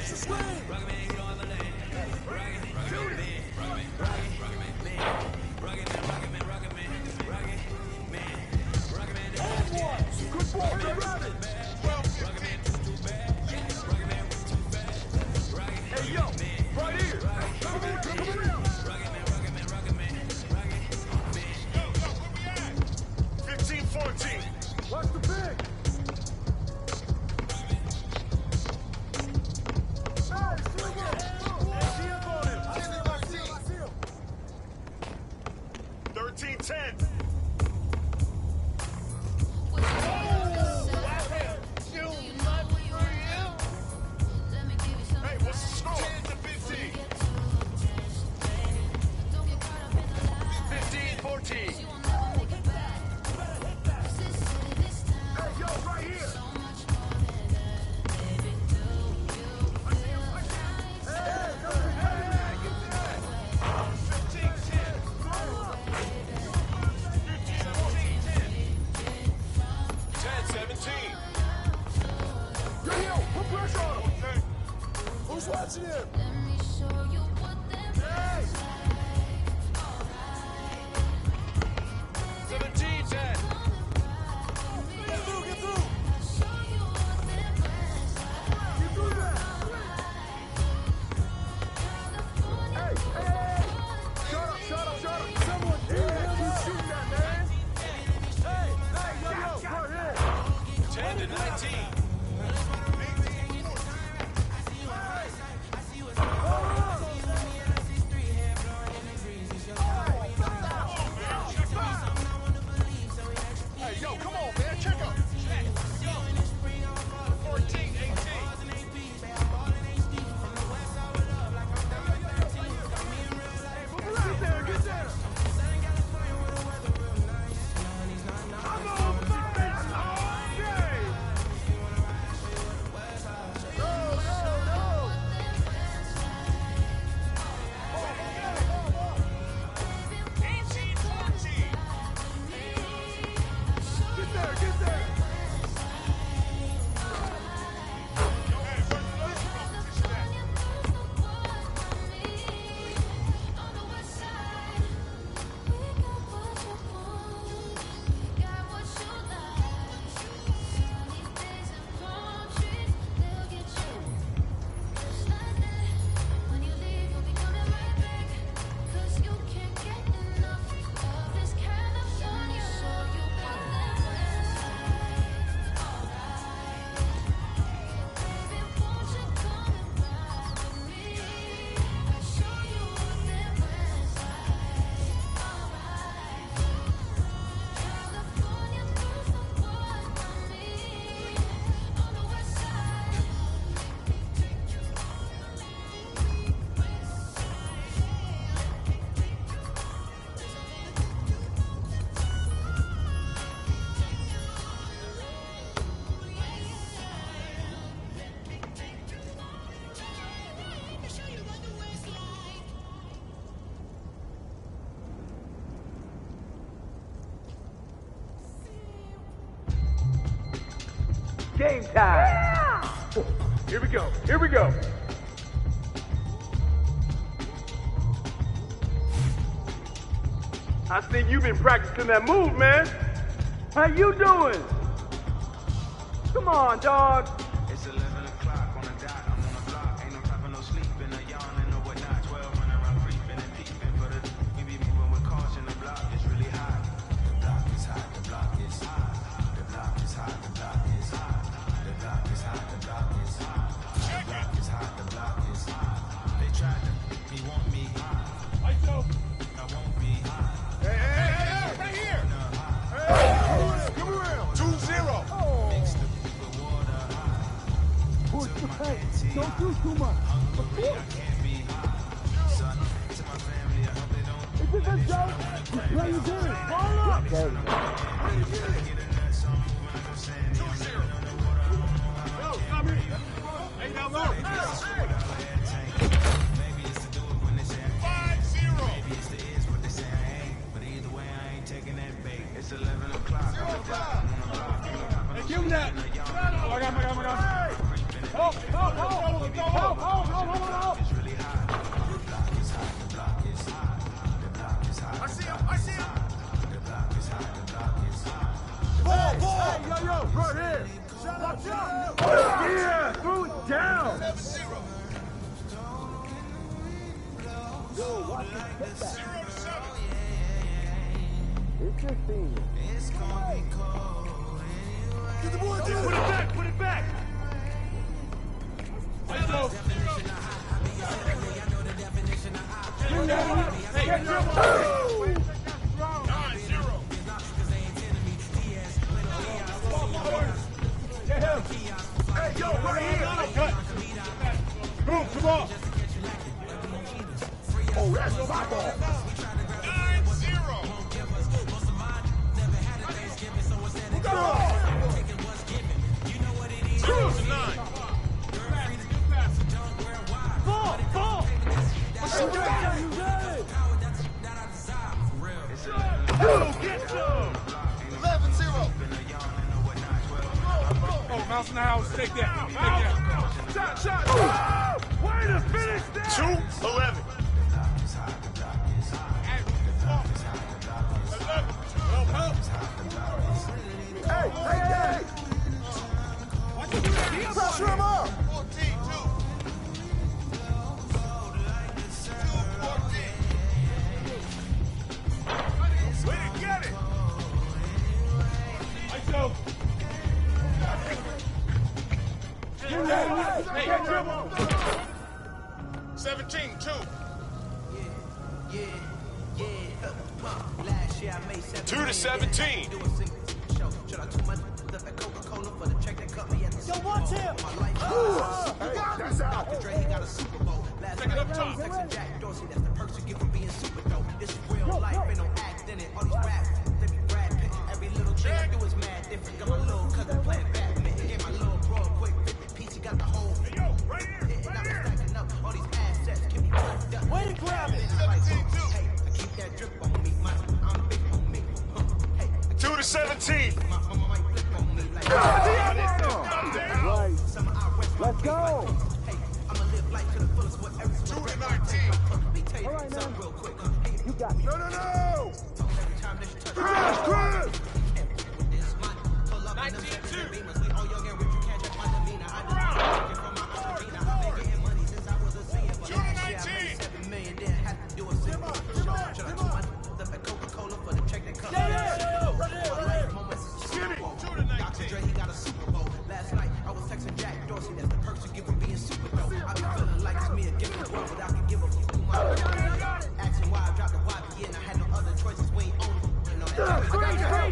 Watch the swing! Good ball, get around it! Hey, yo, right here! Come on, come around! Yo, where we at? 15-14. Watch the big! Watching him. Let me show you what that is like. 17, 10. Get through, get through. Get through that. Hey. Shut up. Someone keep shooting that, man. Hey, yo, 10 to 19. Game time! Yeah! Here we go. I think you've been practicing that move, man. How you doing? Come on, dog. It's 11 o'clock on the dot. I'm on the block. Ain't no time for no sleeping, no yawning, no whatnot. 12 running around creeping and peeping. But we be moving with caution. The block is really hot. The block is hot. The block is hot. The block is hot. The block is hot. The block is hot. The block is hot. The block is hot. The block is hot. They tried to me, want me hot. I won't be hot. Hey, right here! Hey, come around! 2-0! Oh. Mix the with water hot. Push the pace. Don't do too much. Hungry, I can't be hot. Son, to my family, I hope they don't. Is this a joke? Just play your game. Ball up! There you go. Yo, come here. Hey, now look. Maybe it's to do it when they say I can't. 5-0. Maybe it's the is what they say I ain't. But either way, I ain't taking that bait. It's 11 o'clock. Hey, give him that. Oh my God. Help. Yeah, throw it down. 0-0. 0-7. It's your thing. Get the board down. Put it back, put it back. Let's go. Hey, get your 9-0. Get him. Hey, yo, right here. Cut. Boom, come on. Oh, that's my ball. 9-0. Come on. 0-9. Ball, ball. Shoot it. Get some. 11-0. Oh, Mouse in the house. Take that. Take that. Shot. Oh, way to finish that. 2-11. 11. Hey. Pressure him up. 14-2. 2-14. Way to get it. Let's go. Hey, get him up. 17-2. Last year I made 2 to 17. Yo, watch him! That's out. Dre, he got a Super Bowl. Last Take it up night, top. texting Jack Dorsey, that's the perks you get from being super dope. This is real life, ain't no act in it. All these raps, they be Brad Pitt. Every little thing I do is mad different. Got my little cousin playing badminton. Get my little bro a quick 50 piece, he got the whole Hey, yo, right here. hit. And I'm stacking up all these assets, can be plugged up. Way to grab it! Hey, I keep that drip on me, I'm big on me. Hey, 2 to 17. my mama might flip on me like Let's go. Hey, I'ma live life to the fullest, whatever. 2 to 19. Let me tell you something real quick. You got me. No. Every time that you touch Chris. with this money, pull up in them 19-2. Beamers. We all young and rich, you can't just find a meaner. I just been taking from my arena. I've been getting money since I was a senior. But 2 to last year I 19. made 7 million, didn't have to do a single show. Should I do my stuff at Coca-Cola for the check that comes? Skinny. 2 to Dr. 19. Dre, he got a Super Bowl. Last night, I was texting Jack Dorsey. That's the perks you get from being super dope. I be feeling like it's me against the world, but I can give a fuck who my asking why I dropped the YB and I had no other choices. We ain't on it. You know,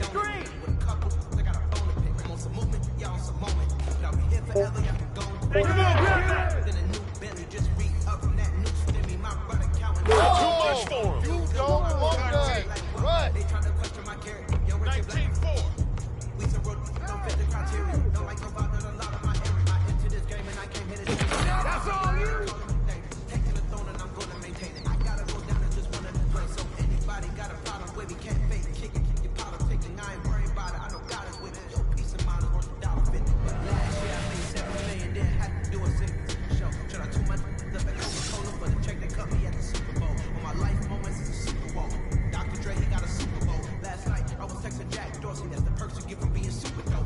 Screen. with a couple, I got a phone to pick. I'm on some movement, y'all on some moment. Y'all be here forever, y'all can go. Come on, grab that. Then a new Bentley, just read up from that new stimmy. My brother counting. Too much for him. You don't want that. Right. They trying to question my character. Yo, Richard Black. 19-4. We some road, don't fit the criteria. Don't like no vibe, a lot of my area. I into this game and I came here to change it. That's all you. Taking the throne and I'm gonna maintain it. I gotta go down and just wanna play. So anybody got a problem with me, can't fake kick it. Your politicking, I ain't worried about it. I know God is with it. Your peace of mind is worth $1.50. Last year I made 7 million, didn't have to do a single show. Should I too much the Coca-Cola for the check that cut me at the Super Bowl? On my life moments is a Super Bowl. Dr. Dre, he got a Super Bowl. Last night I was texting Jack Dorsey. That's the perks you get from being super dope.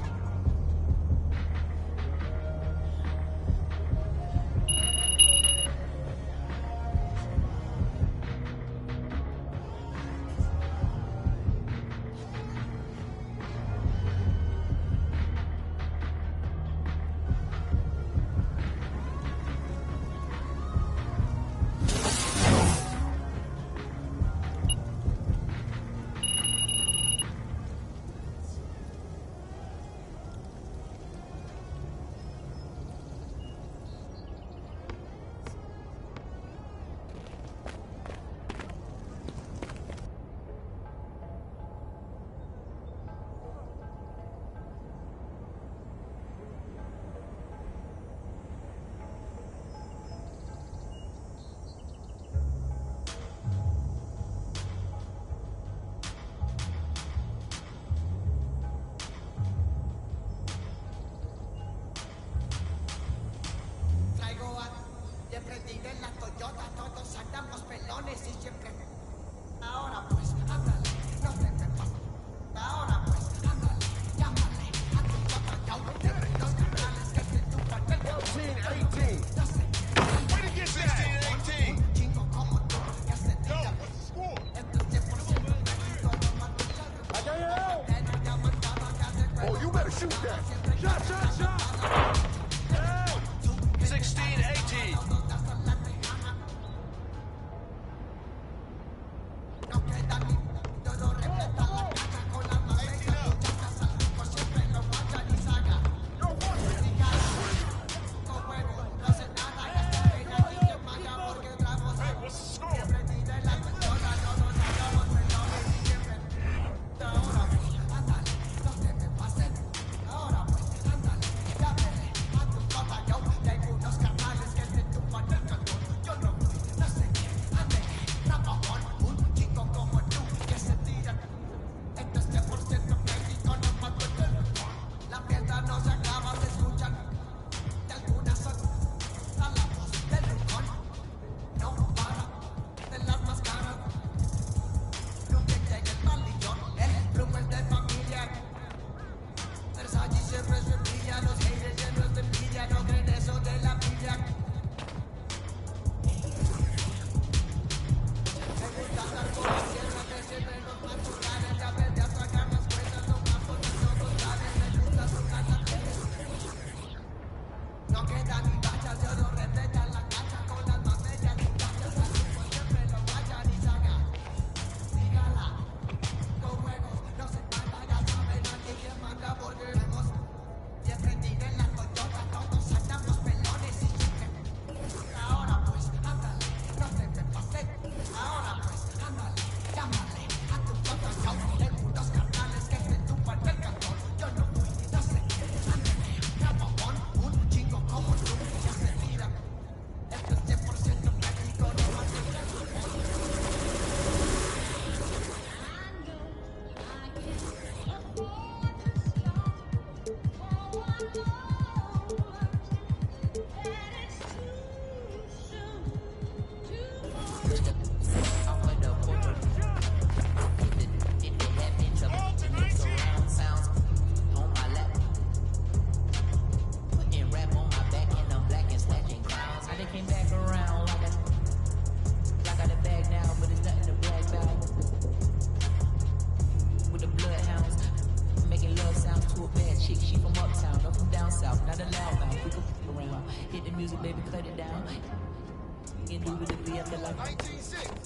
indubitably, I feel like I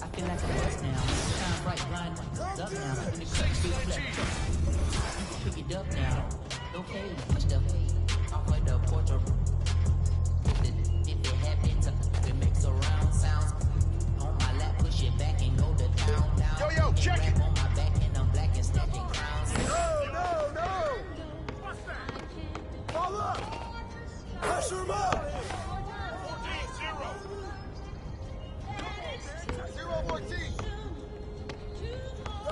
feel like a bust now. Time right, blind, up now. In the cut, big flip. Pick it up now. Okay, push the off of the porch. If it happens, it makes a round sound. On my lap, push it back and go to town. Down. Yo, check it. On my back and I'm black and stacking crowns. No! What's that? Fall up! Pressure him up! 14.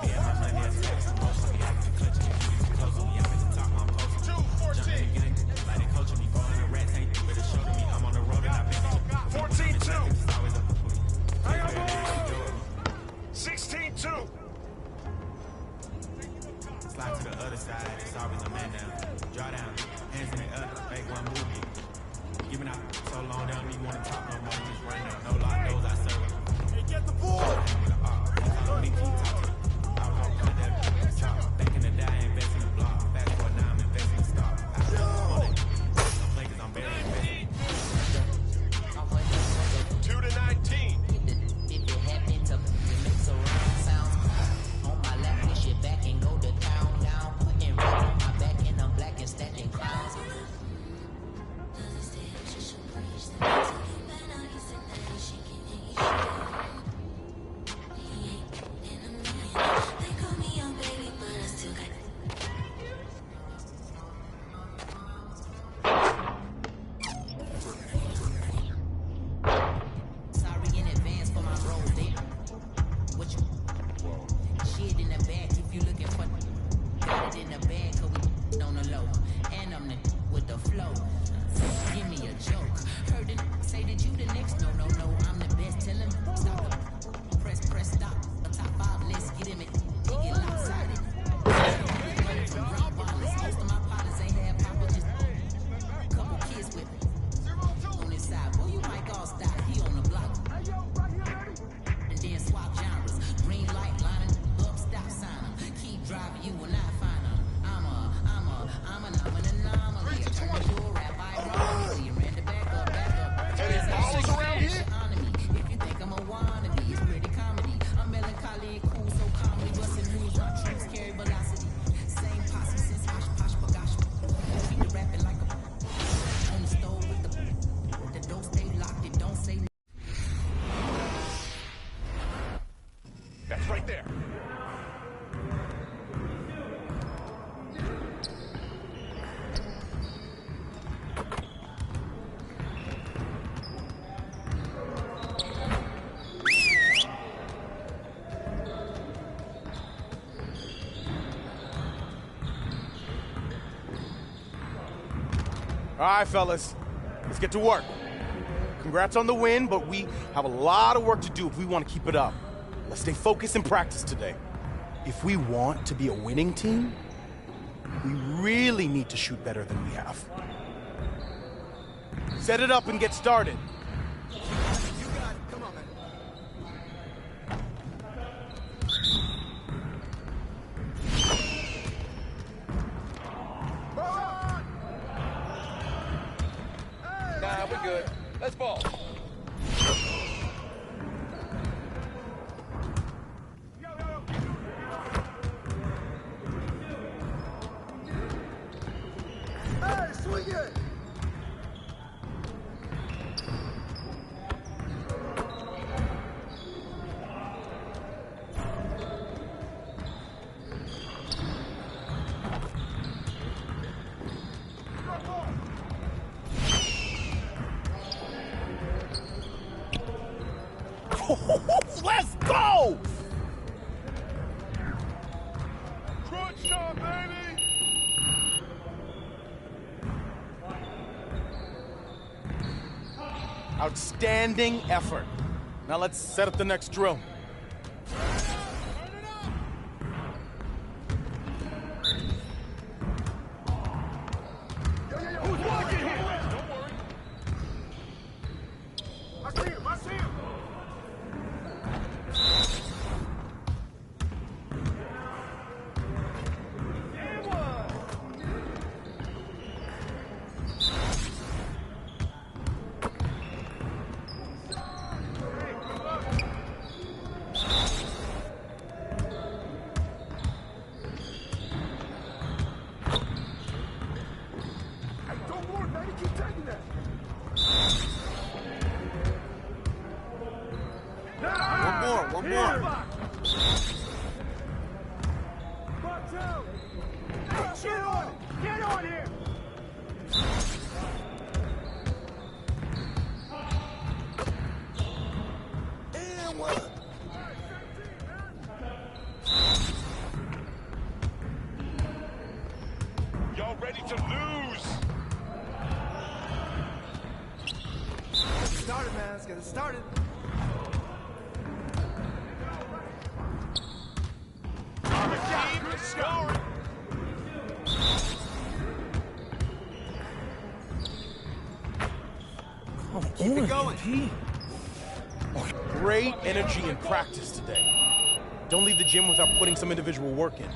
Yeah, my money is text. Mostly acting clutching. Close on me, I'm at the top, I'm posted. 2-14. Like they coaching me, falling the rats ain't with a shoulder me. I'm on the road and I've been 14-2. It's always up for me. 16-2. Slide to the other side, it's always a man down. Draw down, hands in the air, make one move. Giving out so long, they don't even want to talk no more. Just run out, no lock doors, I serve. Hey, get the ball! Me keep talking. I was on that chop. Back in the day, I invest in the block. Fast forward now, I'm investing in stock. I on it. Some players, I'm barely investing. 2-19. If it happens, it makes a round sound. On my lap, push it back and go to town. Down, putting right on my back and I'm black and stacking clowns. Sorry in advance for my bro, damn. What you? Shit in the bag if you looking for. Got it in the bag, cause we on the low. And I'm the with the flow. Give me a joke. Heard it say that you the next. No, I'm the best. Tell him stop the press, stop. The top 5, let's get him it. He get lopsided. Running from rock violence. Most of my pilots ain't had papa, just couple kids with me. On his side, boy, you might all stop. He on the block. And then swap genres. Green light lining up, stop sign 'em. Keep driving, you will not find 'em. I'm an anomaly. I turn into a rap ironically. Ran the back up. Any balls around here? If you think I'm a wannabe, it's pretty comedy. I'm melancholy and cool, so calmly busting moves. My tricks carry velocity. Same posse since Osh Posh Bagash. Keep the rapping like a on the stove with the dope stay locked. It don't say. That's right there. All right, fellas, let's get to work. Congrats on the win, but we have a lot of work to do if we want to keep it up. Let's stay focused in practice today. If we want to be a winning team, we really need to shoot better than we have. Set it up and get started. You got it. Come on, man. Nah, we're good. Let's ball. Hey, swing it! Let's go! Crunch time, baby! Outstanding effort. Now let's set up the next drill. Who's blocking him? Don't worry. I see him! I see him! Let's get it started. Keep scoring. Keep it going. Great energy in practice today. Don't leave the gym without putting some individual work in.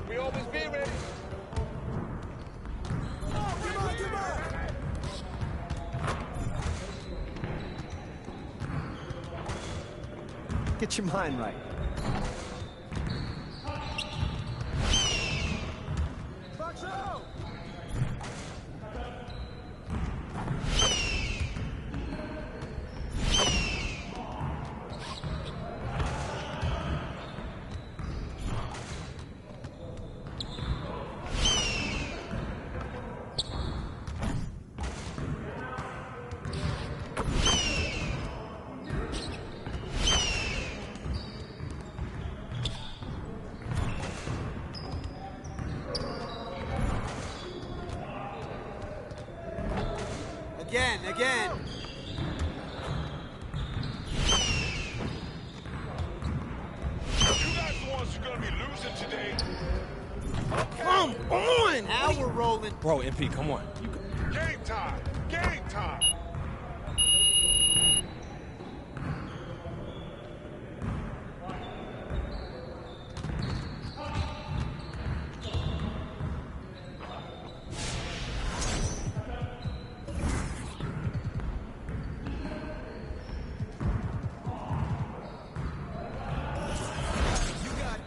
We always be ready. Get your mind right. Again. You guys the ones who are gonna be losing today. Come on! Now we're rolling. Bro, MP, come on. Game time. Game time.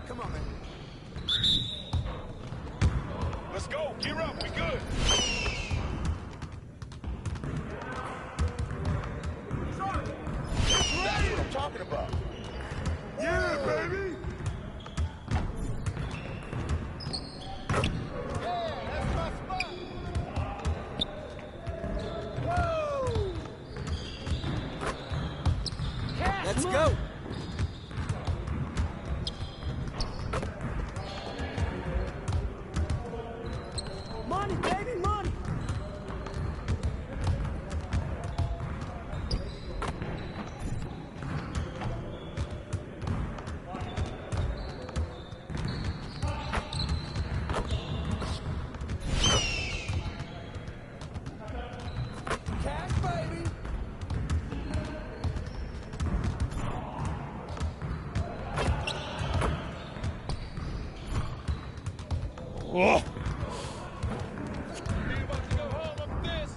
Come on, man. Let's go. Gear up. We good. That's what I'm talking about. Yeah, baby. Let's go. Money, baby, money. Cash, baby. Oh. We about to go home up this.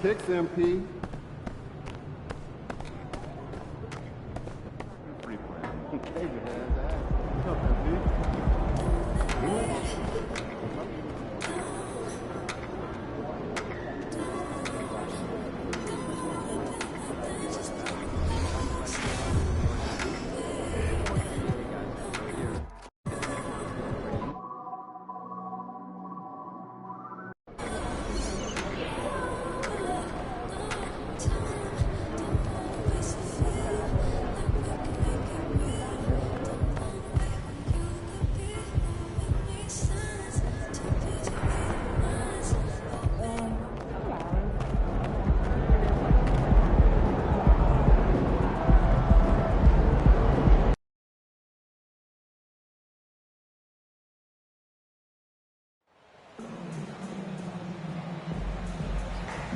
kicks, MP.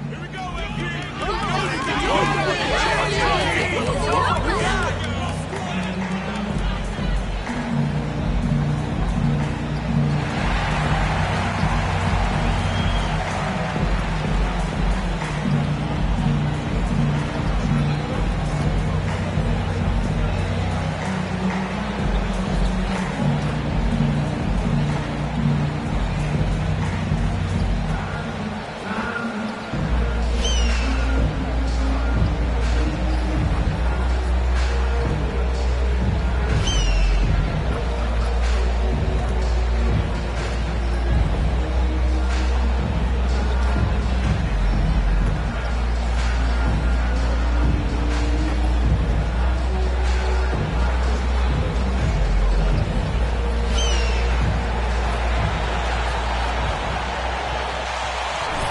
Here we go, MP.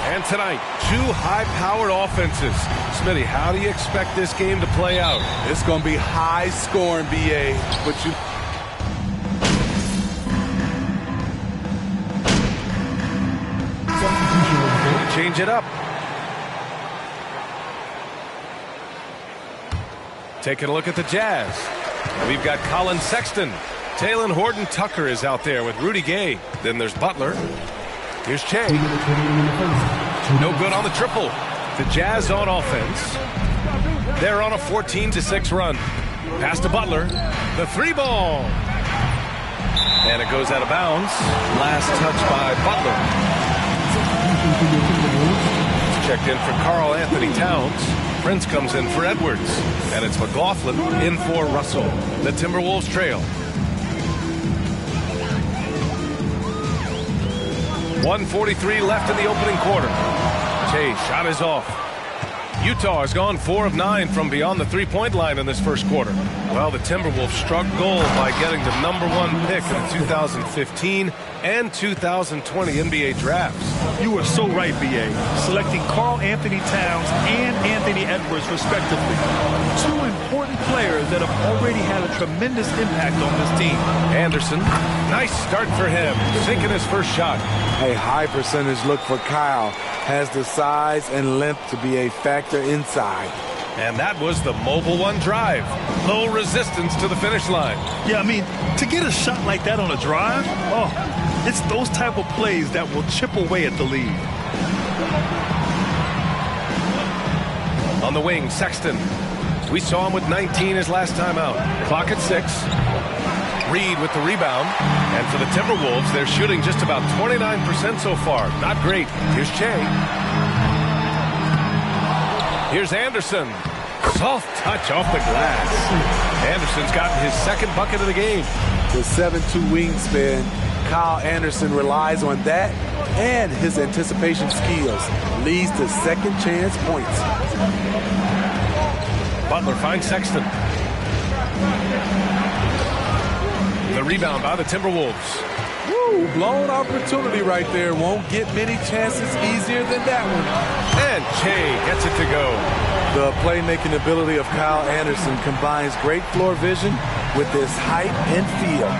And tonight, two high-powered offenses. Smitty, how do you expect this game to play out? It's going to be high-scoring, BA, but you... Change it up. Taking a look at the Jazz. We've got Colin Sexton. Taylor Horton Tucker is out there with Rudy Gay. Then there's Butler. Here's Che. No good on the triple. The Jazz on offense. They're on a 14-6 run. Pass to Butler. The three ball. And it goes out of bounds. Last touch by Butler. Checked in for Karl Anthony Towns. Prince comes in for Edwards. And it's McLaughlin in for Russell. The Timberwolves trail. 1:43 left in the opening quarter. Che shot is off. Utah has gone 4 of 9 from beyond the three-point line in this first quarter. Well, the Timberwolves struck gold by getting the #1 pick in the 2015 and 2020 NBA drafts. You are so right, B.A. Selecting Karl Anthony Towns and Anthony Edwards, respectively. Two important players that have already had a tremendous impact on this team. Anderson, nice start for him, sinking his first shot. A high percentage look for Kyle. Has the size and length to be a factor inside. And that was the Mobile One drive. Low resistance to the finish line. Yeah, I mean, to get a shot like that on a drive, it's those type of plays that will chip away at the lead. On the wing, Sexton. We saw him with 19 his last time out. Clock at 6. Reed with the rebound. And for the Timberwolves, they're shooting just about 29% so far. Not great. Here's Che. Here's Anderson. Soft touch off the glass. Anderson's gotten his second bucket of the game. With 7'2" wingspan, Kyle Anderson relies on that and his anticipation skills. Leads to second chance points. Butler finds Sexton. The rebound by the Timberwolves. Woo, blown opportunity right there. Won't get many chances easier than that one. And Che gets it to go. The playmaking ability of Kyle Anderson combines great floor vision with his height and feel.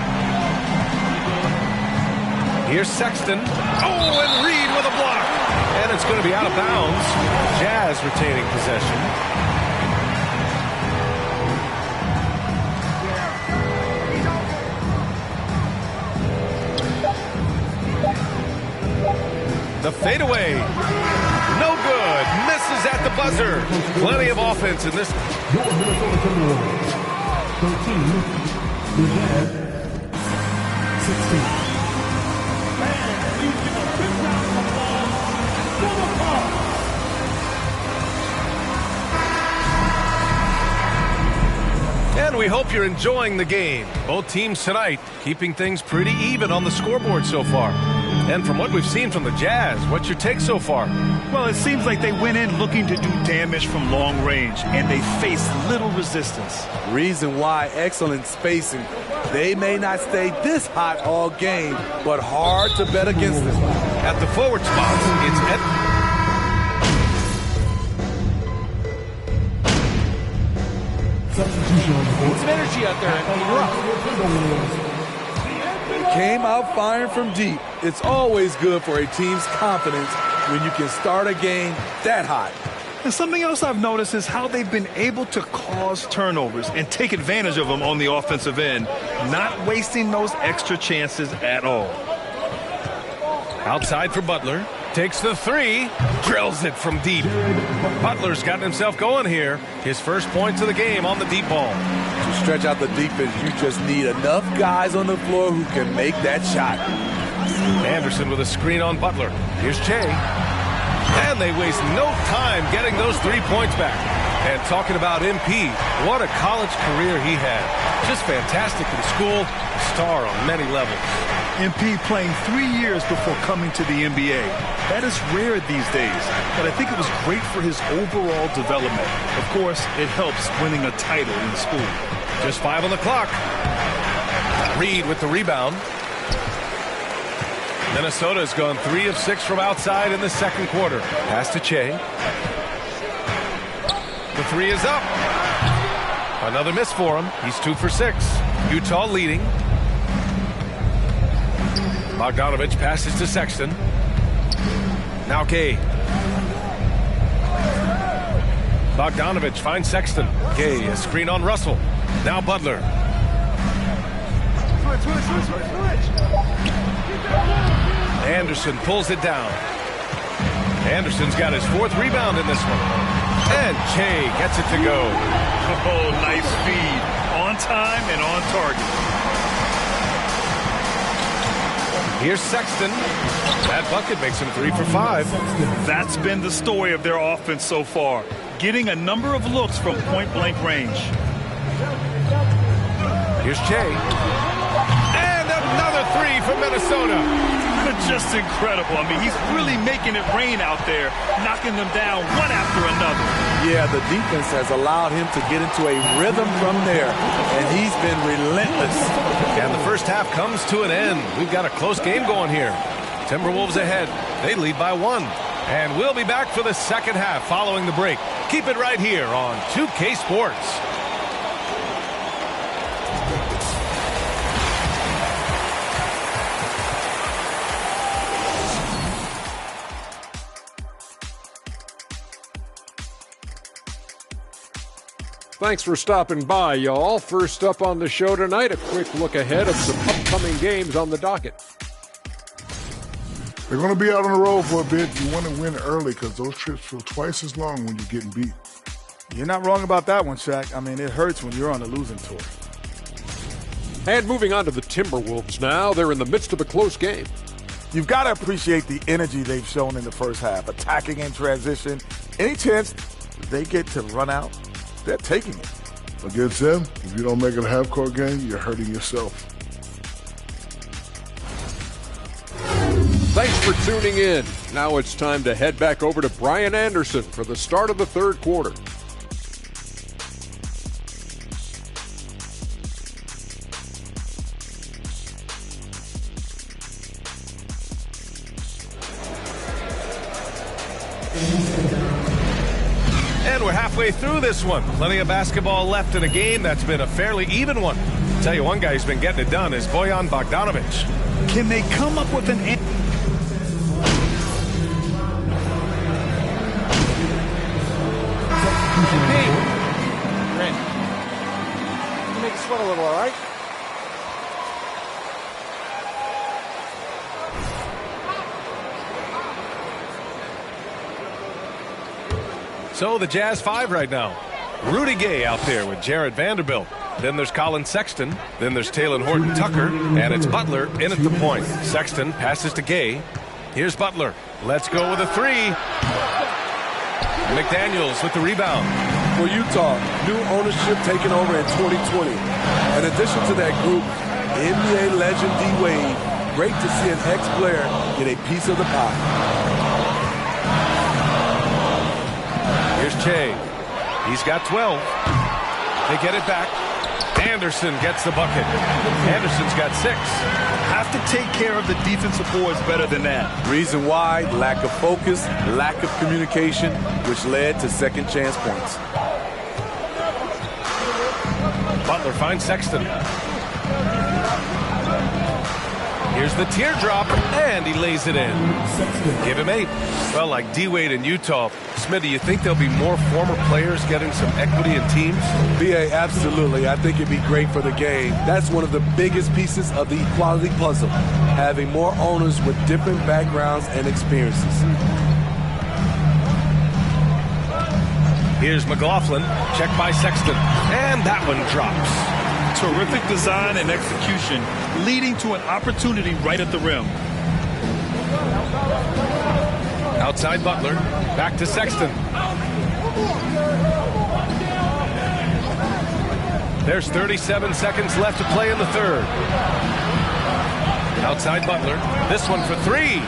Here's Sexton. Oh, and Reed with a block. And it's going to be out of bounds. Jazz retaining possession. The fadeaway. No good. Misses buzzer. Plenty of offense in this. Your Minnesota Timberwolves, 13. The Jazz, 16. And we hope you're enjoying the game. Both teams tonight keeping things pretty even on the scoreboard so far. And from what we've seen from the Jazz, what's your take so far? Well, it seems like they went in looking to do damage from long range, and they faced little resistance. Reason why, excellent spacing. They may not stay this hot all game, but hard to bet against them. At the forward spot, it's Need some energy out there. Came out firing from deep. It's always good for a team's confidence when you can start a game that hot. And something else I've noticed is how they've been able to cause turnovers and take advantage of them on the offensive end, not wasting those extra chances at all. outside for Butler. Takes the three, drills it from deep. Butler's gotten himself going here. His first points of the game on the deep ball. To stretch out the defense, you just need enough guys on the floor who can make that shot. Anderson with a screen on Butler. Here's Che. And they waste no time getting those 3 points back. And talking about MP, what a college career he had. Just fantastic in school, star on many levels. MP playing 3 years before coming to the NBA. That is rare these days, but I think it was great for his overall development. Of course, it helps winning a title in school. Just 5 on the clock. Reed with the rebound. Minnesota's gone 3 of 6 from outside in the second quarter. Pass to Che. The three is up. Another miss for him. He's 2 for 6. Utah leading. Bogdanovich passes to Sexton. Now Gay. Bogdanovich finds Sexton. Gay, a screen on Russell. Now Butler. Anderson pulls it down. Anderson's got his 4th rebound in this one. And Che gets it to go. Oh, nice feed. On time and on target. Here's Sexton. That bucket makes him 3 for 5. That's been the story of their offense so far. Getting a number of looks from point-blank range. Here's Che. And another 3 for Minnesota. Just incredible. I mean, he's really making it rain out there, knocking them down one after another. Yeah, the defense has allowed him to get into a rhythm from there, and he's been relentless. And the first half comes to an end. We've got a close game going here. Timberwolves ahead. They lead by 1. And we'll be back for the second half following the break. Keep it right here on 2K Sports. Thanks for stopping by, y'all. First up on the show tonight, a quick look ahead of some upcoming games on the docket. They're going to be out on the road for a bit. You want to win early because those trips feel twice as long when you're getting beat. You're not wrong about that one, Shaq. I mean, it hurts when you're on the losing tour. And moving on to the Timberwolves now. They're in the midst of a close game. You've got to appreciate the energy they've shown in the first half, attacking in transition. Any chance they get to run out, they're taking it. Against them, if you don't make it a half-court game, you're hurting yourself. Thanks for tuning in. Now it's time to head back over to Brian Anderson for the start of the third quarter. And we're halfway through this one. Plenty of basketball left in a game that's been a fairly even one. I'll tell you, one guy who's been getting it done is Bojan Bogdanovich. Can they come up with an... Hey, Ren, you make it sweat a little, all right? So the Jazz 5 right now. Rudy Gay out there with Jared Vanderbilt. Then there's Colin Sexton. Then there's Taylor Horton Tucker. And it's Butler in at the point. Sexton passes to Gay. Here's Butler. Let's go with a three. McDaniels with the rebound. For Utah, new ownership taking over in 2020. In addition to that group, NBA legend D-Wade. Great to see an ex-player get a piece of the pie. Here's Che. He's got 12. They get it back. Anderson gets the bucket. Anderson's got 6. Have to take care of the defensive boards better than that. Reason why, lack of focus, lack of communication, which led to second chance points. Butler finds Sexton. Here's the teardrop, and he lays it in. Give him 8. Well, like D-Wade in Utah, Smitty, you think there'll be more former players getting some equity in teams? BA, absolutely. I think it'd be great for the game. That's one of the biggest pieces of the equality puzzle, having more owners with different backgrounds and experiences. Here's McLaughlin, checked by Sexton, and that one drops. Terrific design and execution, leading to an opportunity right at the rim. Outside Butler, back to Sexton. There's 37 seconds left to play in the third. Outside Butler, this one for 3.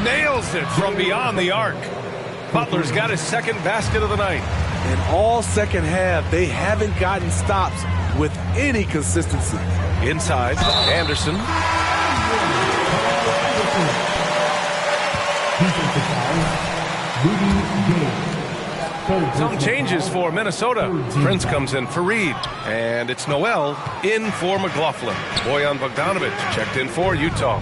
Nails it from beyond the arc. Butler's got his second basket of the night. In all second half, they haven't gotten stops with any consistency. Inside, Anderson. Some changes for Minnesota. Prince comes in for Reed. And it's Noel in for McLaughlin. Bojan Bogdanovic checked in for Utah.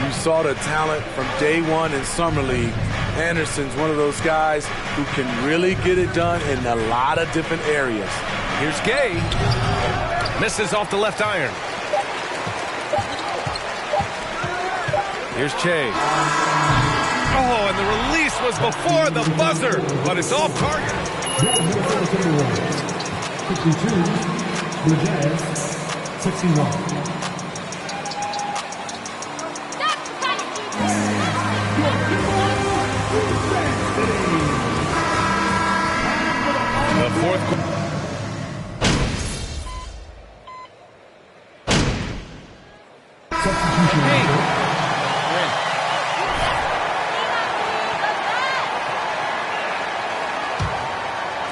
You saw the talent from day one in Summer League. Anderson's one of those guys who can really get it done in a lot of different areas. Here's Gay. Misses off the left iron. Here's Che. Oh, and the release was before the buzzer, but it's off target. 52, the Jazz, 61. The fourth quarter.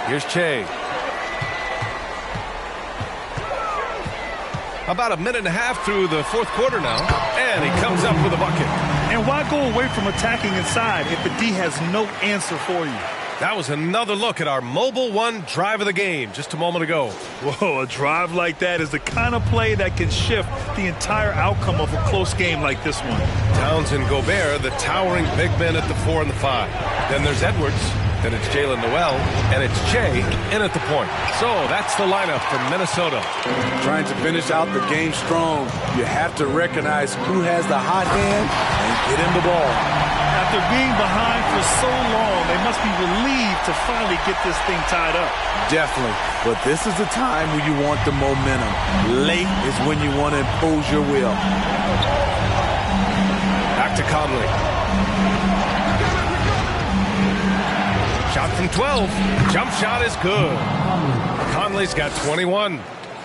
Here's Che. About a minute and a half through the fourth quarter now, and he comes up with a bucket. And why go away from attacking inside if the D has no answer for you? That was another look at our Mobile One drive of the game just a moment ago. Whoa, a drive like that is the kind of play that can shift the entire outcome of a close game like this one. Towns and Gobert, the towering big men at the 4 and the 5. Then there's Edwards. Then it's Jalen Noel, and it's Che in at the point. So that's the lineup for Minnesota. Trying to finish out the game strong, you have to recognize who has the hot hand and get him the ball. After being behind for so long, they must be relieved to finally get this thing tied up. Definitely, but this is the time when you want the momentum. Late is when you want to impose your will. Back to Conley. Shot from 12. Jump shot is good. Conley's got 21.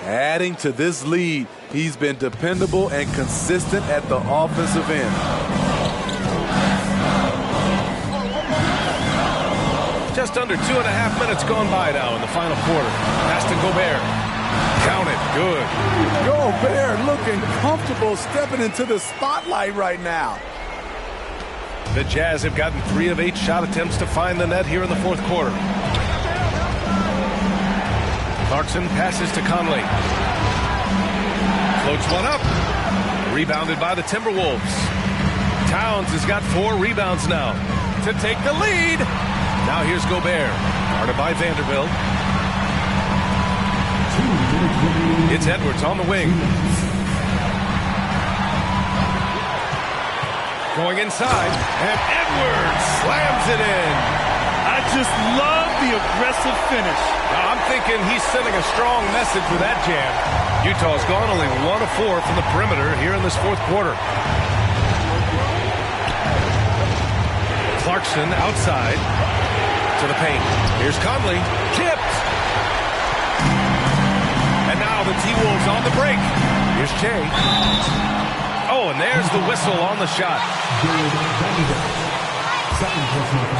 Adding to this lead, he's been dependable and consistent at the offensive end. Just under 2.5 minutes gone by now in the final quarter. Pass to Gobert. Count it. Good. Gobert looking comfortable stepping into the spotlight right now. The Jazz have gotten 3 of 8 shot attempts to find the net here in the fourth quarter. Clarkson passes to Conley. Floats one up. Rebounded by the Timberwolves. Towns has got 4 rebounds now to take the lead. Now here's Gobert. Guarded by Vanderbilt. It's Edwards on the wing. Going inside, and Edwards slams it in. I just love the aggressive finish. Now, I'm thinking he's sending a strong message with that jam. Utah's gone only 1 of 4 from the perimeter here in this fourth quarter. Clarkson outside to the paint. Here's Conley. Tipped. And now the T-Wolves on the break. Here's Che. Oh, and there's the whistle on the shot.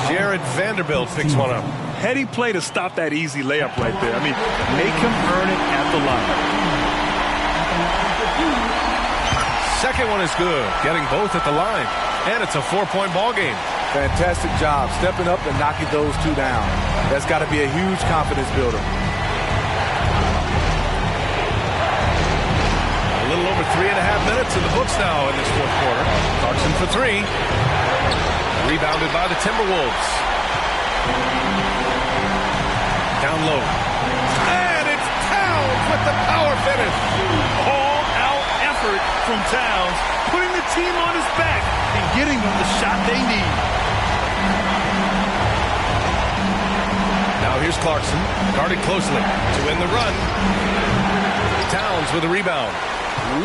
Jared Vanderbilt picks one up. Heady play to stop that easy layup right there. I mean, make him earn it at the line. Second one is good, getting both at the line. And it's a 4-point ball game. Fantastic job stepping up and knocking those two down. That's got to be a huge confidence builder. A little over 3.5 minutes in the books now in this fourth quarter. Clarkson for 3. Rebounded by the Timberwolves. Down low. And it's Towns with the power finish. All-out effort from Towns, putting the team on his back and getting them the shot they need. Now here's Clarkson, guarded closely to win the run. Towns with a rebound.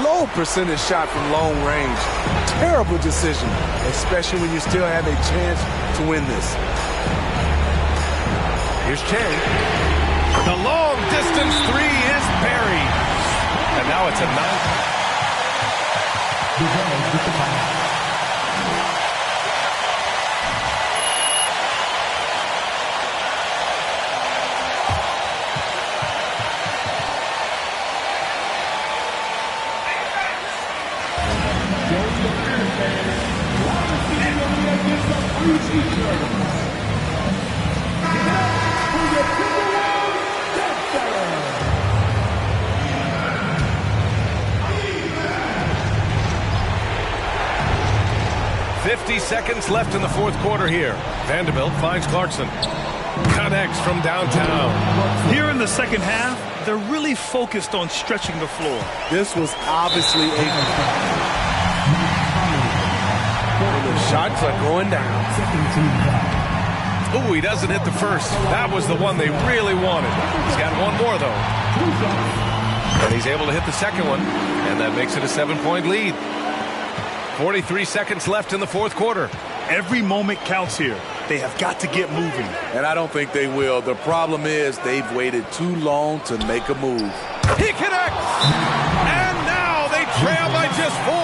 Low percentage shot from long range. Terrible decision, especially when you still have a chance to win this. Here's Che. The long distance 3 is buried. And now it's a 9. Seconds left in the fourth quarter here. Vanderbilt finds Clarkson. Connects from downtown. Here in the second half, they're really focused on stretching the floor. This was obviously a... The shots are going down. Oh, he doesn't hit the first. That was the one they really wanted. He's got one more, though. And he's able to hit the second one, and that makes it a 7-point lead. 43 seconds left in the fourth quarter. Every moment counts here. They have got to get moving. And I don't think they will. The problem is they've waited too long to make a move. He connects! And now they trail by just 4.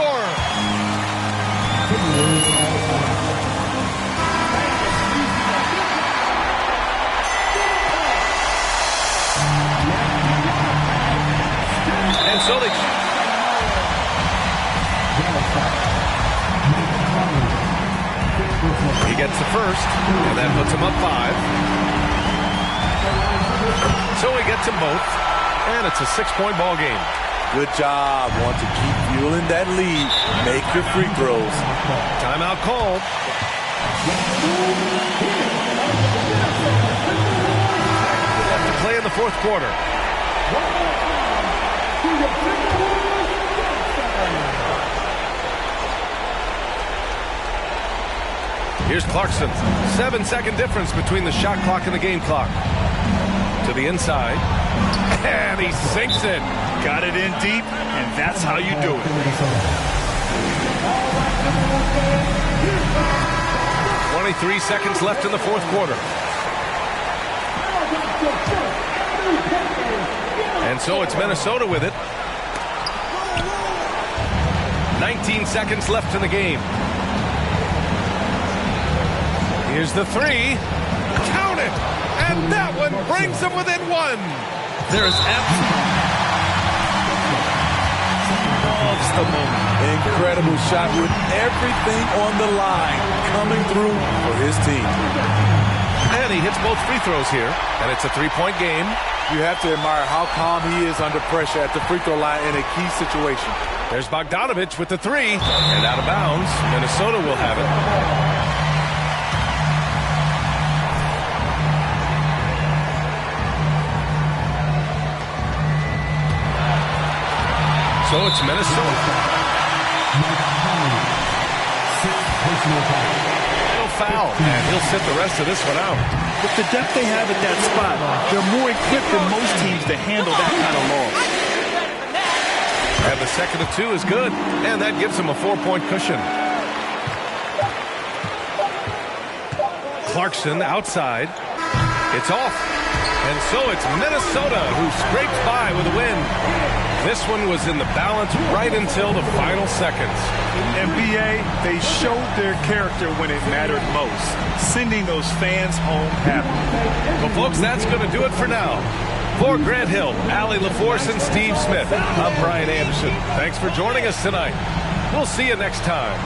And so they... He gets the first, and that puts him up 5. So he gets them both, and it's a 6-point ball game. Good job. Want to keep fueling that lead. Make your free throws. Timeout called. Have to play in the fourth quarter. Here's Clarkson. 7-second difference between the shot clock and the game clock. To the inside. And he sinks it. Got it in deep, and that's how you do it. 23 seconds left in the fourth quarter. And so it's Minnesota with it. 19 seconds left in the game. Here's the 3. Count it! And that one brings them within 1. There is loves the moment. Incredible shot with everything on the line coming through for his team. And he hits both free throws here, and it's a 3-point game. You have to admire how calm he is under pressure at the free throw line in a key situation. There's Bogdanovich with the 3, and out of bounds. Minnesota will have it. So it's Minnesota. foul, and he'll sit the rest of this one out. With the depth they have at that spot, they're more equipped than most teams to handle that kind of loss. And the second of 2 is good, and that gives him a 4-point cushion. Clarkson outside. It's off. And so it's Minnesota who scrapes by with a win. This one was in the balance right until the final seconds. NBA, they showed their character when it mattered most, sending those fans home happy. Well, folks, that's going to do it for now. For Grant Hill, Allie LaForce, and Steve Smith, I'm Brian Anderson. Thanks for joining us tonight. We'll see you next time.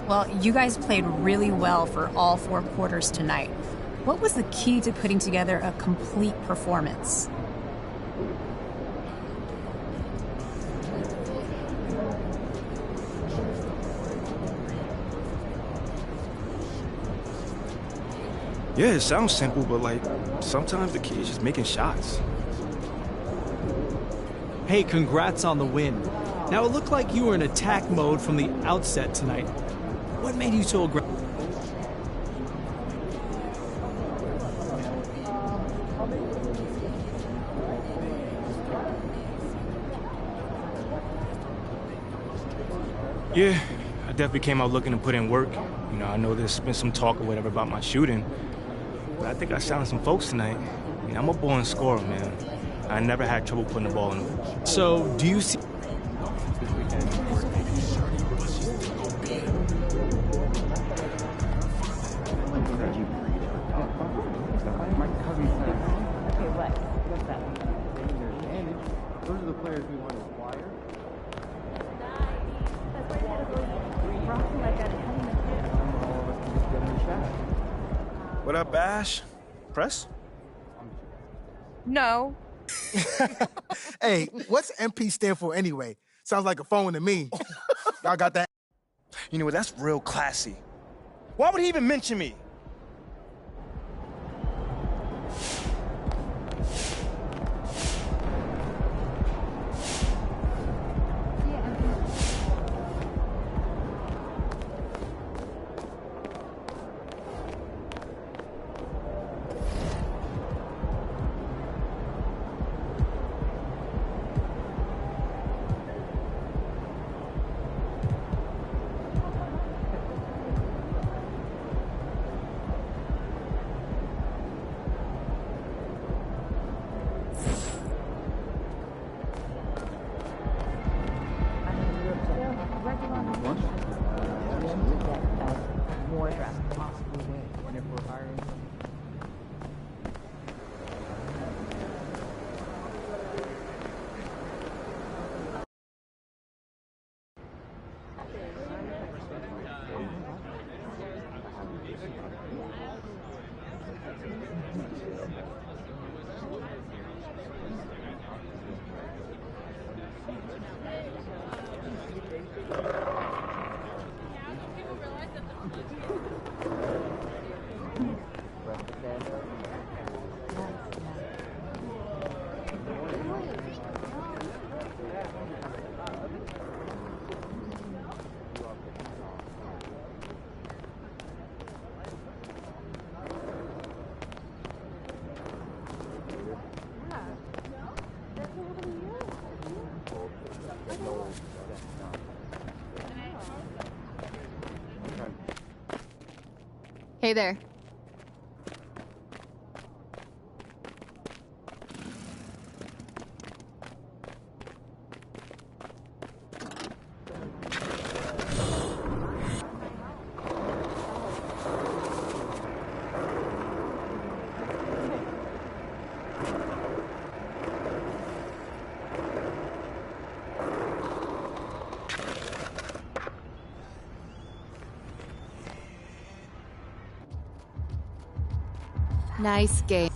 Well, you guys played really well for all 4 quarters tonight. What was the key to putting together a complete performance? Yeah, it sounds simple, but like, sometimes the key is just making shots. Hey, congrats on the win. Now, it looked like you were in attack mode from the outset tonight. What made you so aggressive? Yeah, I definitely came out looking to put in work. You know, I know there's been some talk or whatever about my shooting, but I think I silenced some folks tonight. I mean, I'm a born scorer, man. I never had trouble putting the ball in. So, do you see... Those are the players we want to acquire. What up, Bash? Press? No. Hey, what's MP stand for anyway? Sounds like a phone to me. Y'all got that? You know what? That's real classy. Why would he even mention me? Hey there. Nice game.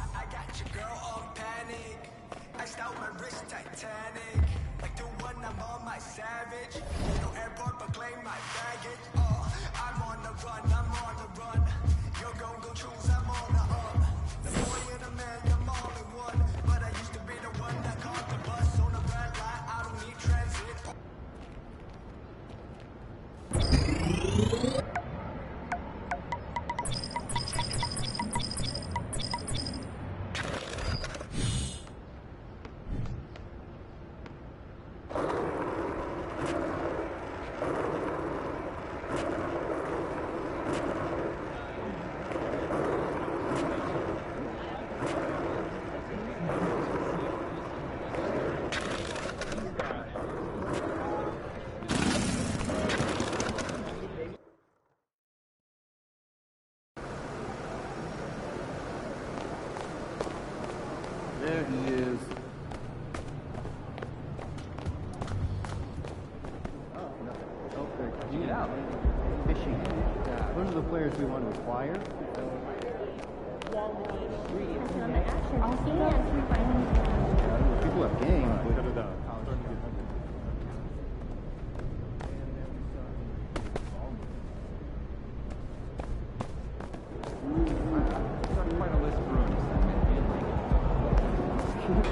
There he is. Okay, get out. Fishing. Those are the players we want to acquire. People have game, but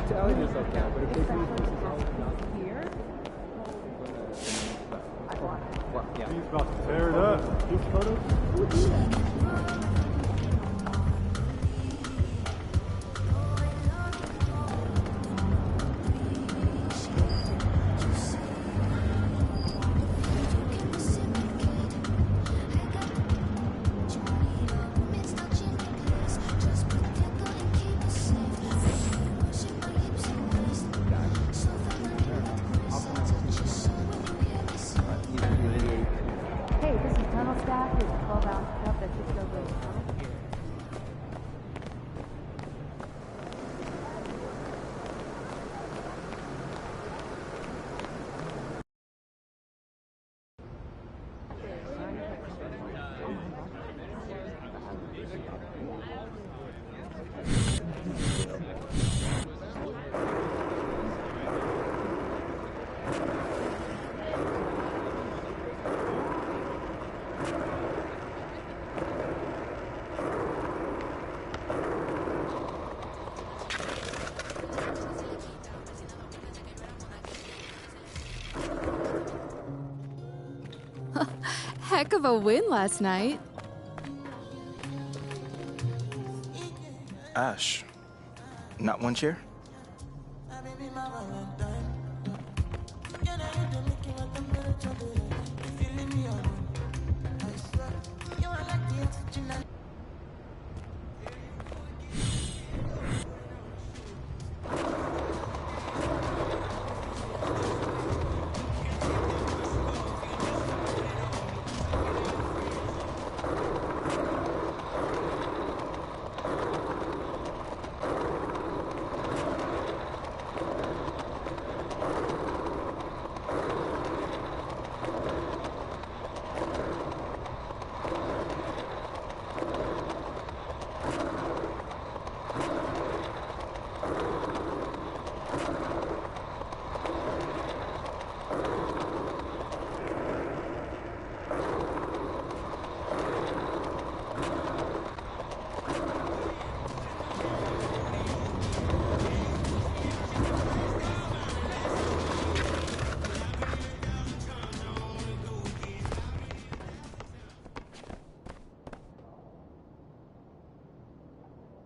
telling us okay, but if they here, yeah. He's about to tear it up. These photos. Hey, this is tunnel staff. Here's a 12-ounce cup that just goes with the tunnel. Heck of a win last night. Ash, not one chair?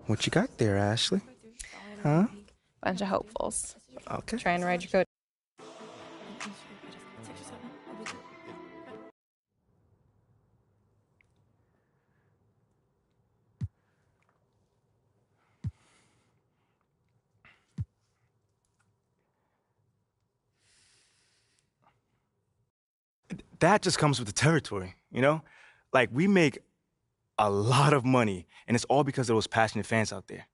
What you got there, Ashley? Huh? Bunch of hopefuls. Okay. Trying to ride your coat. That just comes with the territory, you know? Like, we make a lot of money, and it's all because of those passionate fans out there.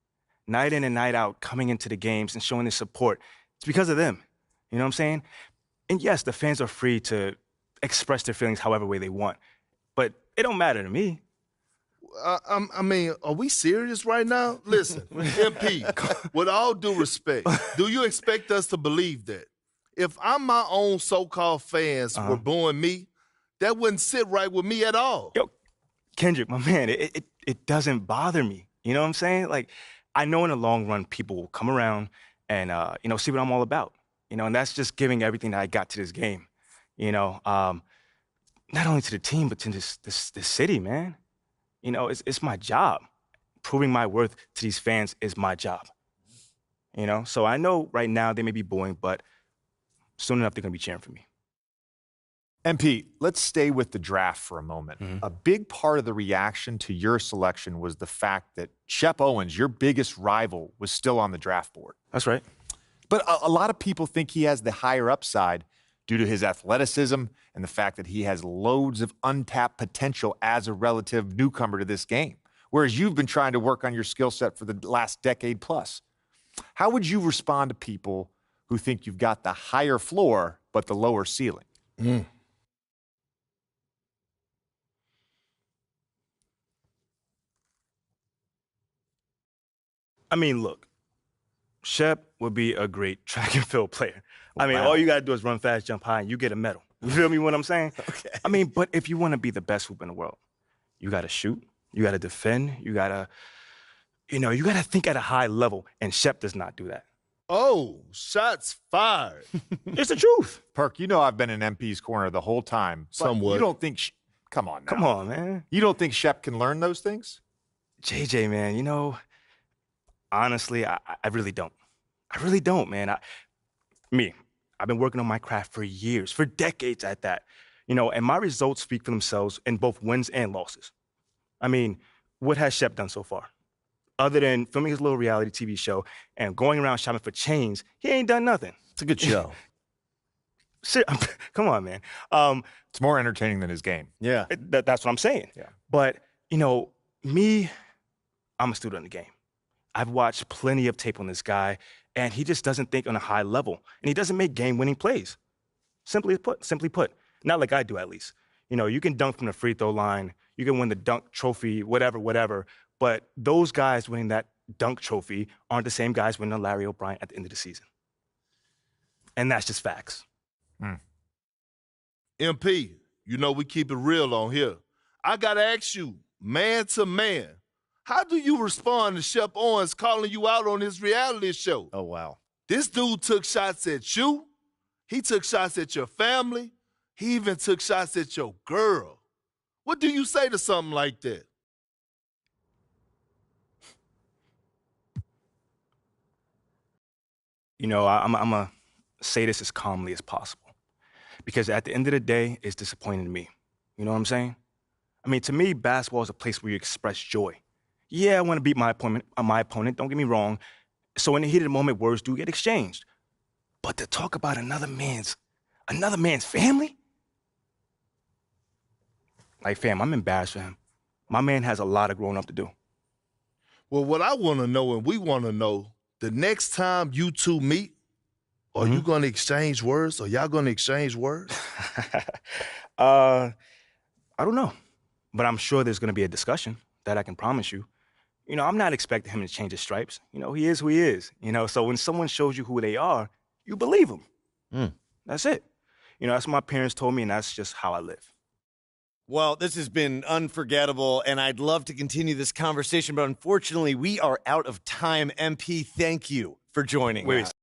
Night in and night out, coming into the games and showing their support. It's because of them, you know what I'm saying? And yes, the fans are free to express their feelings however way they want, but it don't matter to me. I mean, are we serious right now? Listen, MP, with all due respect, do you expect us to believe that? If I'm my own so-called fans were booing me, that wouldn't sit right with me at all. Yo, Kendrick, my man, it doesn't bother me. You know what I'm saying? Like, I know in the long run, people will come around and, see what I'm all about. And that's just giving everything that I got to this game. Not only to the team, but to this city, man. It's my job. Proving my worth to these fans is my job. So I know right now they may be booing, but soon enough they're going to be cheering for me. MP, let's stay with the draft for a moment. A big part of the reaction to your selection was the fact that Shep Owens, your biggest rival, was still on the draft board. That's right. But a lot of people think he has the higher upside due to his athleticism and the fact that he has loads of untapped potential as a relative newcomer to this game, whereas you've been trying to work on your skill set for the last decade plus. How would you respond to people who think you've got the higher floor but the lower ceiling? I mean, look, Shep would be a great track and field player. I mean, all you got to do is run fast, jump high, and you get a medal. You feel me what I'm saying? Okay. I mean, but if you want to be the best hoop in the world, you got to shoot, you got to defend, you got to, you got to think at a high level, and Shep does not do that. Oh, shots fired. It's the truth. Perk, I've been in MP's corner the whole time. Somewhat. You don't think, come on now. Come on, man. You don't think Shep can learn those things? JJ, man, honestly, I really don't. I really don't, man. I've been working on my craft for years, for decades at that. And my results speak for themselves in both wins and losses. I mean, what has Shep done so far? Other than filming his little reality TV show and going around shopping for chains, he ain't done nothing. It's a good show. Come on, man. It's more entertaining than his game. Yeah. That's what I'm saying. Yeah. But, me, I'm a student of the game. I've watched plenty of tape on this guy, and he just doesn't think on a high level, and he doesn't make game-winning plays. Simply put, not like I do at least. You can dunk from the free throw line, you can win the dunk trophy, whatever, but those guys winning that dunk trophy aren't the same guys winning a Larry O'Brien at the end of the season. And that's just facts. MP, we keep it real on here. I got to ask you, man to man, how do you respond to Shep Owens calling you out on his reality show? Oh, wow. This dude took shots at you. He took shots at your family. He even took shots at your girl. What do you say to something like that? I'm going to say this as calmly as possible. Because at the end of the day, it's disappointing to me. You know what I'm saying? I mean, to me, basketball is a place where you express joy. Yeah, I want to beat my opponent, don't get me wrong. So in the heat of the moment, words do get exchanged. But to talk about another man's family? Like, fam, I'm embarrassed for him. My man has a lot of growing up to do. Well, what I want to know, and we want to know, the next time you two meet, are you going to exchange words? Are y'all going to exchange words? I don't know. But I'm sure there's going to be a discussion. That I can promise you. I'm not expecting him to change his stripes. He is who he is. So when someone shows you who they are, you believe them. That's it. That's what my parents told me, and that's just how I live. Well, this has been unforgettable, and I'd love to continue this conversation, but unfortunately, we are out of time. MP, thank you for joining us.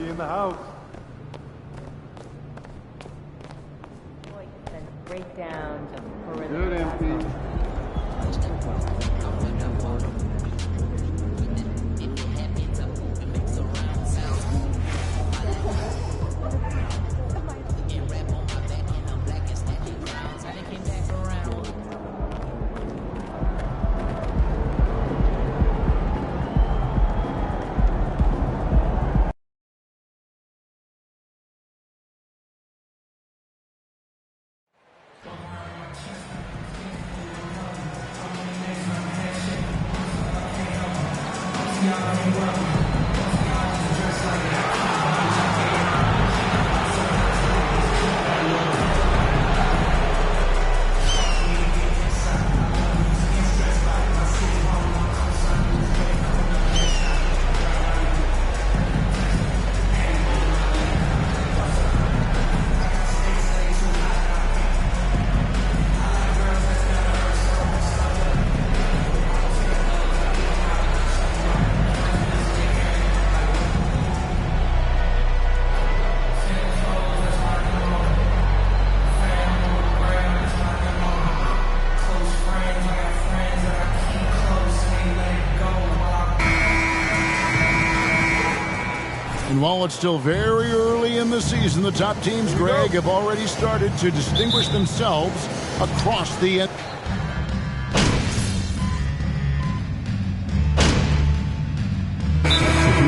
MP in the house. Breakdown to Good, MP. And while it's still very early in the season, the top teams, Greg, have already started to distinguish themselves across the end.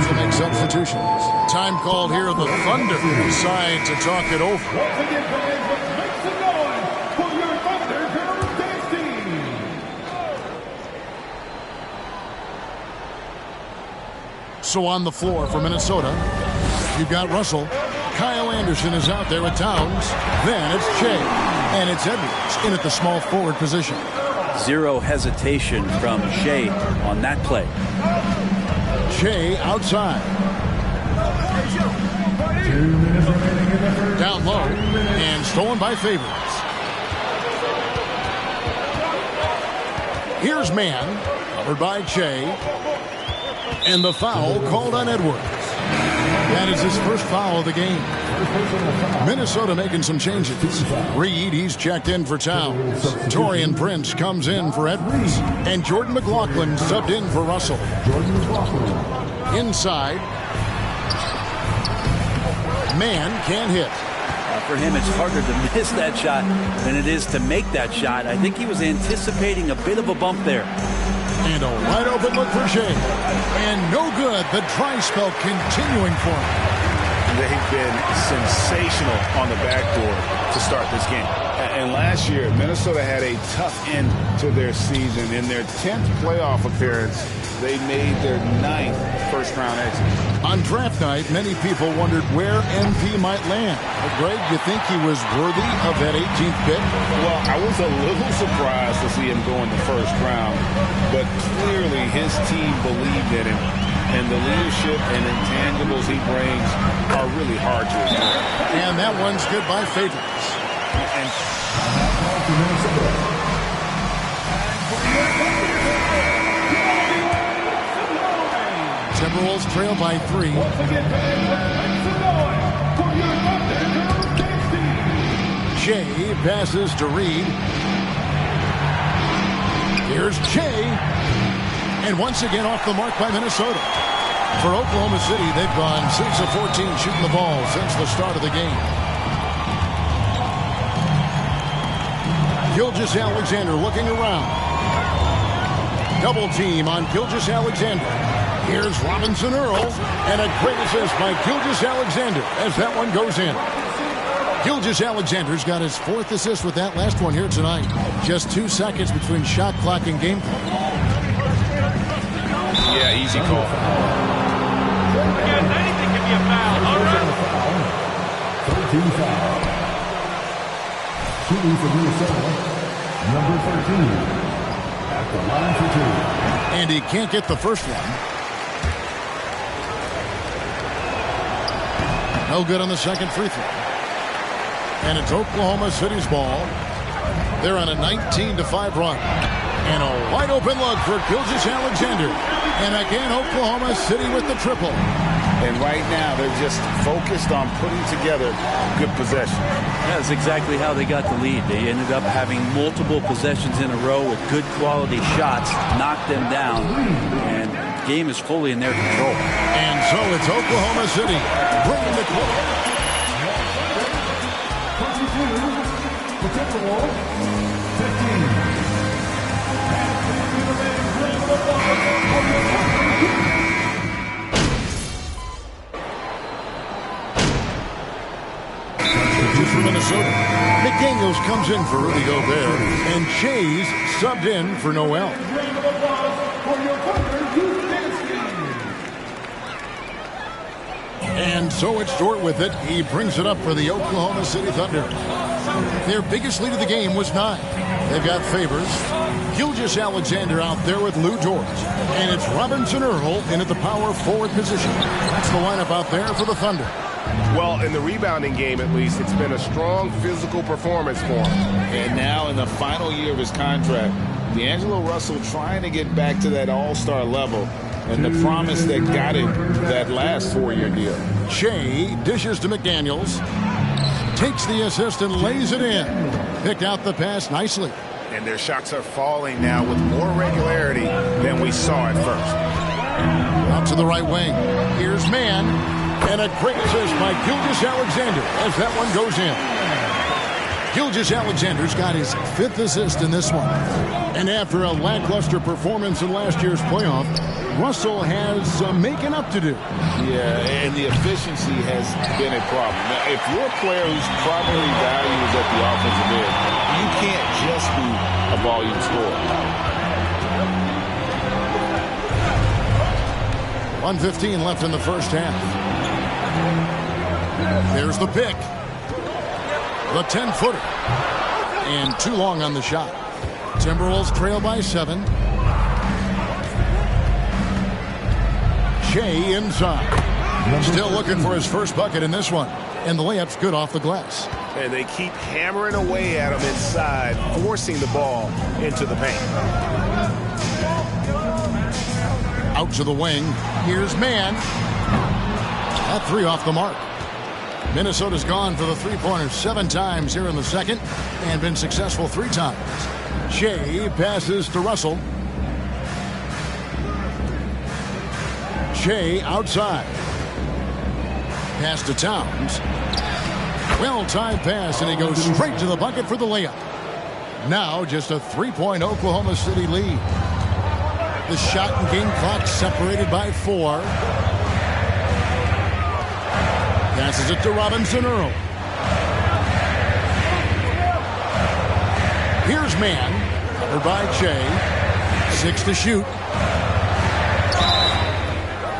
To make substitutions. Time called here. The Thunder decide to talk it over. Once again, fans, let's make some noise for your Thunder Girls dance team. So on the floor for Minnesota, you've got Russell. Kyle Anderson is out there with Towns. Then it's Shea. And it's Edwards in at the small forward position. Zero hesitation from Shea on that play. Shea outside. Down low and stolen by Favors. Here's Mann, covered by Shea. And the foul called on Edwards. That is his first foul of the game. Minnesota making some changes. Reed, he's checked in for Towns. Taurean Prince comes in for Edwards. And Jordan McLaughlin subbed in for Russell. Inside. Mann can't hit. For him, it's harder to miss that shot than it is to make that shot. I think he was anticipating a bit of a bump there. And a wide open look for Shea. And no good. The dry spell continuing for him. They've been sensational on the backboard to start this game. And last year, Minnesota had a tough end to their season. In their 10th playoff appearance, they made their 9th first-round exit. On draft night, many people wondered where MP might land. But Greg, you think he was worthy of that 18th pick? Well, I was a little surprised to see him go in the first round. But clearly, his team believed in him. And the leadership and intangibles he brings are really hard to ignore. And that one's good by Favors. And Timberwolves trail by 3. Shea passes to Reed. Here's Shea. And once again off the mark by Minnesota. For Oklahoma City, they've gone 6 of 14 shooting the ball since the start of the game. Gilgeous-Alexander looking around. Double team on Gilgeous-Alexander. Here's Robinson Earl. And a great assist by Gilgeous-Alexander as that one goes in. Gilgeous-Alexander's got his 4th assist with that last one here tonight. Just 2 seconds between shot clock and game clock. Yeah, easy call. Anything can be a foul. All right. 13 foul. Shooting for Minnesota, number 13. At the line for 2. And he can't get the first one. No good on the second free throw. And it's Oklahoma City's ball. They're on a 19-5 run. And a wide open look for Gilgeous-Alexander. And again, Oklahoma City with the triple. And right now, they're just focused on putting together good possession. That's exactly how they got the lead. They ended up having multiple possessions in a row with good quality shots, knocked them down, and the game is fully in their control. And so it's Oklahoma City bringing the quarter. The Timberwolves, 15. For Minnesota. McDaniels comes in for Rudy Gobert, and Chase subbed in for Noel. And so it's Dort with it. He brings it up for the Oklahoma City Thunder. Their biggest lead of the game was 9. They've got Favors, Gilgeous-Alexander out there with Lou Dort. And it's Robinson Earl in at the power forward position. That's the lineup out there for the Thunder. Well, in the rebounding game, at least, it's been a strong physical performance for him. And now in the final year of his contract, D'Angelo Russell trying to get back to that all-star level and the promise that got him that last 4-year deal. Shea dishes to McDaniels, takes the assist and lays it in. Picked out the pass nicely. And their shots are falling now with more regularity than we saw at first. Out to the right wing. Here's Mann. And a great assist by Gilgeous-Alexander as that one goes in. Gilgeous-Alexander's got his 5th assist in this one. And after a lackluster performance in last year's playoff, Russell has making up to do. Yeah, and the efficiency has been a problem. Now, if you're a player whose primary value is at the offensive end, you can't just be a volume scorer. 1:15 left in the first half. There's the pick. The 10-footer. And too long on the shot. Timberwolves trail by 7. Shea inside. Still looking for his first bucket in this one. And the layup's good off the glass. And they keep hammering away at him inside, forcing the ball into the paint. Out to the wing. Here's Mann. That 3 off the mark. Minnesota's gone for the three-pointer 7 times here in the second and been successful 3 times. Shea passes to Russell. Shea outside. Pass to Towns. Well-timed pass, and he goes straight to the bucket for the layup. Now just a 3-point Oklahoma City lead. The shot and game clock separated by 4. Passes it to Robinson Earl. Here's Mann. Covered by Shea. 6 to shoot.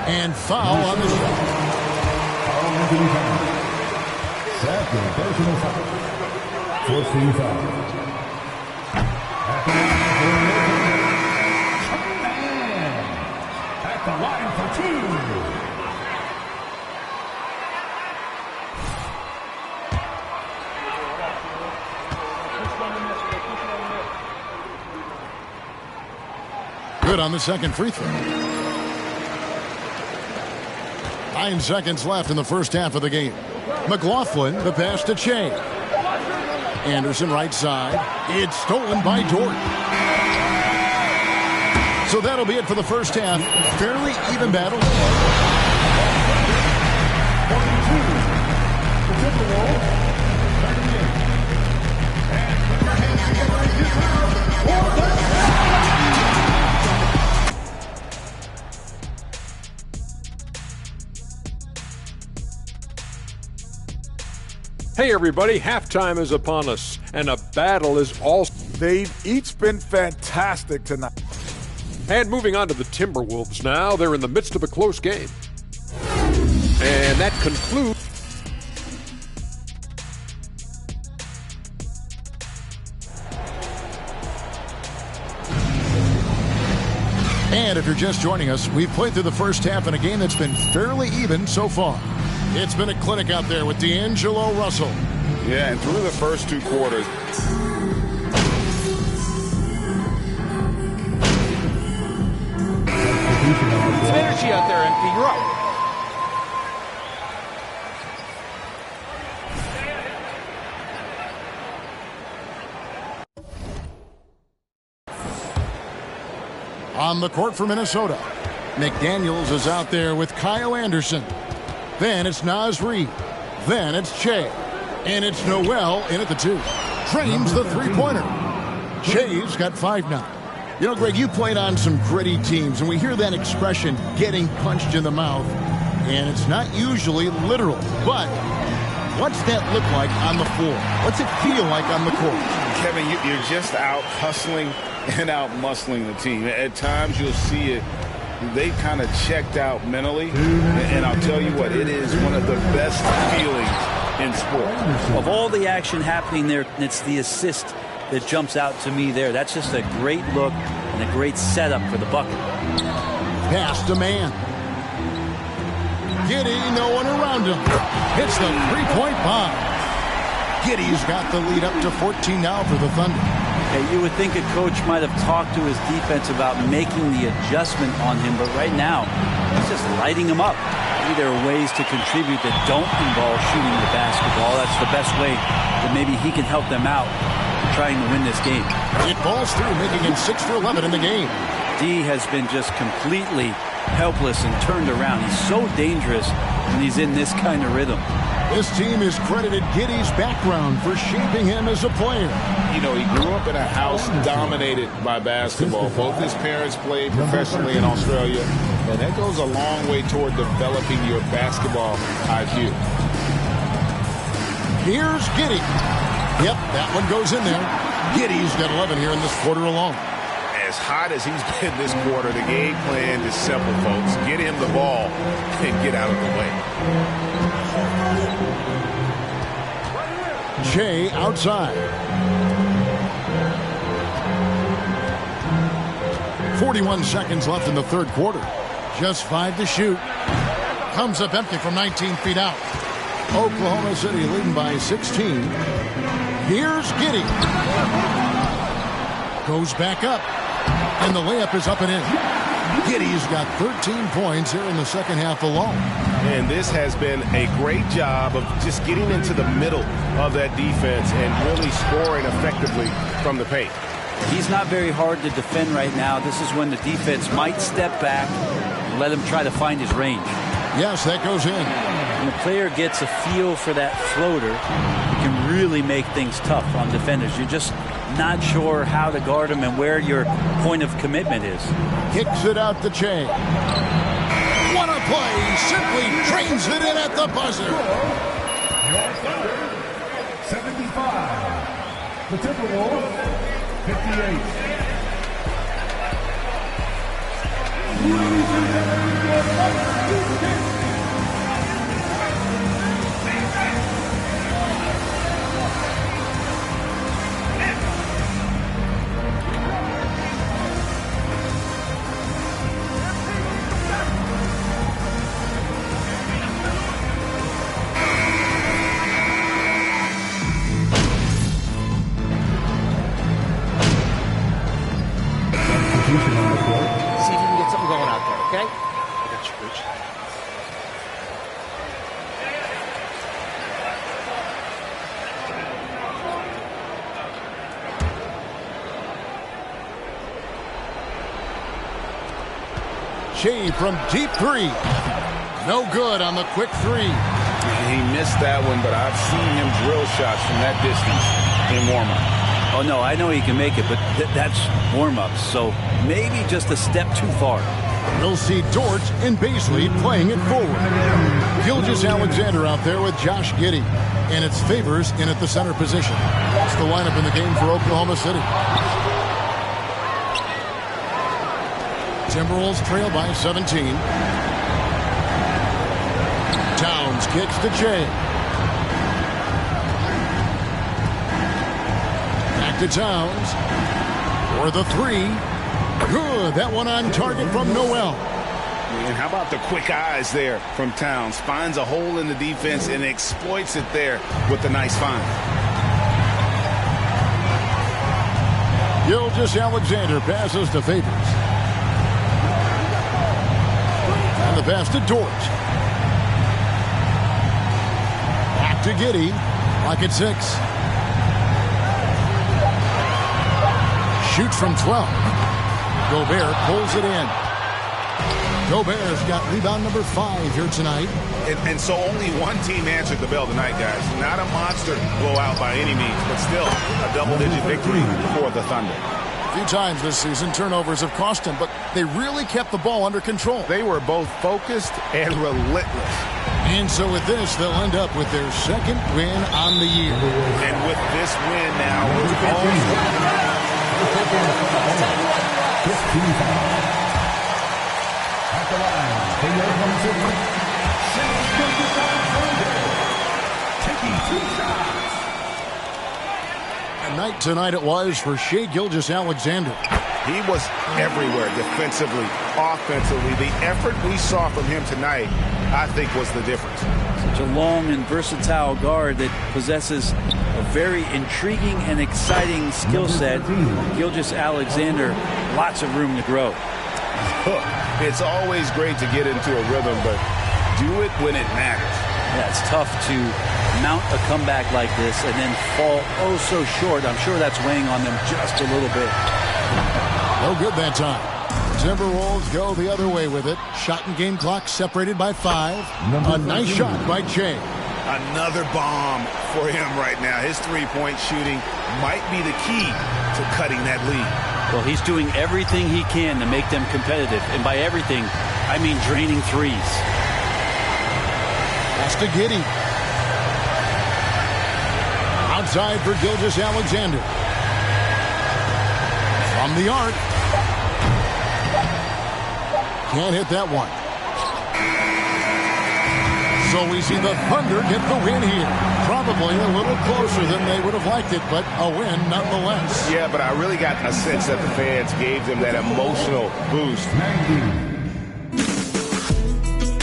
And foul on the shot. Second personal foul. Forcing foul. At the line for 2. Good on the second free throw. 9 seconds left in the first half of the game. McLaughlin, the pass to Shea. Anderson right side. It's stolen by Dort. So that'll be it for the first half. Fairly even battle. Hey everybody, halftime is upon us, and a battle is also. They've each been fantastic tonight. And moving on to the Timberwolves now, they're in the midst of a close game. And that concludes. And if you're just joining us, we've played through the first half in a game that's been fairly even so far. It's been a clinic out there with D'Angelo Russell. Yeah, and through the first 2 quarters. Some energy out there, MP. You're up. On the court for Minnesota, McDaniels is out there with Kyle Anderson. Then it's Naz Reid. Then it's Che. And it's Noel in at the 2. Trains the three-pointer. Che's got 5 now. You know, Greg, you played on some gritty teams, and we hear that expression, getting punched in the mouth, and it's not usually literal. But what's that look like on the floor? What's it feel like on the court? Kevin, you're just out hustling and out muscling the team. At times you'll see it. They kind of checked out mentally, and I'll tell you what, it is one of the best feelings in sport. Of all the action happening there, it's the assist that jumps out to me there. That's just a great look and a great setup for the bucket. Pass to man. Giddey, no one around him. Hits the three-point bomb. Giddey's got the lead up to 14 now for the Thunder. Hey, you would think a coach might have talked to his defense about making the adjustment on him, but right now, he's just lighting him up. Maybe there are ways to contribute that don't involve shooting the basketball. That's the best way that maybe he can help them out trying to win this game. It falls through, making him 6 for 11 in the game. D has been just completely helpless and turned around. He's so dangerous when he's in this kind of rhythm. This team has credited Giddey's background for shaping him as a player. You know, he grew up in a house dominated by basketball. Both his parents played professionally in Australia, and that goes a long way toward developing your basketball IQ. Here's Giddey. Yep, that one goes in there. Giddey's got 11 here in this quarter alone. As hot as he's been this quarter, the game plan is simple, folks. Get him the ball and get out of the way. Che outside. 41 seconds left in the third quarter. Just 5 to shoot. Comes up empty from 19 feet out. Oklahoma City leading by 16. Here's Giddey. Goes back up. And the layup is up and in. Giddey's got 13 points here in the second half alone. And this has been a great job of just getting into the middle of that defense and really scoring effectively from the paint. He's not very hard to defend right now. This is when the defense might step back and let him try to find his range. Yes, that goes in. When the player gets a feel for that floater, it can really make things tough on defenders. You're just not sure how to guard him and where your point of commitment is. Kicks it out to Che. What a play! Simply trains it in at the buzzer. Your Thunder, 75. The Timberwolves, 58. See if you can get something going out there, okay? I got you, coach. Che from deep 3. No good on the quick 3. He missed that one, but I've seen him drill shots from that distance in warm-up. Oh, no, I know he can make it, but that's warm-ups, so maybe just a step too far. We'll see Dort and Baisley playing it forward. Gilgeous-Alexander out there with Josh Giddey, and it's Favors in at the center position. That's the lineup in the game for Oklahoma City. Timberwolves trail by 17. Towns kicks to Che. Back to Towns for the 3. Good. That one on target from Noel. And how about the quick eyes there from Towns? Finds a hole in the defense and exploits it there with a nice find. Gilgeous-Alexander passes to Favors. And the pass to Dort. Back to Giddey. Clock at 6. Shoots from 12. Gobert pulls it in. Gobert's got rebound number 5 here tonight. And so only one team answered the bell tonight, guys. Not a monster blowout by any means, but still a double-digit victory for the Thunder. A few times this season, turnovers have cost him, but they really kept the ball under control. They were both focused and relentless. And so with this, they'll end up with their second win on the year. And with this win now, At the line, for your home city, taking 2 shots. A night tonight it was for Shai Gilgeous-Alexander. he was everywhere defensively, offensively. The effort we saw from him tonight, I think, was the difference. Such a long and versatile guard that possesses a very intriguing and exciting skill set. Gilgeous-Alexander, lots of room to grow. It's always great to get into a rhythm, but do it when it matters. Yeah, it's tough to mount a comeback like this and then fall oh so short. I'm sure that's weighing on them just a little bit. No good that time. Timberwolves go the other way with it. Shot and game clock separated by 5. A nice shot by Shai. Another bomb for him right now. His three-point shooting might be the key to cutting that lead. Well, he's doing everything he can to make them competitive. And by everything, I mean draining threes. That's to Giddey. Outside for Gilgeous-Alexander. From the arc. Can't hit that one. So we see the Thunder get the win here. Probably a little closer than they would have liked it, but a win nonetheless. Yeah, but I really got a sense that the fans gave them that emotional boost.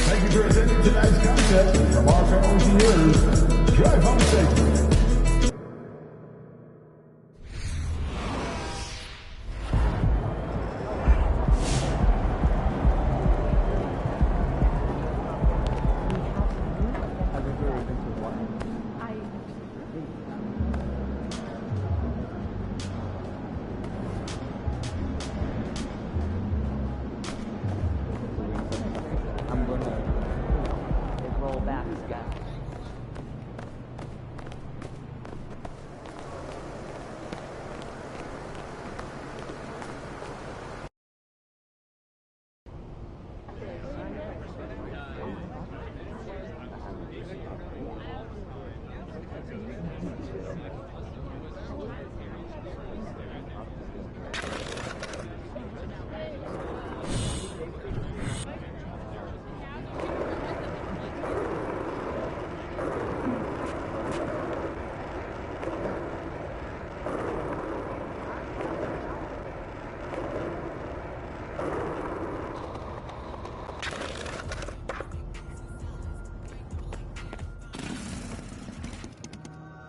Thank you for attending tonight's contest from our fellow viewers. Drive home safely.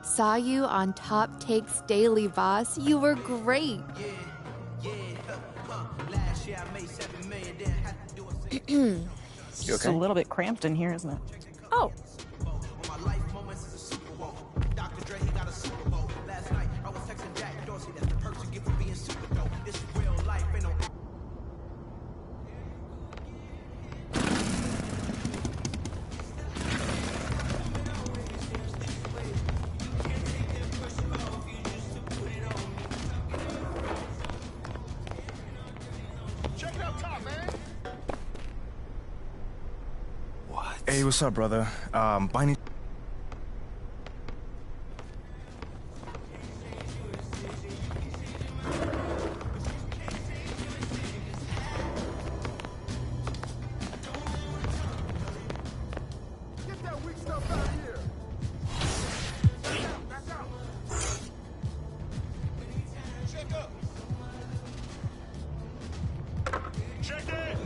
Saw you on Top Takes Daily, Voss. You were great. It's a little bit cramped in here, isn't it? Oh. Hey, what's up, brother? By any... Get that weak stuff out of here. Check up. Check in.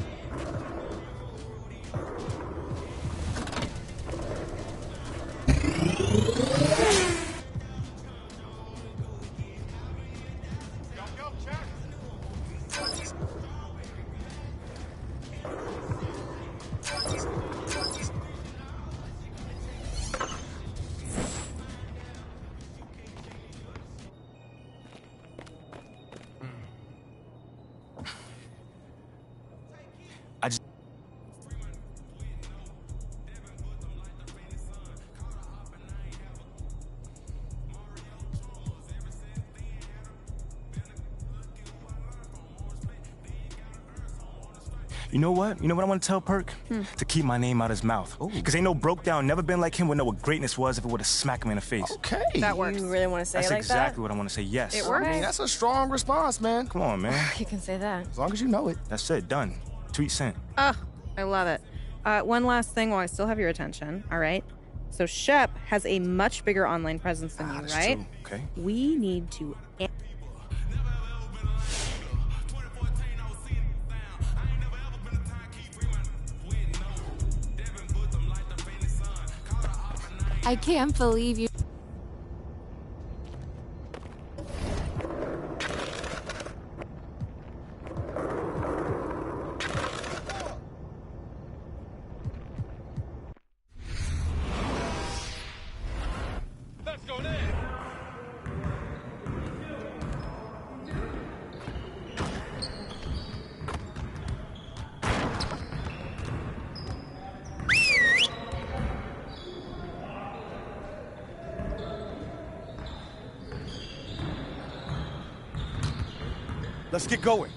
You know what? You know what I want to tell Perk? To keep my name out his mouth. Because ain't no broke down, never been like him, would know what greatness was if it would have smacked him in the face. Okay. That works. You really want to say That's it like exactly what I want to say, yes. It works. I mean, that's a strong response, man. Come on, man. that? You can say that. As long as you know it. That's it, done. Tweet sent. Oh, I love it. One last thing while I still have your attention, all right? So Shep has a much bigger online presence than you, That's right? true. Okay. We need to... I can't believe you. Let's go there. Let's get going.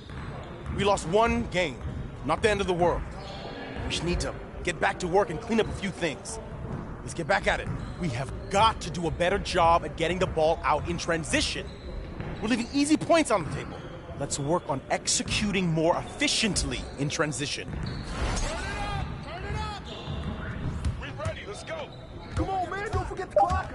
We lost one game, not the end of the world. We just need to get back to work and clean up a few things. Let's get back at it. We have got to do a better job at getting the ball out in transition. We're leaving easy points on the table. Let's work on executing more efficiently in transition. Turn it up! We ready, let's go. Come on, man, don't forget the clock.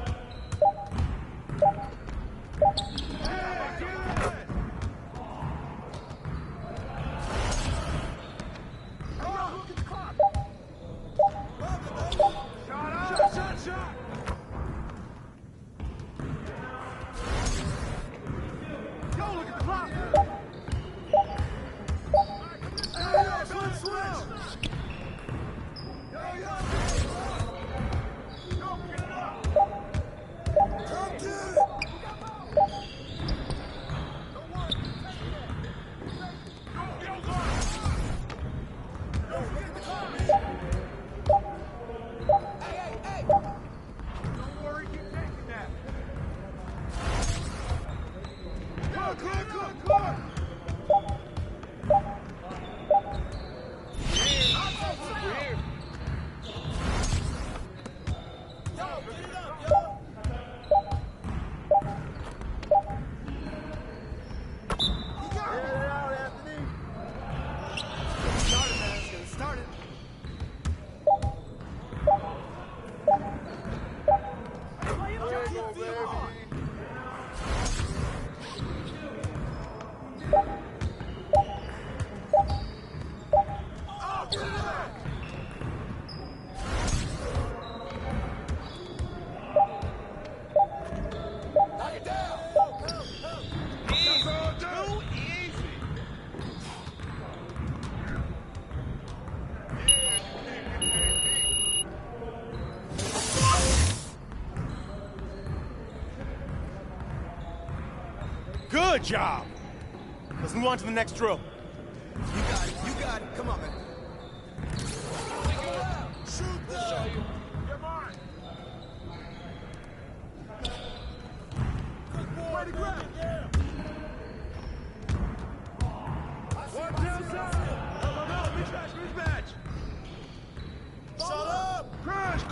Good job. Let's move on to the next drill. You got it, you got it. Come on, man. Shoot them! Come on! Way to grab! Watch outside! No, mismatch! Shut up! Crash!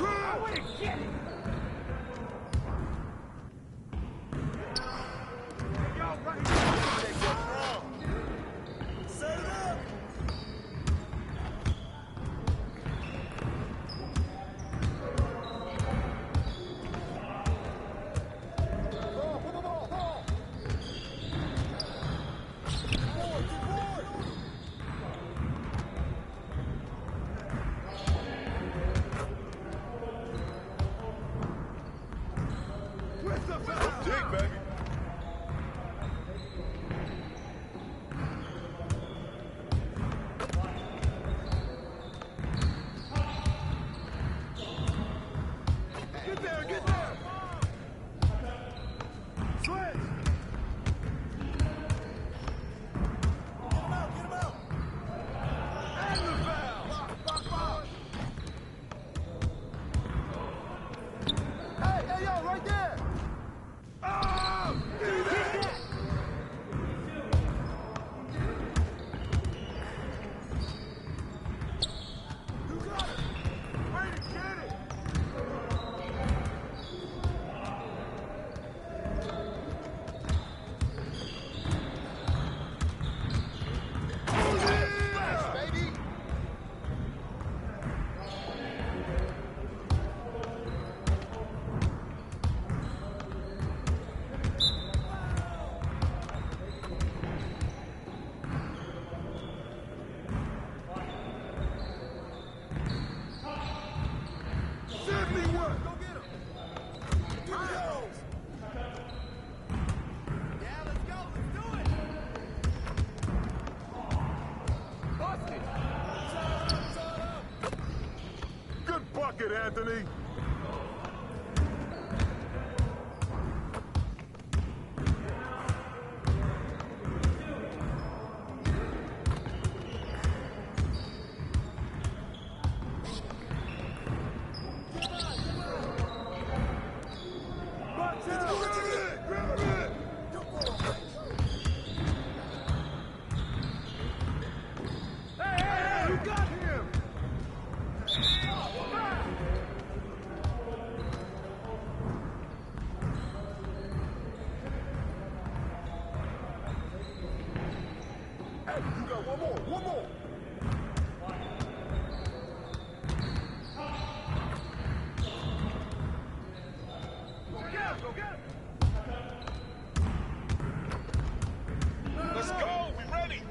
Wait, get it! Set it up! Anthony. Let's go. We ready.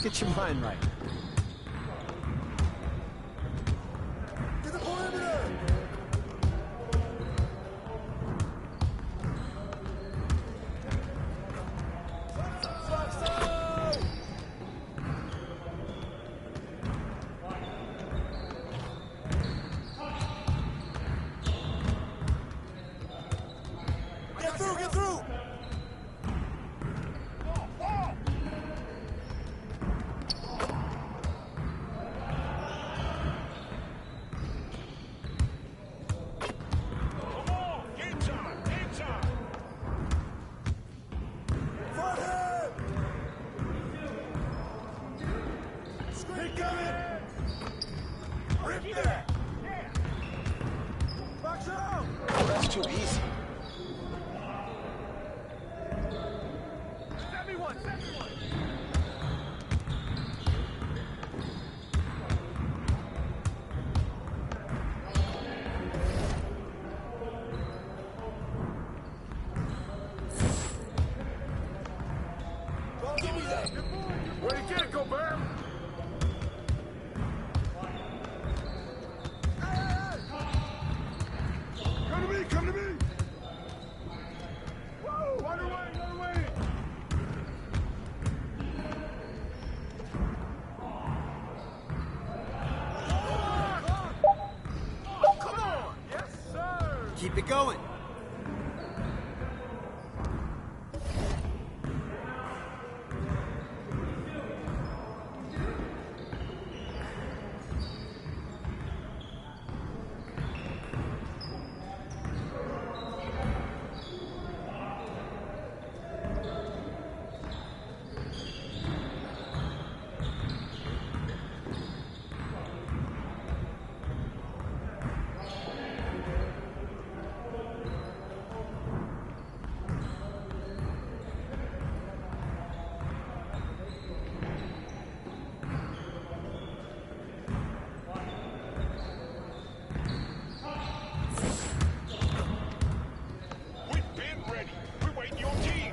Get your mind right. Get through, get through. That's too easy. Give me that. Where you get, Gobert? Come to me, come to me. Whoa, run away, run away. Oh, come on. Yes, sir. Keep it going. We've been ready. We're waiting your team.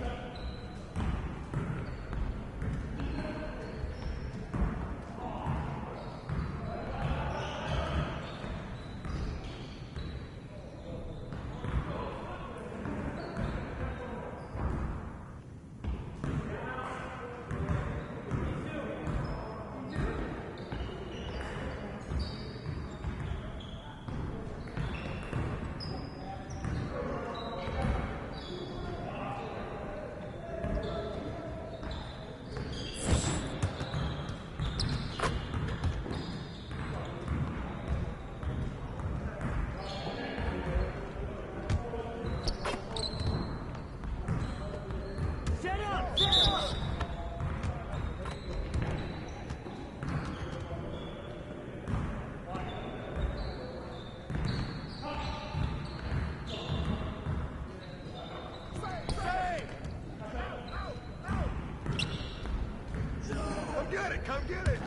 Come get it, come get it.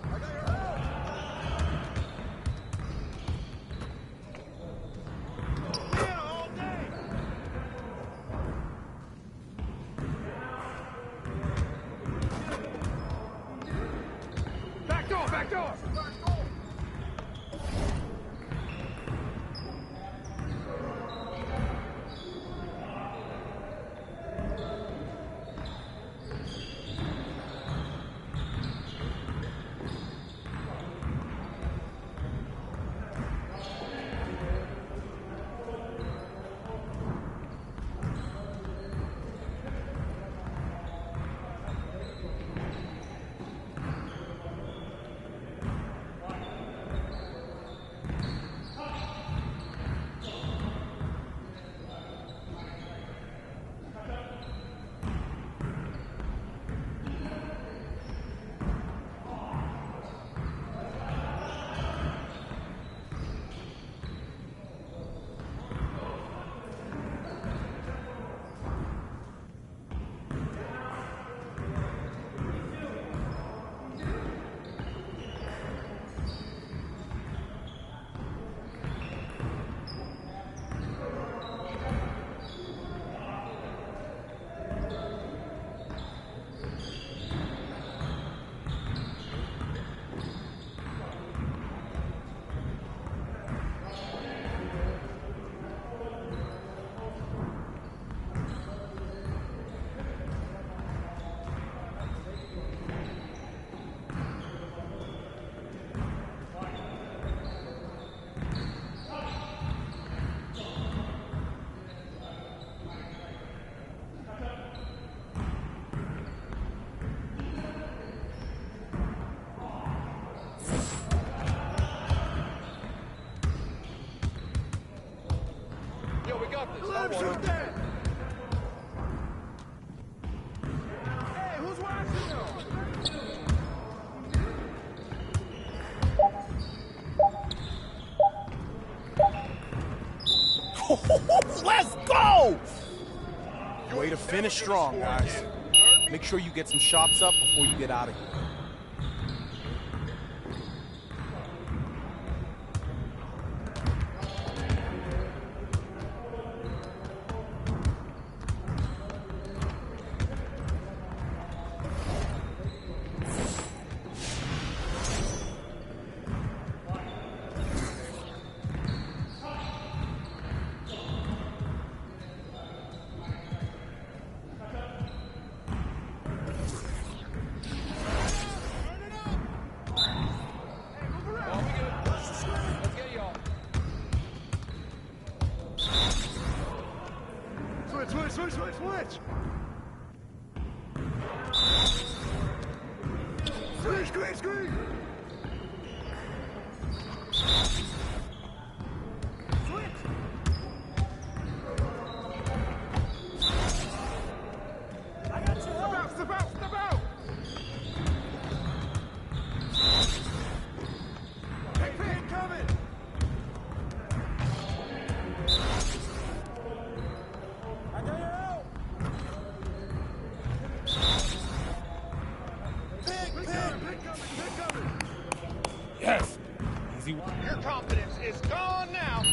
I got your help. Yo, we got this. Let him shoot that! Hey, who's watching though? Let's go! Way to finish strong, guys. Make sure you get some shots up before you get out of here. Switch! Screen! Step out! Hey, coming! I got you out! Pick coming! Yes! Easy. Your confidence is gone now!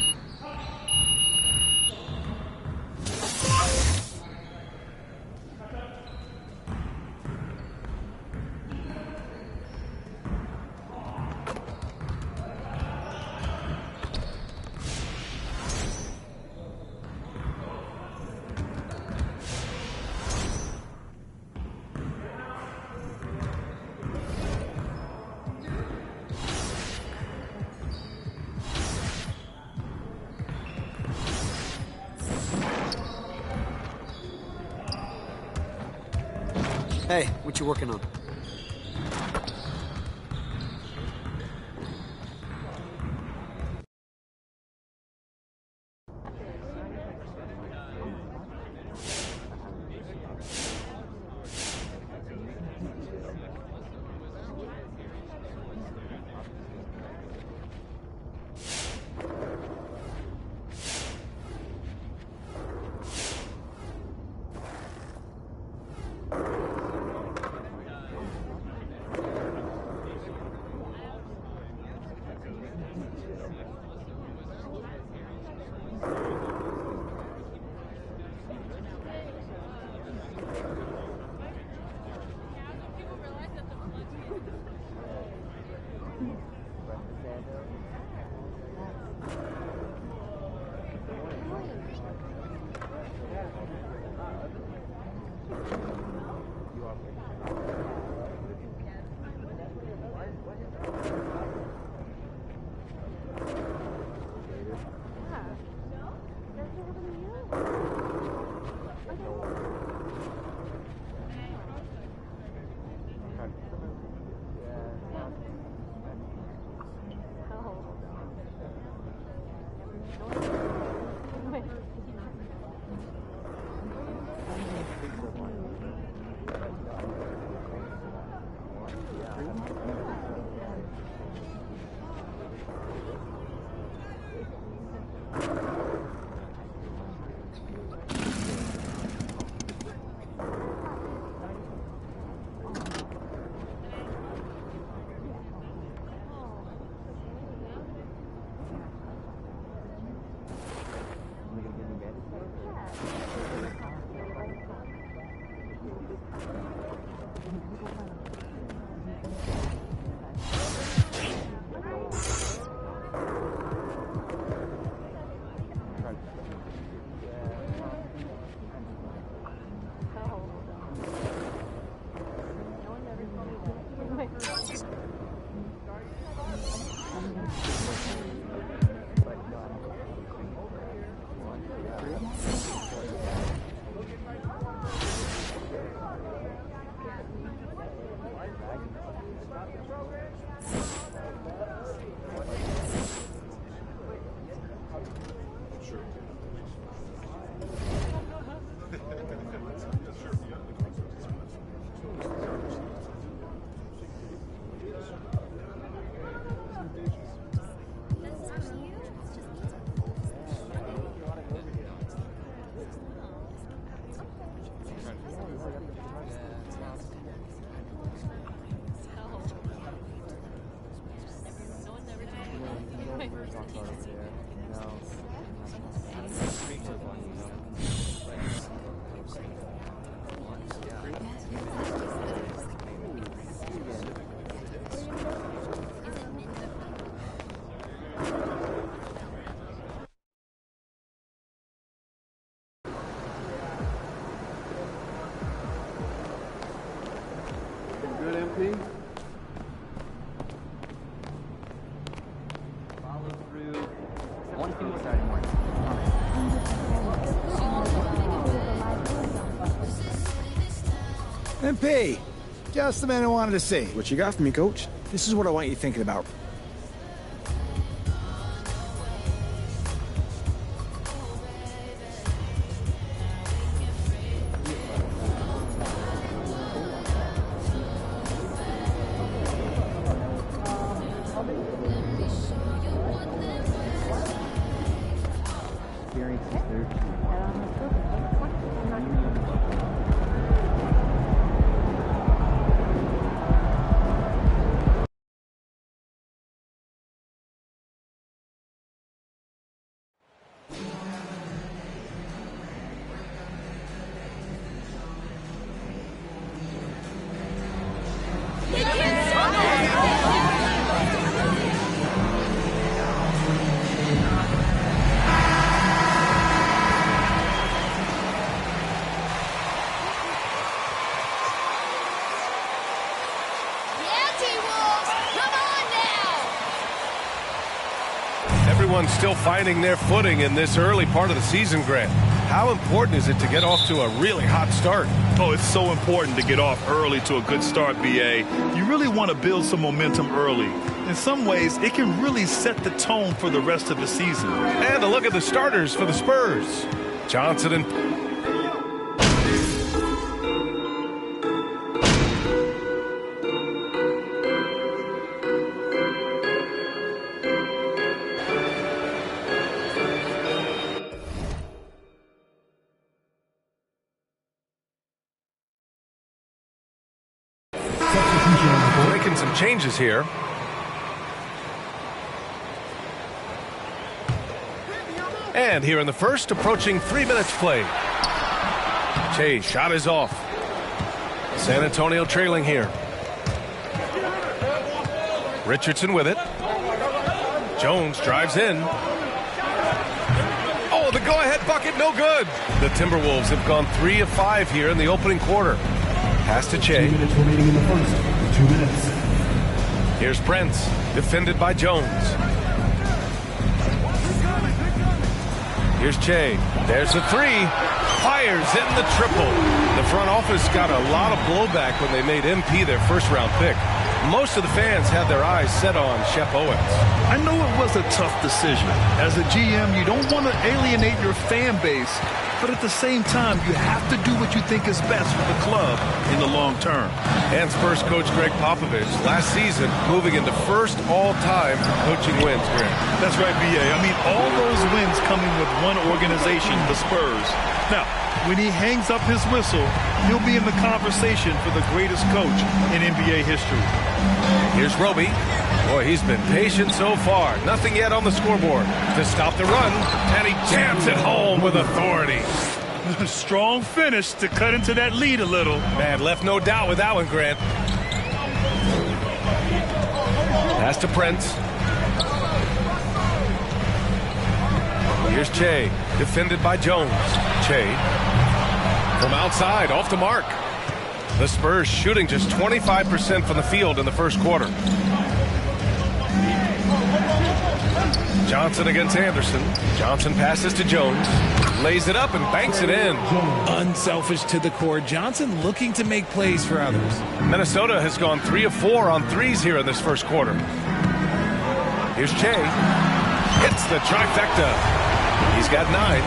Hey, what you working on? Good, MP. Follow through. I want to see what's Saturday morning. MP, just the man I wanted to see. What you got for me, Coach? This is what I want you thinking about. Everyone's still finding their footing in this early part of the season, Grant. How important is it to get off to a really hot start? Oh, it's so important to get off early to a good start, BA. You really want to build some momentum early. In some ways, it can really set the tone for the rest of the season. And a look at the starters for the Spurs. Johnson and... Making some changes here. And here in the first, approaching 3 minutes played. Chase shot is off. San Antonio trailing here. Richardson with it. Jones drives in. Oh, the go-ahead bucket, no good. The Timberwolves have gone 3 of 5 here in the opening quarter. Pass to Che. 2 minutes remaining in the first. 2 minutes. Here's Prince, defended by Jones. Here's Che. There's the three. Fires in the triple. The front office got a lot of blowback when they made MP their first-round pick. Most of the fans had their eyes set on Shep Owens. I know it was a tough decision. As a GM, you don't want to alienate your fan base, but at the same time, you have to do what you think is best for the club in the long term. And Spurs coach Greg Popovich last season moving into first all-time for coaching wins, Greg. That's right, BA. I mean, all those wins coming with one organization, the Spurs. Now, when he hangs up his whistle, he'll be in the conversation for the greatest coach in NBA history. Here's Roby. Boy, he's been patient so far. Nothing yet on the scoreboard to stop the run, and he jams it home with authority. Strong finish to cut into that lead a little. Man, left no doubt with that one, Grant. Pass to Prince. Here's Che, defended by Jones. Che from outside, off the mark. The Spurs shooting just 25% from the field in the first quarter. Johnson against Anderson. Johnson passes to Jones. Lays it up and banks it in. Unselfish to the core. Johnson looking to make plays for others. Minnesota has gone 3 of 4 on threes here in this first quarter. Here's Che. Hits the trifecta. He's got 9.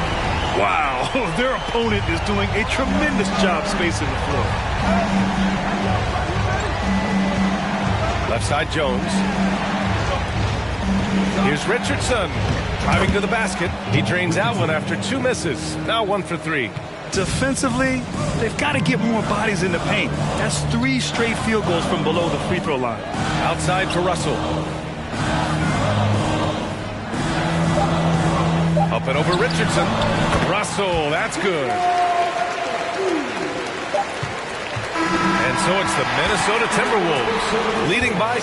Wow, their opponent is doing a tremendous job spacing the floor. Left side Jones. Here's Richardson. Driving to the basket. He drains out one after 2 misses. Now 1 for 3. Defensively, they've got to get more bodies in the paint. That's 3 straight field goals from below the free throw line. Outside to Russell. Up and over Richardson. Russell, that's good. And so it's the Minnesota Timberwolves leading by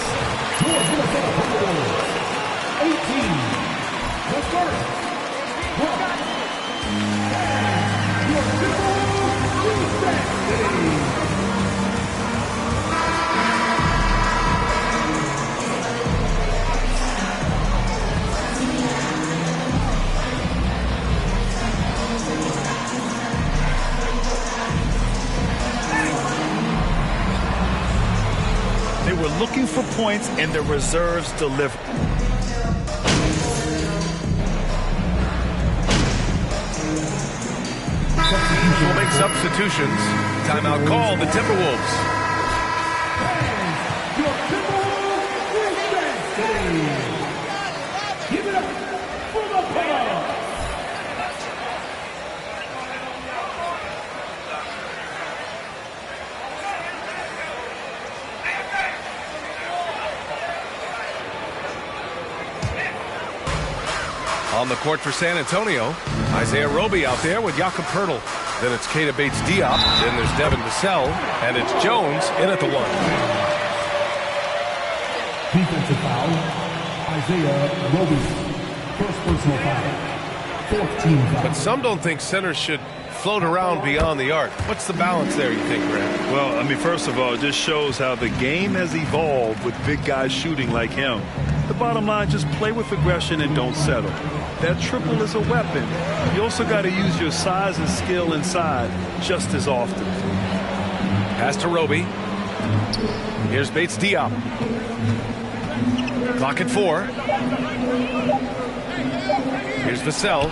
18. The first. They were looking for points and the reserves delivered. Will make substitutions. Timeout call, the Timberwolves. Give it up for the playoffs. On the court for San Antonio, Isaiah Roby out there with Jakob Poeltl. Then it's Keita Bates-Diop. Then there's Devin Vassell. And it's Jones in at the 1. Defensive foul, Isaiah Roby. First personal foul. 14 foul. But some don't think centers should float around beyond the arc. What's the balance there, you think, Grant? Well, I mean, first of all, it just shows how the game has evolved with big guys shooting like him. The bottom line, just play with aggression and don't settle. That triple is a weapon. You also got to use your size and skill inside just as often. Pass to Roby. Here's Bates-Diop. Clock at 4. Here's Vassell.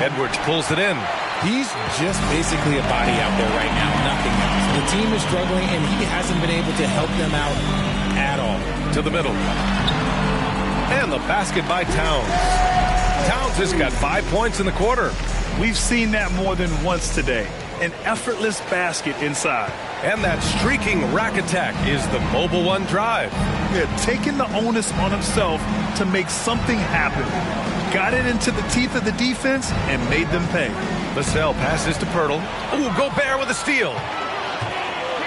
Edwards pulls it in. He's just basically a body out there right now, nothing else. The team is struggling, and he hasn't been able to help them out at all. To the middle. And the basket by Towns. Towns has got 5 points in the quarter. We've seen that more than once today. An effortless basket inside. And that streaking rack attack is the Mobile One drive. Yeah, taking the onus on himself to make something happen. Got it into the teeth of the defense and made them pay. Vassell passes to Poeltl. Ooh, Gobert with a steal.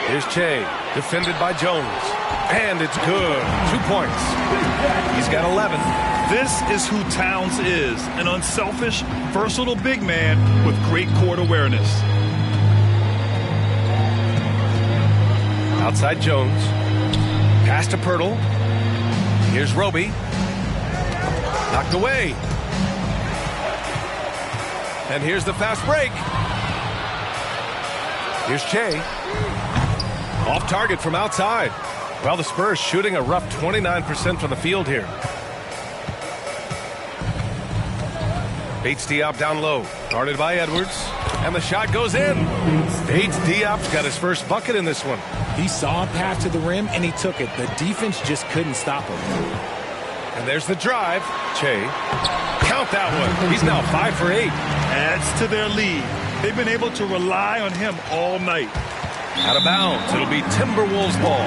Here's Che, defended by Jones. And it's good. 2 points. He's got 11. This is who Towns is. An unselfish, versatile big man with great court awareness. Outside Jones. Pass to Poeltl. Here's Roby. Knocked away. And here's the fast break. Here's Che. Off target from outside. Well, the Spurs shooting a rough 29% from the field here. Bates-Diop down low. Guarded by Edwards. And the shot goes in. Bates-Diop's got his first bucket in this one. He saw a path to the rim, and he took it. The defense just couldn't stop him. And there's the drive. Che. Count that one. He's now 5 for 8. Adds to their lead. They've been able to rely on him all night. Out of bounds. It'll be Timberwolves ball.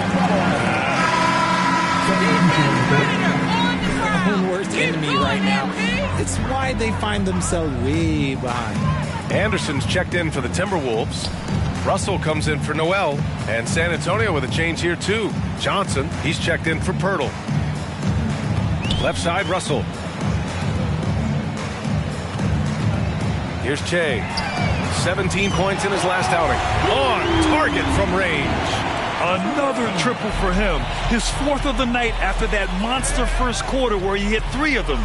Their own worst enemy right now. It's why they find themselves way behind. Anderson's checked in for the Timberwolves. Russell comes in for Noel. And San Antonio with a change here, too. Johnson, he's checked in for Pirtle. Left side, Russell. Here's Che. 17 points in his last outing. On target from range. Another triple for him. His 4th of the night after that monster first quarter where he hit 3 of them.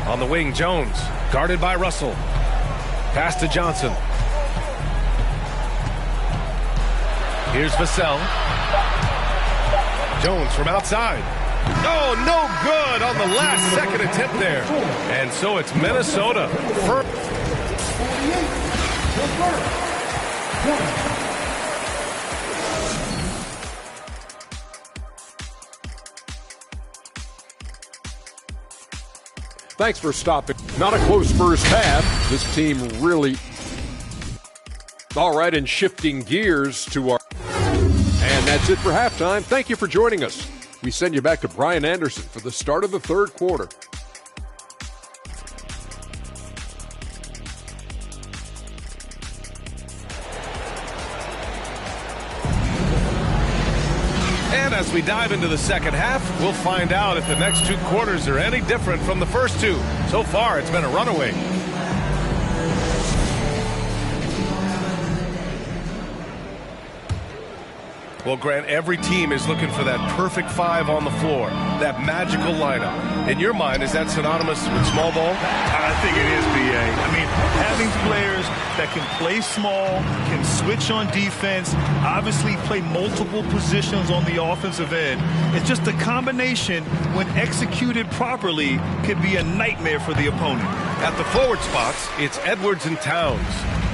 On the wing, Jones. Guarded by Russell. Pass to Johnson. Here's Vassell. Jones from outside. Oh, no good on the last second attempt there. And so it's Minnesota. Thanks for stopping. Not a close first half. This team really... All right, and shifting gears to our... And that's it for halftime. Thank you for joining us. We send you back to Brian Anderson for the start of the third quarter. And as we dive into the second half, we'll find out if the next 2 quarters are any different from the first 2. So far, it's been a runaway. Well, Grant, every team is looking for that perfect 5 on the floor, that magical lineup. In your mind, is that synonymous with small ball? I think it is, B.A. I mean, having players that can play small, can switch on defense, obviously play multiple positions on the offensive end. It's just a combination, when executed properly, could be a nightmare for the opponent. At the forward spots, it's Edwards and Towns.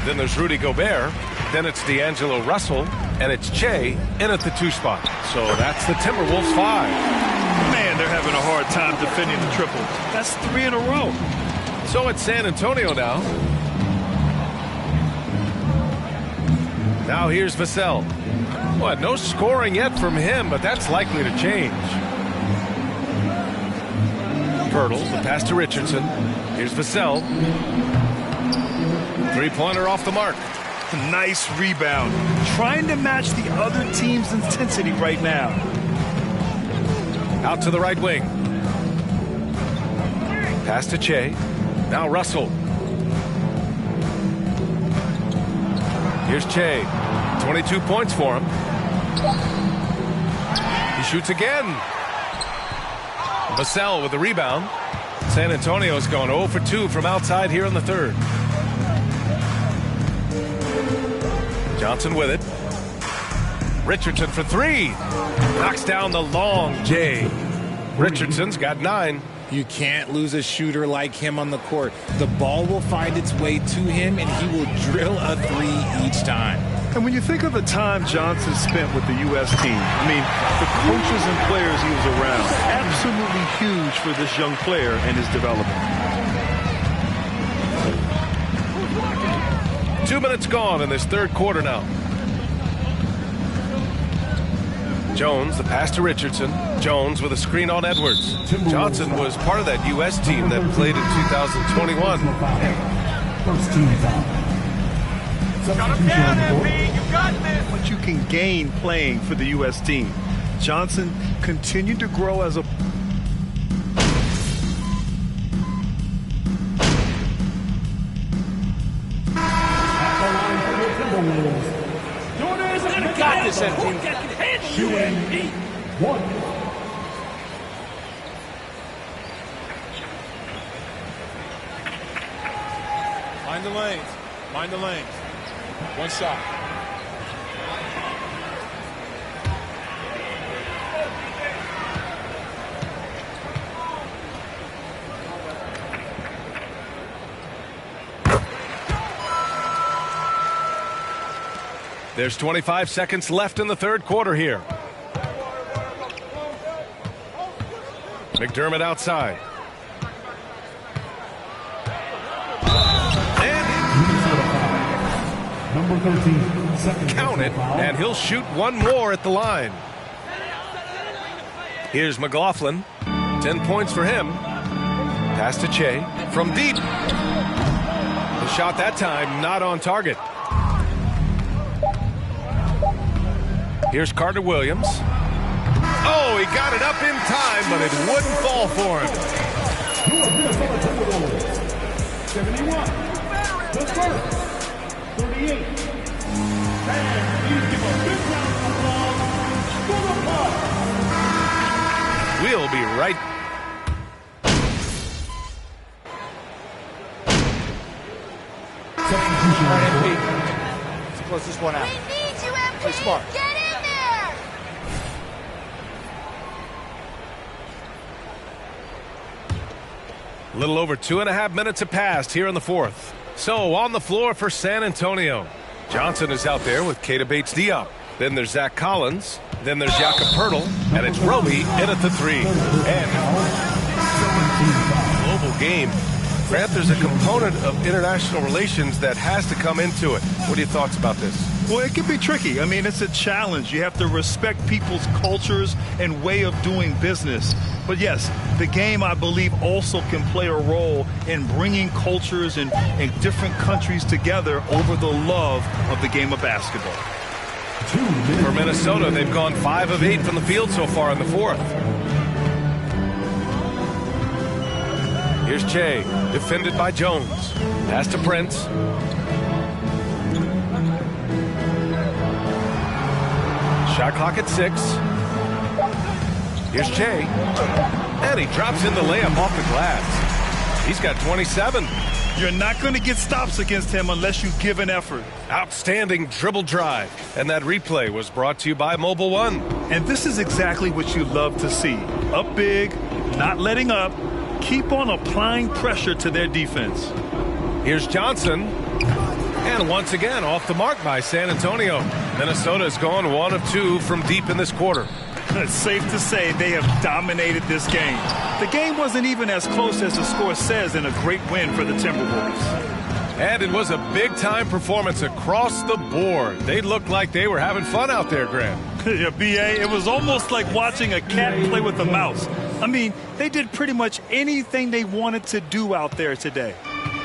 Then there's Rudy Gobert. Then it's D'Angelo Russell. And it's Che in at the 2 spot. So that's the Timberwolves 5. Man, they're having a hard time defending the triple. That's 3 in a row. So it's San Antonio now. Now here's Vassell. What? No scoring yet from him, but that's likely to change. Pirtle, the pass to Richardson. Here's Vassell. 3-pointer off the mark. Nice rebound. Trying to match the other team's intensity right now. Out to the right wing. Pass to Che. Now Russell. Here's Che. 22 points for him. He shoots again. Vassell with the rebound. San Antonio's gone 0 for 2 from outside here in the third. Johnson with it. Richardson for 3. Knocks down the long J. Richardson's got 9. You can't lose a shooter like him on the court. The ball will find its way to him, and he will drill a 3 each time. And when you think of the time Johnson spent with the U.S. team, I mean, the coaches and players he was around, absolutely huge for this young player and his development. 2 minutes gone in this third quarter now. Jones, the pass to Richardson. Jones with a screen on Edwards. Johnson was part of that U.S. team that played in 2021. First team foul. Got him down, MP. You got this. What you can gain playing for the U.S. team. Johnson continued to grow as a... Got this, MP. Shooting 1. Mind the lanes. Mind the lanes. One shot. There's 25 seconds left in the third quarter here. McDermott outside. Number 13, second. Count it, and he'll shoot one more at the line. Here's McLaughlin. 10 points for him. Pass to Che. from deep. The shot that time not on target. Here's Carter Williams. Oh, he got it up in time, but it wouldn't fall for him. 71. The first. 38. And please give a big round of applause for the Bucks. We'll be right. Let's close this one out. Play smart. A little over 2.5 minutes have passed here in the fourth. So on the floor for San Antonio. Johnson is out there with Keita Bates-Diop. Then there's Zach Collins. Then there's Jakob Poeltl. And it's Roby in at the three. And global game. Grant, there's a component of international relations that has to come into it. What are your thoughts about this? Well, it can be tricky. I mean, it's a challenge. You have to respect people's cultures and way of doing business. But yes, the game, I believe, also can play a role in bringing cultures and different countries together over the love of the game of basketball. For Minnesota, they've gone 5 of 8 from the field so far in the fourth. Here's Che, defended by Jones. Pass to Prince. Shot clock at 6. Here's Che. And he drops in the layup off the glass. He's got 27. You're not going to get stops against him unless you give an effort. Outstanding dribble drive. And that replay was brought to you by Mobile One. And this is exactly what you love to see. Up big, not letting up. Keep on applying pressure to their defense. Here's Johnson. And once again, off the mark by San Antonio. Minnesota's gone 1 of 2 from deep in this quarter. It's safe to say they have dominated this game. The game wasn't even as close as the score says in a great win for the Timberwolves. And it was a big-time performance across the board. They looked like they were having fun out there, Graham. Yeah, B.A., it was almost like watching a cat play with a mouse. I mean, they did pretty much anything they wanted to do out there today.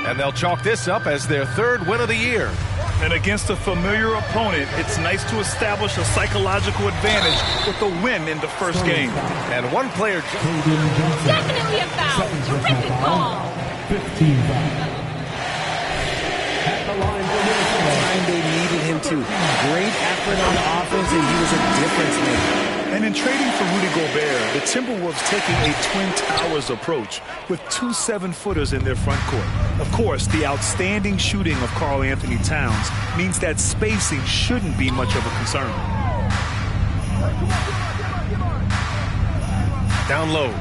And they'll chalk this up as their 3rd win of the year. And against a familiar opponent, it's nice to establish a psychological advantage with a win in the first game. And one player... Definitely a foul. Terrific call. 15 fouls. At the line for Minnesota. Time they needed him to. Great effort on offense, and he was a difference maker. And in trading for Rudy Gobert, the Timberwolves taking a Twin Towers approach with 2 7-footers in their front court. Of course, the outstanding shooting of Karl Anthony Towns means that spacing shouldn't be much of a concern. Down low.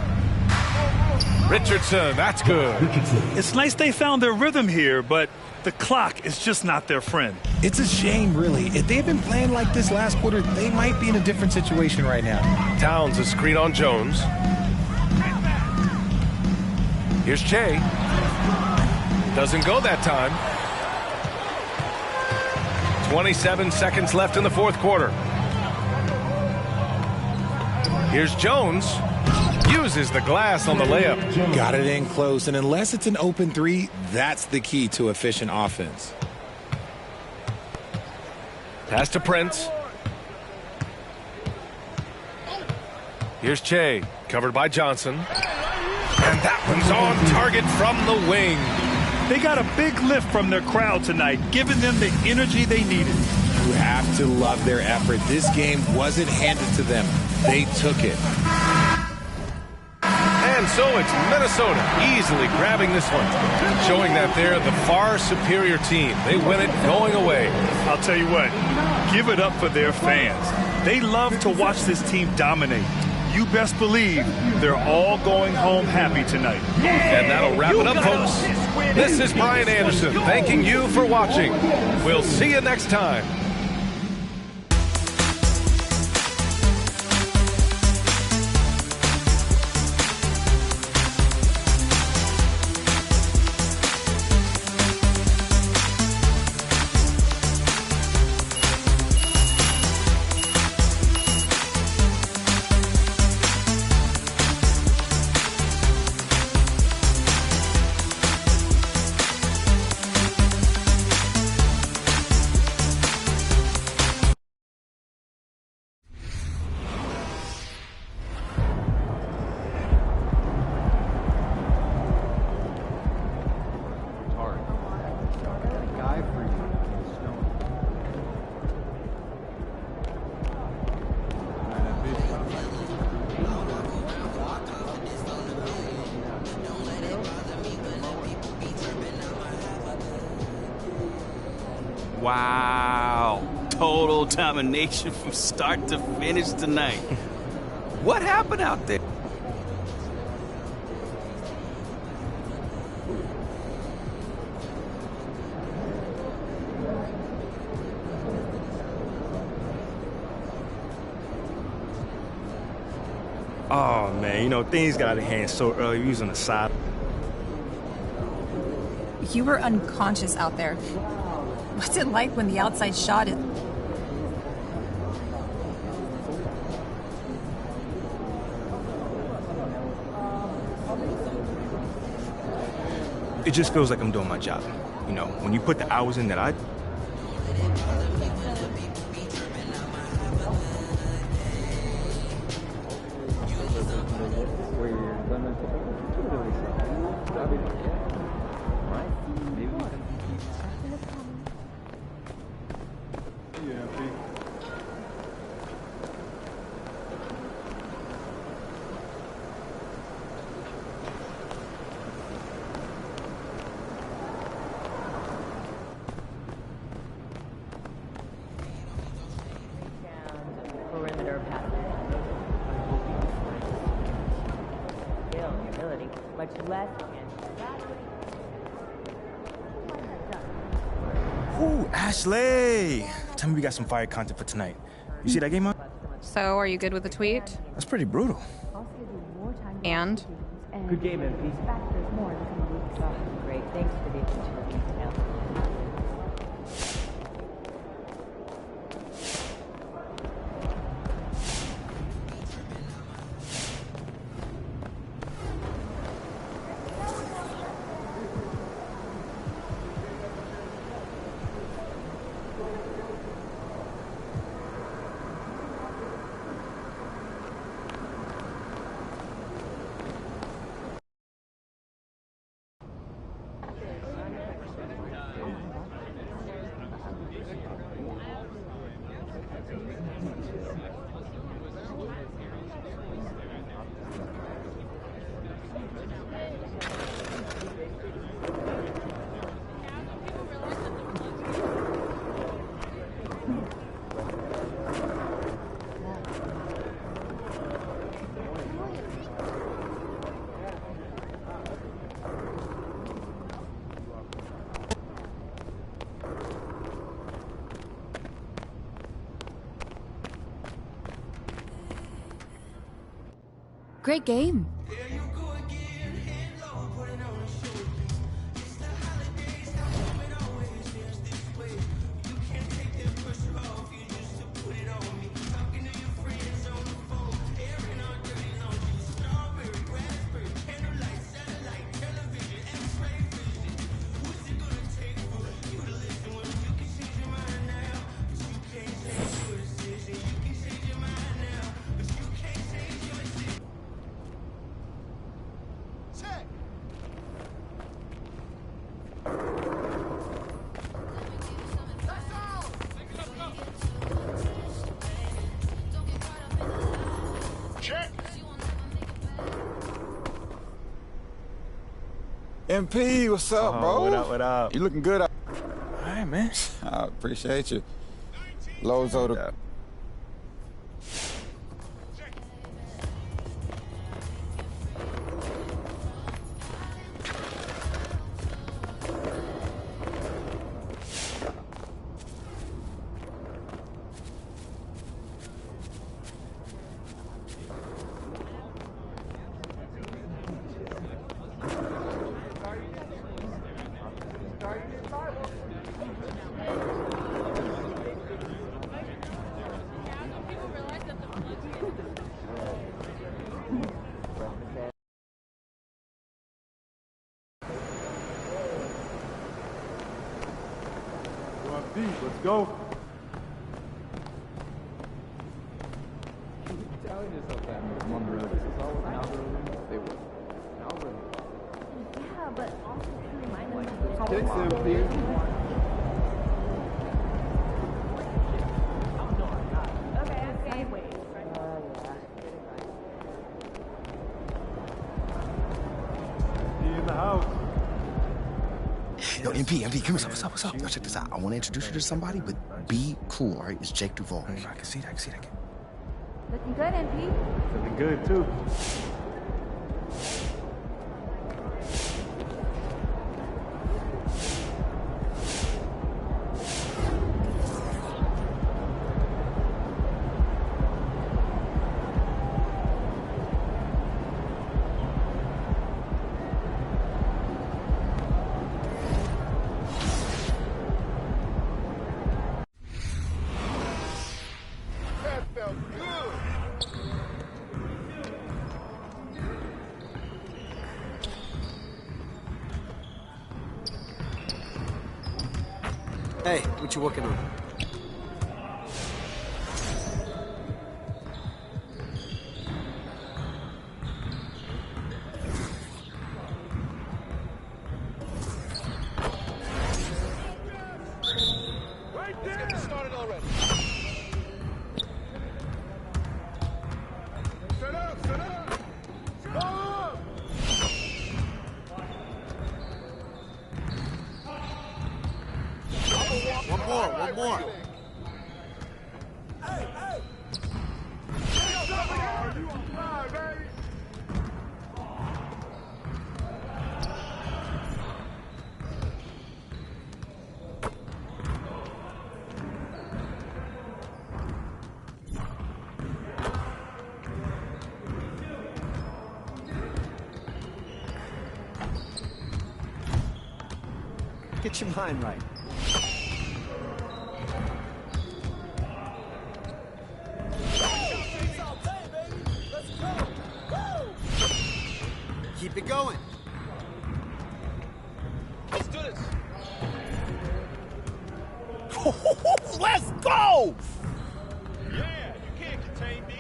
Richardson, that's good. It's nice they found their rhythm here, but the clock is just not their friend. It's a shame, really. If they had been playing like this last quarter, they might be in a different situation right now. Towns, a screen on Jones. Here's Che. Doesn't go that time. 27 seconds left in the fourth quarter. Here's Jones. Uses the glass on the layup. Got it in close, and unless it's an open 3, that's the key to efficient offense. Pass to Prince. Here's Che, covered by Johnson. And that one's on target from the wing. They got a big lift from their crowd tonight, giving them the energy they needed. You have to love their effort. This game wasn't handed to them. They took it. And so it's Minnesota easily grabbing this one, showing that they're the far superior team. They win it going away. I'll tell you what, give it up for their fans. They love to watch this team dominate. You best believe they're all going home happy tonight. And that'll wrap it up, folks. This is Brian Anderson thanking you for watching. We'll see you next time. drive for you in the snow. Wow. Total domination from start to finish tonight. What happened out there? Oh, man, you know, things got out of hand so early. We was on the side. You were unconscious out there. What's it like when the outside shot is... It just feels like I'm doing my job. You know, when you put the hours in that I... Perimeter pass. Skill, ability, much less. Ooh, Ashley! Tell me we got some fire content for tonight. You see that game on? So, are you good with the tweet? That's pretty brutal. And? Good game, MP. Great, thanks for the attention to detail. Great game. MP, what's up, bro? What up, what up? You looking good? All right, man. I appreciate you. Lozo the... Let's go. Keep telling yourself that. This is all an algorithm. They will. An algorithm. Yeah, but also to remind us Kicks him, Pete. MP, come here. What's up? Yo, check this out. I want to introduce you to somebody, but be cool, all right? It's Jake Duvall. I can see that. Looking good, MP. Looking good, too. That felt good. Hey, what you working on? Let's get this started already. Set up. Stop! One more. You on fire, baby. Get your mind right. Keep it going. Let's do this. Let's go! Yeah, you can't contain me.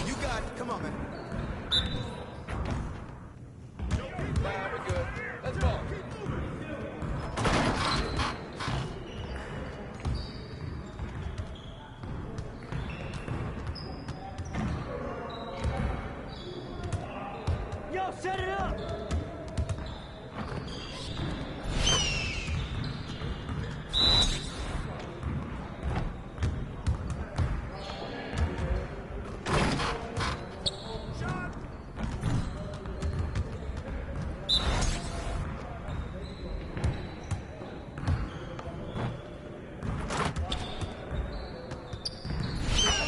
You got it. Come on, man. Nah, we're good. Let's go. Yo, set it up!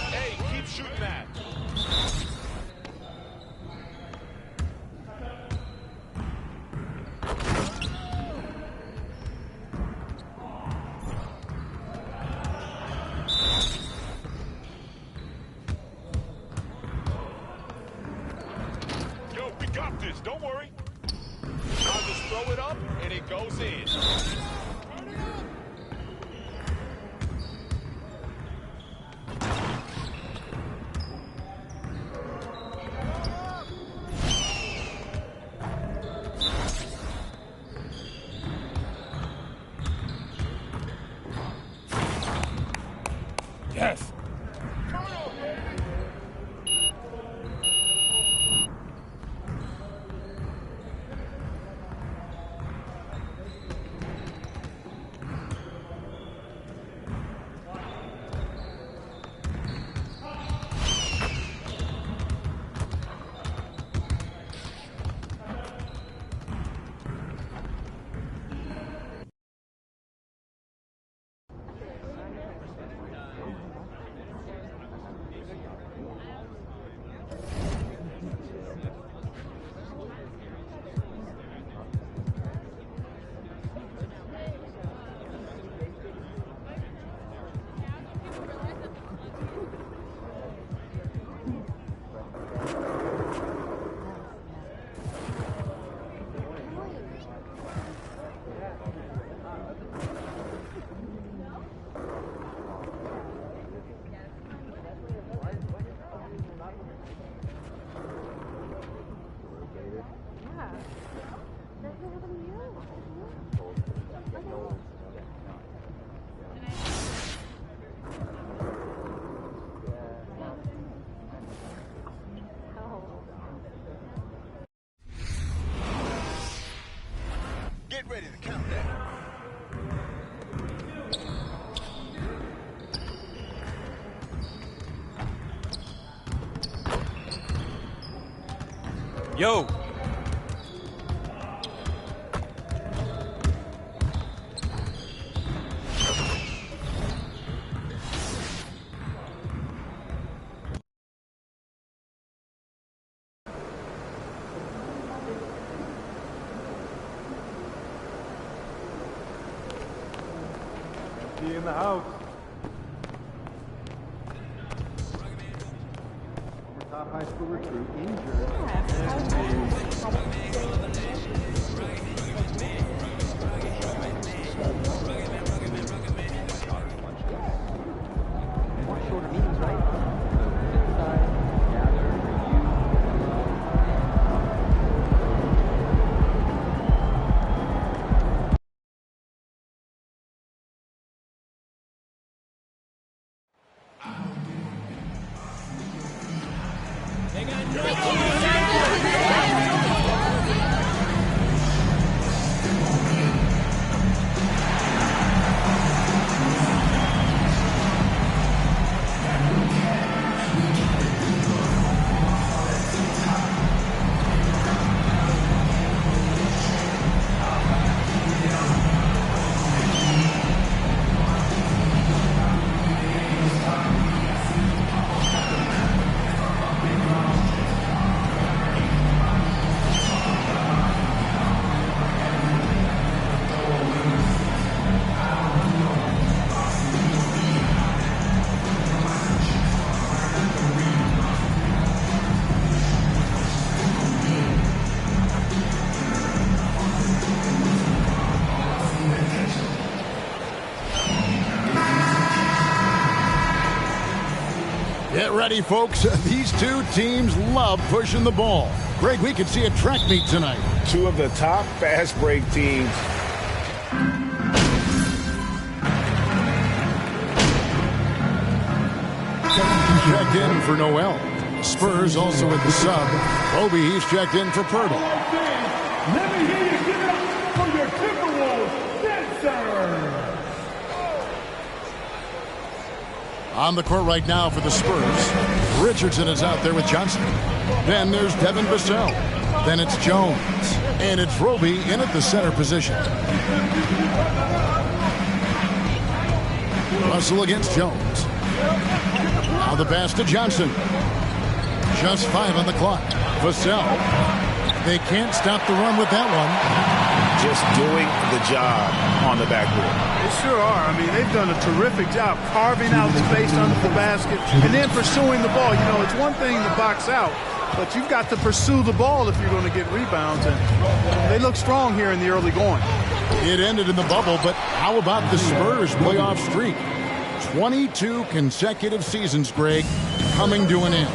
Hey, keep shooting that. Yo, we got this. Don't worry. I'll just throw it up and it goes in. Yes. ready to count that. Yo. Be in the house. Former top high school recruit injured. Shorter meetings, right? Get ready, folks. These two teams love pushing the ball. Greg, we could see a track meet tonight. Two of the top fast break teams. Checked in for Noel. Spurs also with the sub. Obi, he's checked in for Pirtle. Let me hear you give it up for your Timberwolves dancer. On the court right now for the Spurs. Richardson is out there with Johnson. Then there's Devin Vassell. Then it's Jones. And it's Roby in at the center position. Russell against Jones. Now the pass to Johnson. Just 5 on the clock. Vassell. They can't stop the run with that one. Just doing the job on the backboard. They sure are. I mean, they've done a terrific job carving out space under the basket and then pursuing the ball. You know, it's one thing to box out, but you've got to pursue the ball if you're going to get rebounds. And they look strong here in the early going. It ended in the bubble, but how about the Spurs playoff streak? 22 consecutive seasons, Greg, coming to an end.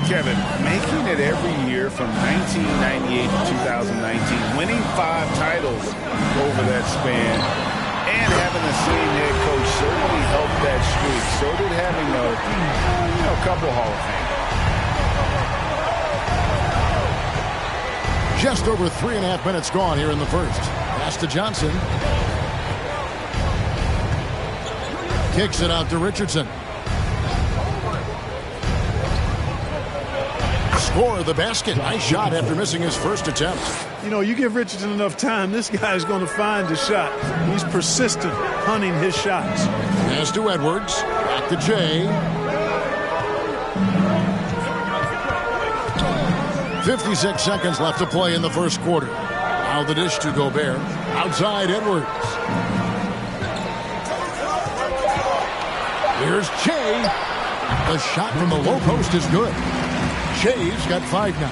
Kevin, making it every year from 1998 to 2019, winning 5 titles over that span, and having the same head coach certainly helped that streak. So did having a couple Hall of Fame. Just over 3.5 minutes gone here in the first. Pass to Johnson. Kicks it out to Richardson. Score the basket. Nice shot after missing his first attempt. You know, you give Richardson enough time, this guy's going to find the shot. He's persistent, hunting his shots. Pass to Edwards. Back to Jay. 56 seconds left to play in the first quarter. Now the dish to Gobert. Outside Edwards. Here's Che. The shot from the low post is good. Che's got 5 now.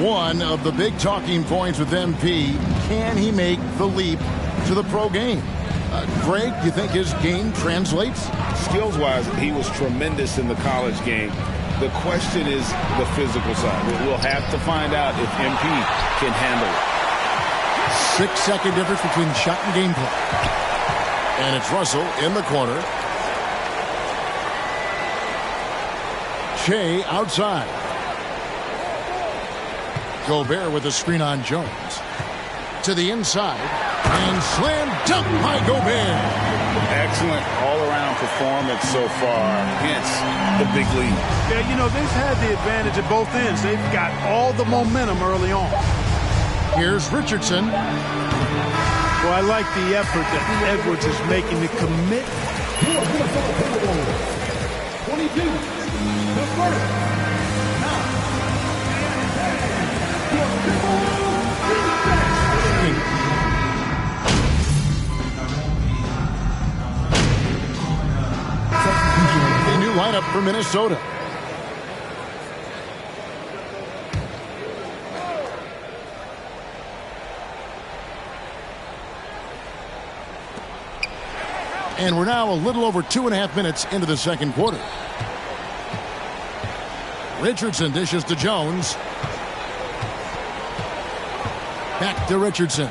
One of the big talking points with MP, can he make the leap to the pro game? Greg, do you think his game translates? Skills-wise, he was tremendous in the college game. The question is the physical side. We'll have to find out if MP can handle it. 6-second difference between shot and gameplay. And it's Russell in the corner. Che outside. Gobert with a screen on Jones. To the inside. And slam dunk by Gobert. Excellent all-around performance so far, hence the big lead. Yeah, you know, they've had the advantage at both ends. They've got all the momentum early on. Here's Richardson. Well, I like the effort that Edwards is making to commit. 22, the first. A new lineup for Minnesota. And we're now a little over 2.5 minutes into the second quarter. Richardson dishes to Jones. Back to Richardson.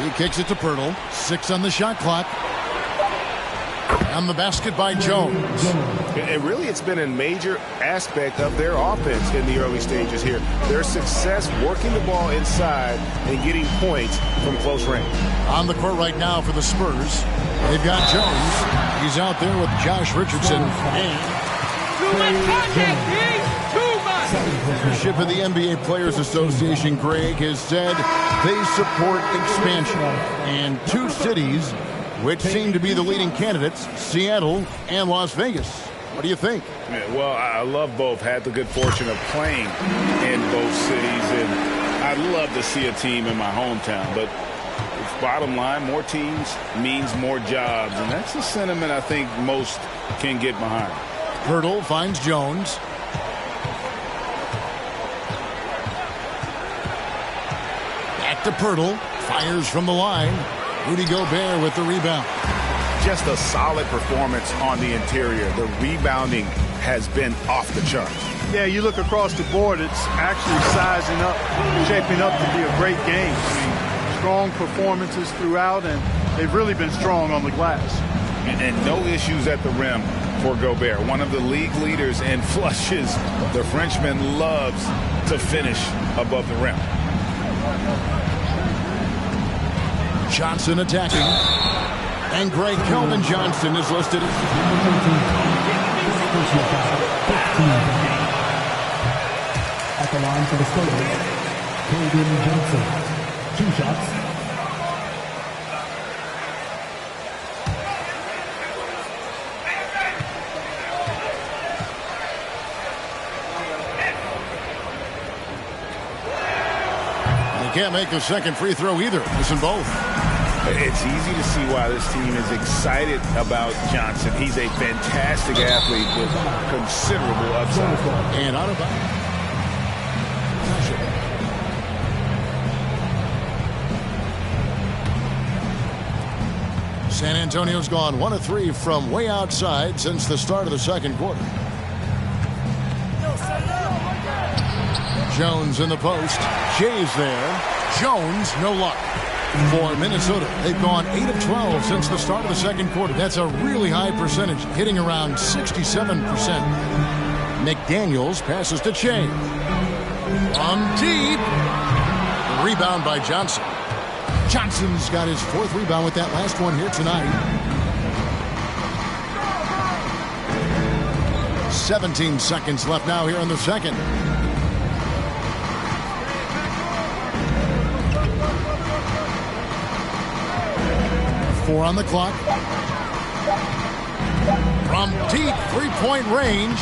He kicks it to Pirtle. 6 on the shot clock. On the basket by Jones. And really, it's been a major aspect of their offense in the early stages here. Their success working the ball inside and getting points from close range. On the court right now for the Spurs, they've got Jones. He's out there with Josh Richardson. Too much contact, Greg. Too much. Leadership of the NBA Players Association, Greg, has said they support expansion. And 2 cities which seem to be the leading candidates, Seattle and Las Vegas. What do you think? Yeah, well, I love both. Had the good fortune of playing in both cities, and I'd love to see a team in my hometown. But bottom line, more teams means more jobs, and that's the sentiment I think most can get behind. Pirtle finds Jones. Back to Pirtle. Fires from the line. Rudy Gobert with the rebound. Just a solid performance on the interior. The rebounding has been off the charts. Yeah, you look across the board, it's actually sizing up, shaping up to be a great game. I mean, strong performances throughout, and they've really been strong on the glass. And no issues at the rim for Gobert. One of the league leaders in flushes. The Frenchman loves to finish above the rim. Johnson attacking. And Greg Kelvin Johnson is listed. At the line for the Spurs, Kelvin Johnson. 2 shots. Can't make the second free throw either. Missing both. It's easy to see why this team is excited about Johnson. He's a fantastic athlete with considerable upside. And out of bounds. San Antonio's gone 1 of 3 from way outside since the start of the second quarter. Jones in the post. Shay's there. Jones, no luck. For Minnesota, they've gone 8 of 12 since the start of the second quarter. That's a really high percentage, hitting around 67%. McDaniels passes to Shea. From deep. Rebound by Johnson. Johnson's got his 4th rebound with that last one here tonight. 17 seconds left now here in the second. 4 on the clock. From deep 3-point range,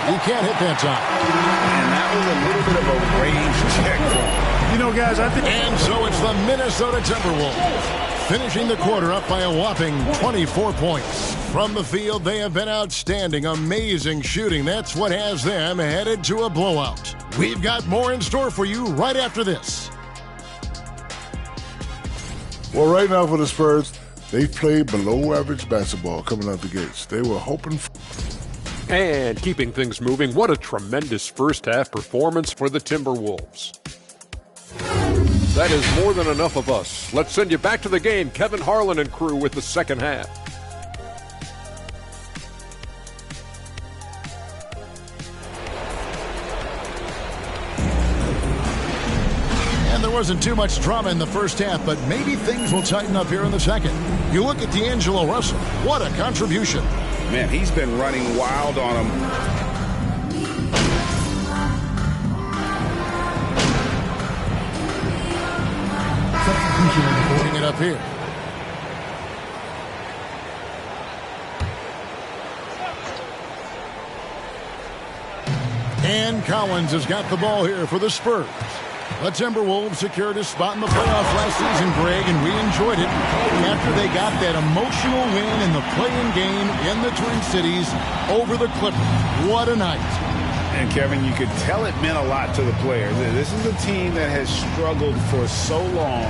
he can't hit that time. And that was a little bit of a range check for him. You know, guys, I think... And so it's the Minnesota Timberwolves finishing the quarter up by a whopping 24 points. From the field, they have been outstanding. Amazing shooting. That's what has them headed to a blowout. We've got more in store for you right after this. Well, right now for the Spurs, they've played below average basketball coming out the gates. They were hoping for... And keeping things moving, what a tremendous first-half performance for the Timberwolves. That is more than enough of us. Let's send you back to the game. Kevin Harlan and crew with the second half. there wasn't too much drama in the first half, but maybe things will tighten up here in the second. You look at D'Angelo Russell. What a contribution. Man, he's been running wild on him. Putting it up here. And Collins has got the ball here for the Spurs. The Timberwolves secured a spot in the playoffs last season, Greg, and we enjoyed it after they got that emotional win in the play-in game in the Twin Cities over the Clippers. What a night. And, Kevin, you could tell it meant a lot to the players. This is a team that has struggled for so long,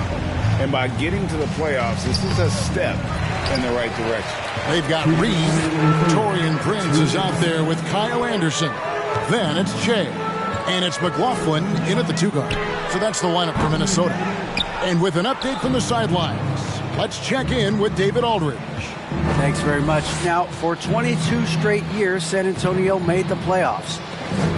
and by getting to the playoffs, this is a step in the right direction. They've got Reed. Torian Prince is out there with Kyle Anderson. Then it's Shea. And it's McLaughlin in at the 2-guard. So that's the lineup for Minnesota. And with an update from the sidelines, let's check in with David Aldridge. Thanks very much. Now, for 22 straight years, San Antonio made the playoffs.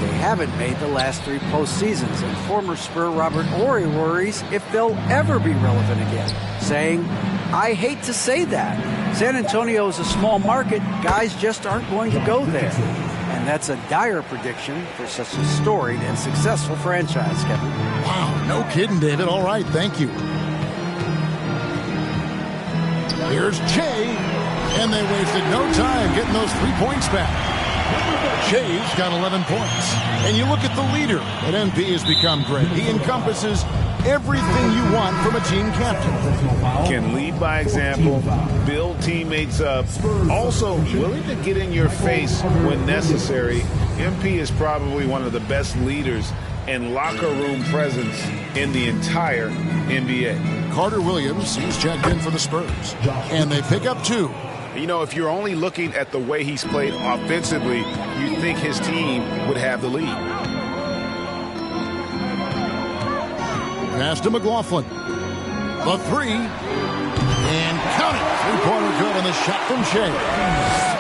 They haven't made the last 3 postseasons, and former Spur Robert Horry worries if they'll ever be relevant again, saying, "I hate to say that. San Antonio is a small market. Guys just aren't going to go there." And that's a dire prediction for such a storied and successful franchise, Kevin. Wow, no kidding, David. All right, thank you. Here's Shea, and they wasted no time getting those 3 points back. Shea's got 11 points. And you look at the leader that MP has become great. He encompasses everything you want from a team captain. Can lead by example, build teammates up, also willing to get in your face when necessary. MP is probably one of the best leaders and locker room presence in the entire NBA. Carter Williams, he's checked in for the Spurs. And they pick up 2. You know, if you're only looking at the way he's played offensively, you'd think his team would have the lead. Pass to McLaughlin. The 3. And count it. 3-pointer good on the shot from Shea.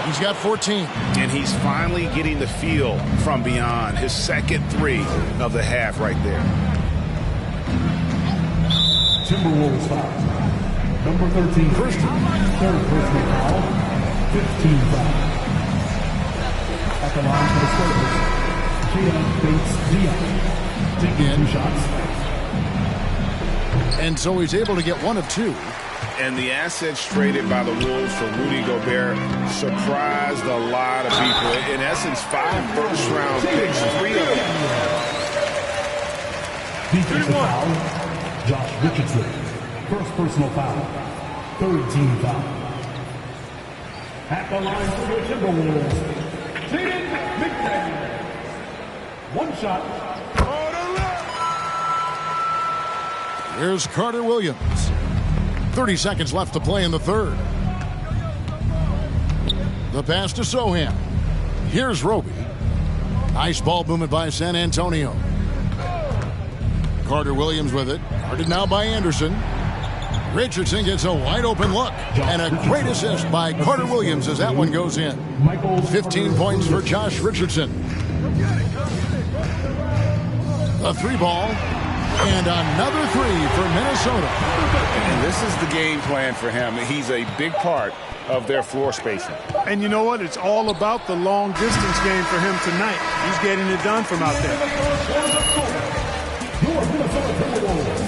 He's got 14. And he's finally getting the feel from beyond. His second 3 of the half right there. Timberwolves foul. Number 13. First, third personal foul. 15 foul. At the line for the Spurs, Jalen Bates Diop. Taking 2 shots. And so he's able to get 1 of 2. And the assets traded by the Wolves for Rudy Gobert surprised a lot of people. In essence, 5 first-round picks, 3 of them. Defensive foul, Josh Richardson. First personal foul, third team foul. At the line for the Timberwolves, Jaden McDaniel. 1 shot. Here's Carter Williams. 30 seconds left to play in the third. The pass to Sohan. Here's Roby. Nice ball movement by San Antonio. Carter Williams with it. Guarded now by Anderson. Richardson gets a wide open look. And a great assist by Carter Williams as that one goes in. 15 points for Josh Richardson. The 3-ball. And another 3 for Minnesota. And this is the game plan for him. He's a big part of their floor spacing. And you know what? It's all about the long distance game for him tonight. He's getting it done from out there. Your Minnesota Timberwolves.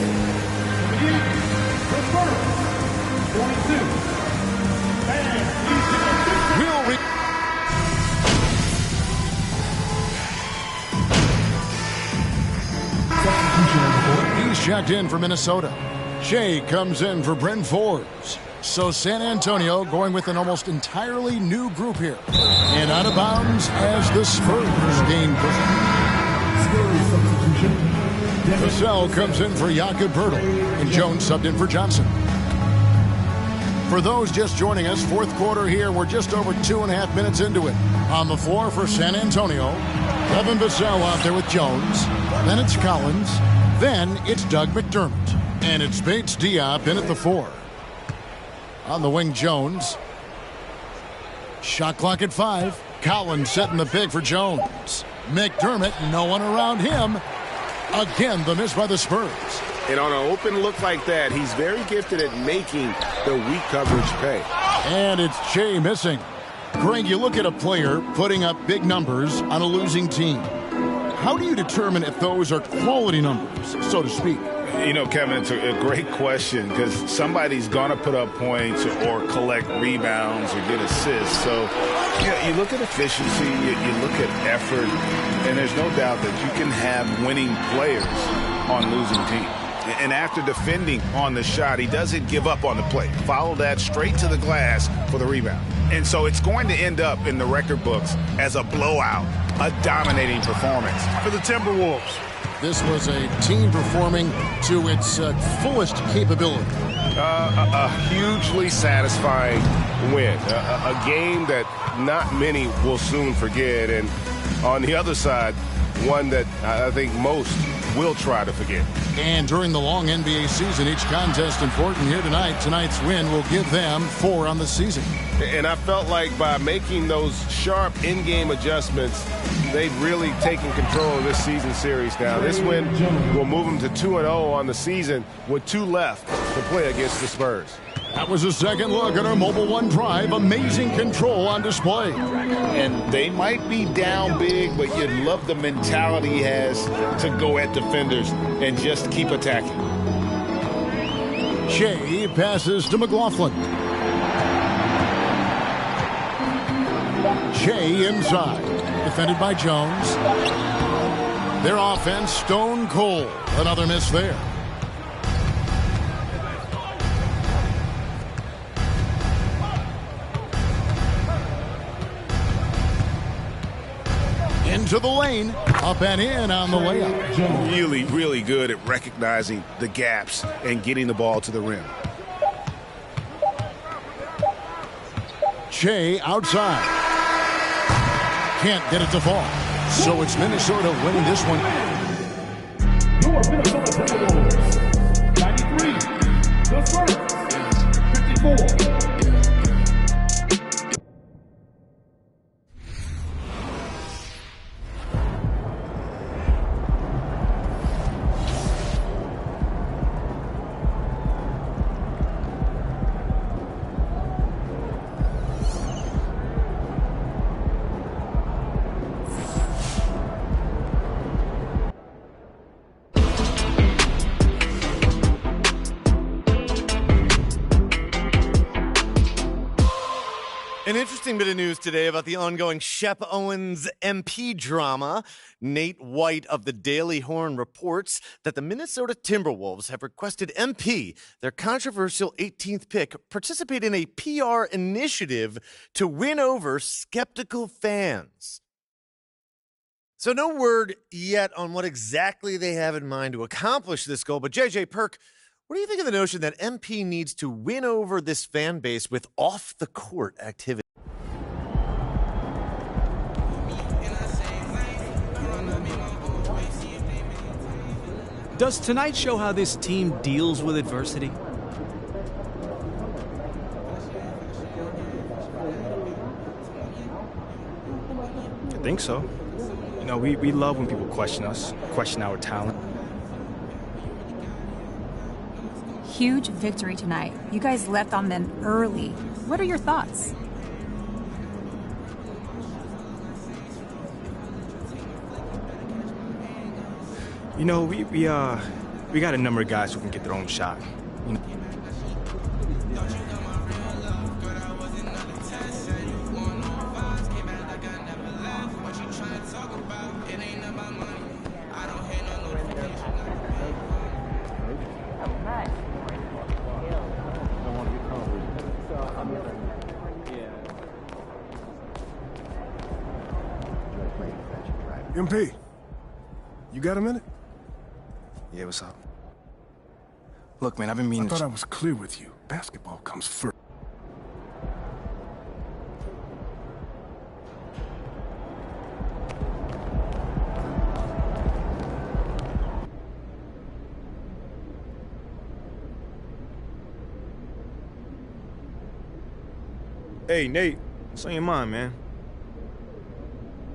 22. Will He's checked in for Minnesota. Shea comes in for Bryn Forbes. So San Antonio going with an almost entirely new group here. And out of bounds as the Spurs gain possession. Vassell comes in for Jakob Poeltl. And Jones subbed in for Johnson. For those just joining us, fourth quarter here. We're just over 2.5 minutes into it. On the floor for San Antonio, Devin Vassell out there with Jones. Then it's Collins. Then it's Doug McDermott. And it's Bates Diop in at the 4. On the wing, Jones. Shot clock at 5. Collins setting the pick for Jones. McDermott, no one around him. Again, the miss by the Spurs. And on an open look like that, he's very gifted at making the weak coverage pay. And it's Shea missing. Greg, you look at a player putting up big numbers on a losing team. How do you determine if those are quality numbers, so to speak? You know, Kevin, it's a great question because somebody's going to put up points or collect rebounds or get assists. So, you look at efficiency, you look at effort, and there's no doubt that you can have winning players on losing teams. And after defending on the shot, he doesn't give up on the play. Follow that straight to the glass for the rebound. And so it's going to end up in the record books as a blowout, a dominating performance for the Timberwolves. This was a team performing to its fullest capability. A hugely satisfying win. A game that not many will soon forget. And on the other side, one that I think most will try to forget. And during the long NBA season, each contest important. Here tonight. Tonight's win will give them 4 on the season. And I felt like by making those sharp in-game adjustments, they've really taken control of this season series now. This win will move them to 2-0 on the season with 2 left to play against the Spurs. That was a second look at our Mobile One Drive. Amazing control on display. And they might be down big, but you'd love the mentality he has to go at defenders and just keep attacking. Shea passes to McLaughlin. Shea inside. Defended by Jones. Their offense stone cold. Another miss there. Into the lane, up and in on the layup. Really, really good at recognizing the gaps and getting the ball to the rim. Shea outside. Can't get it to fall. So it's Minnesota winning this one. Your Minnesota Timberwolves, 93. The Spurs, 54. An interesting bit of news today about the ongoing Shep Owens MP drama. Nate White of the Daily Horn reports that the Minnesota Timberwolves have requested MP, their controversial 18th pick, participate in a PR initiative to win over skeptical fans. So no word yet on what exactly they have in mind to accomplish this goal, but JJ Perk, what do you think of the notion that MP needs to win over this fan base with off-the-court activity? Does tonight show how this team deals with adversity? I think so. You know, we love when people question us, question our talent. Huge victory tonight. You guys left on them early. What are your thoughts? You know, we got a number of guys who can get their own shot. You know? MP, you got a minute? Yeah, what's up? Look, man, I've been meaning I thought I was clear with you. Basketball comes first. Hey, Nate, what's on your mind, man?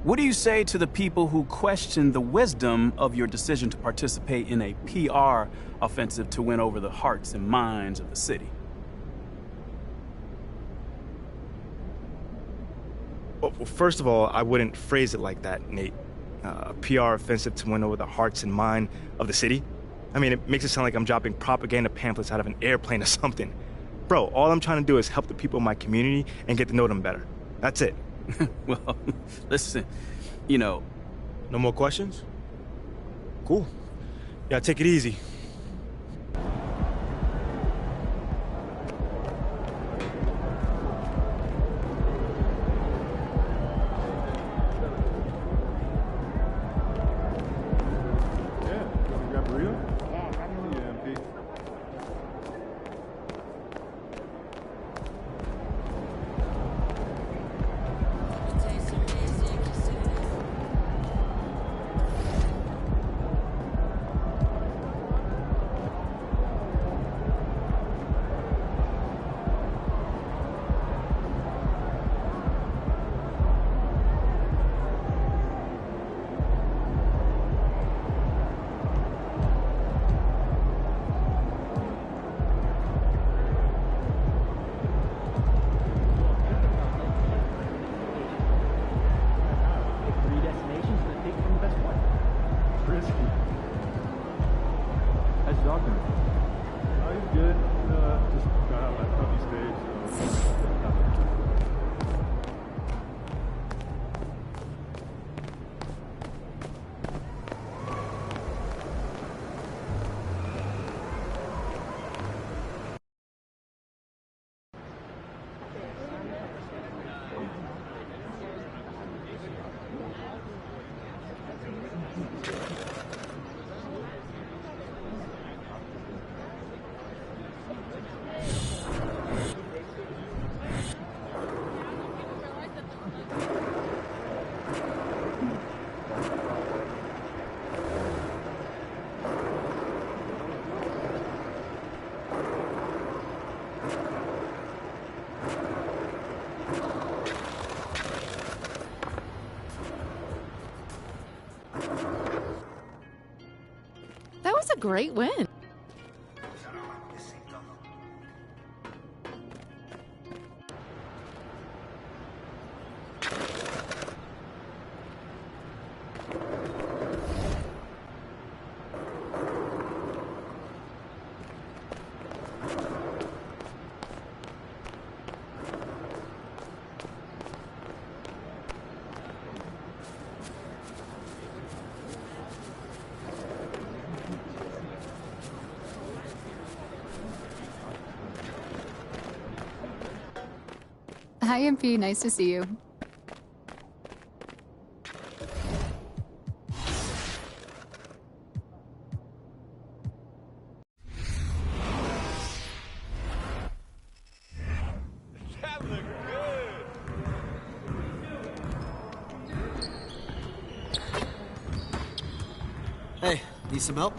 What do you say to the people who question the wisdom of your decision to participate in a PR offensive to win over the hearts and minds of the city? Well, first of all, I wouldn't phrase it like that, Nate. A PR offensive to win over the hearts and mind of the city? I mean, it makes it sound like I'm dropping propaganda pamphlets out of an airplane or something. Bro, all I'm trying to do is help the people in my community and get to know them better. That's it. Well, listen, you know... No more questions? Cool. Yeah, take it easy. That was a great win. Hi, MP. Nice to see you. That looked good. Hey, need some help?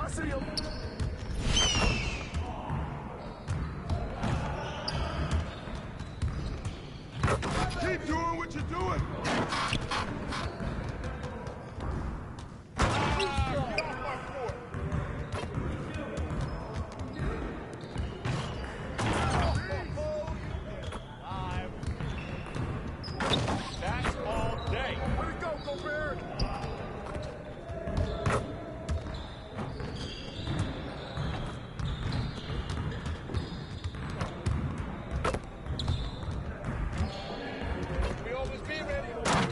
I see him. Keep doing what you're doing. That's all day. Way to go, Gobert. We always be ready.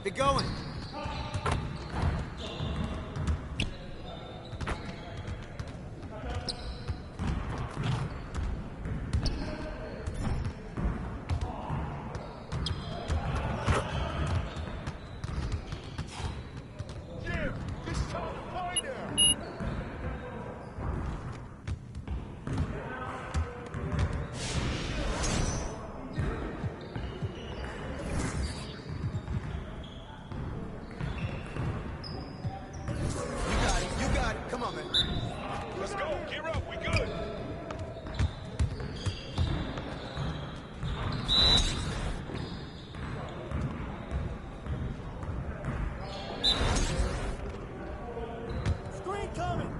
Keep it going. Come on, man. Let's go. Gear up. We good. Screen coming.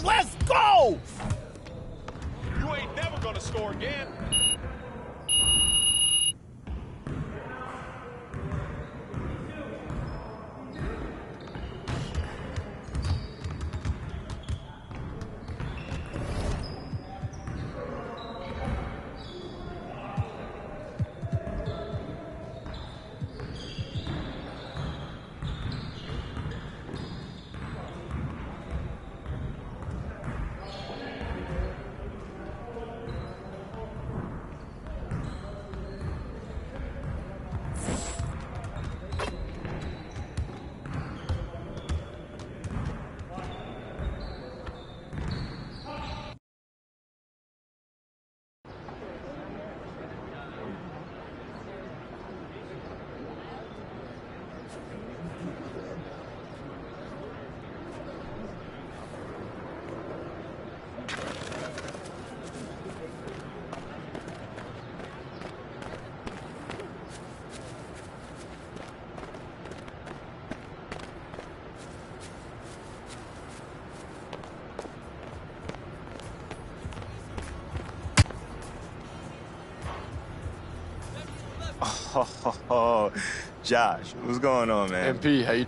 Let's go! You ain't never gonna score again. Oh, Josh, what's going on, man? MP, how you?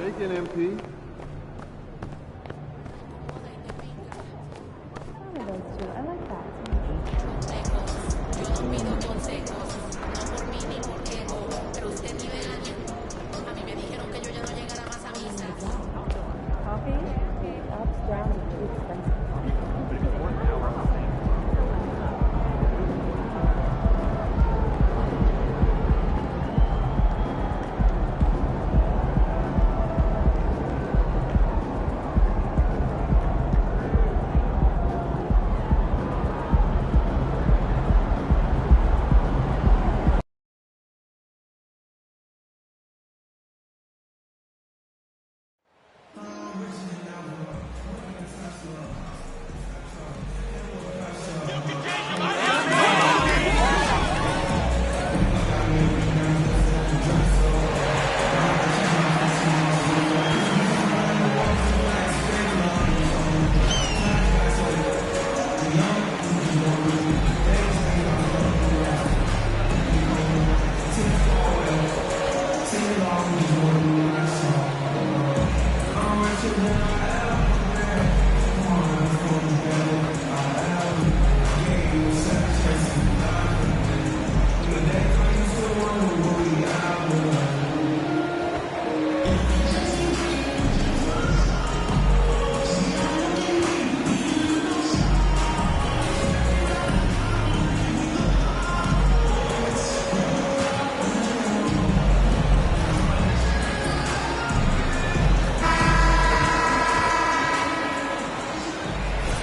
Taking MP.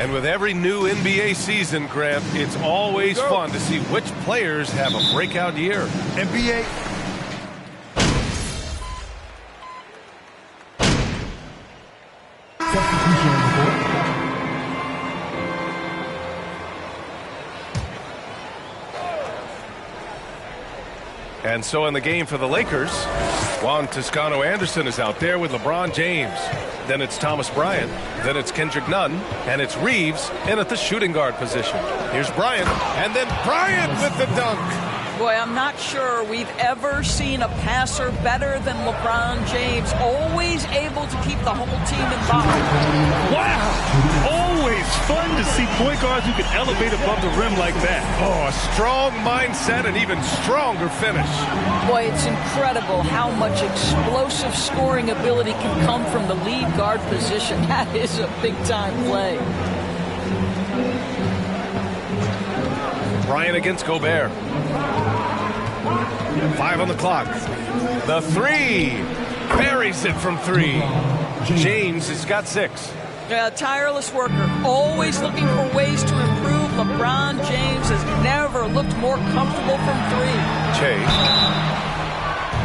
And with every new NBA season, Grant, it's always fun to see which players have a breakout year. NBA. And so in the game for the Lakers, Juan Toscano-Anderson is out there with LeBron James. Then it's Thomas Bryant. Then it's Kendrick Nunn. And it's Reeves in at the shooting guard position. Here's Bryant. And then Bryant with the dunk. Boy, I'm not sure we've ever seen a passer better than LeBron James. Always able to keep the whole team involved. Wow! Always fun to see point guards who can elevate above the rim like that. Oh, a strong mindset and even stronger finish. Boy, it's incredible how much explosive scoring ability can come from the lead guard position. That is a big-time play. Bryant against Gobert. 5 on the clock. The three. Buries it from 3. James has got 6. Yeah, tireless worker. Always looking for ways to improve. LeBron James has never looked more comfortable from 3. Chase.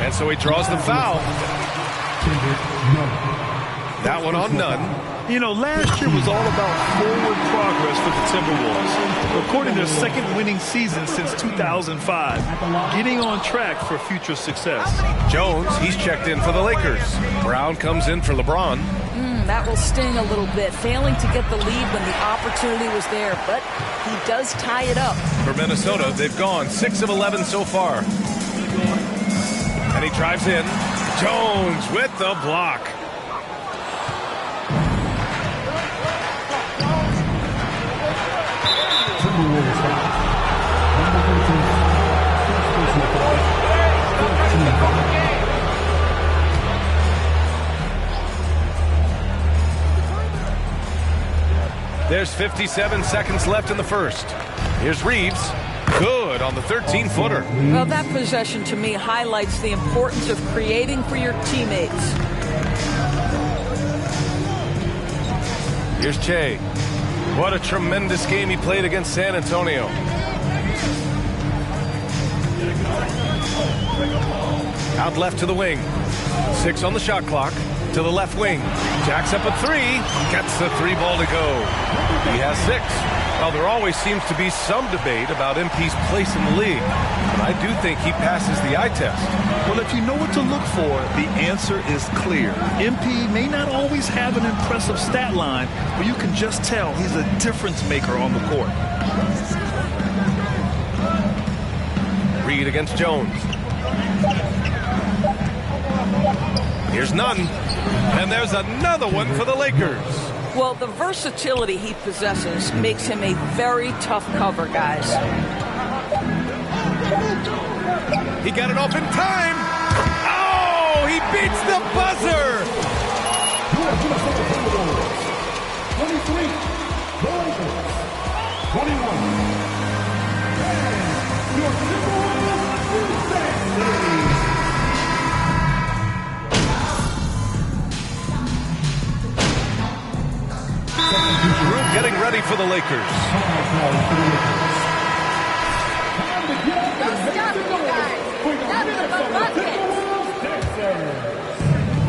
And so he draws the foul. That one on Nunn. You know, last year was all about forward progress for the Timberwolves. Recording their second winning season since 2005. Getting on track for future success. Jones, he's checked in for the Lakers. Brown comes in for LeBron. That will sting a little bit. Failing to get the lead when the opportunity was there, but he does tie it up. For Minnesota, they've gone 6 of 11 so far. And he drives in. Jones with the block. There's 57 seconds left in the first. Here's Reeves. Good on the 13-footer. Well, that possession to me highlights the importance of creating for your teammates. Here's Che. What a tremendous game he played against San Antonio. Out left to the wing. 6 on the shot clock. To the left wing. Jacks up a 3. Gets the 3 ball to go. He has 6. Well, there always seems to be some debate about MP's place in the league. But I do think he passes the eye test. Well, if you know what to look for, the answer is clear. MP may not always have an impressive stat line, but you can just tell he's a difference maker on the court. Reed against Jones. Here's Nunn. And there's another one for the Lakers. Well, the versatility he possesses makes him a very tough cover, guys. He got it off in time. Oh, he beats the buzzer. 23, 21. Your Getting ready for the Lakers.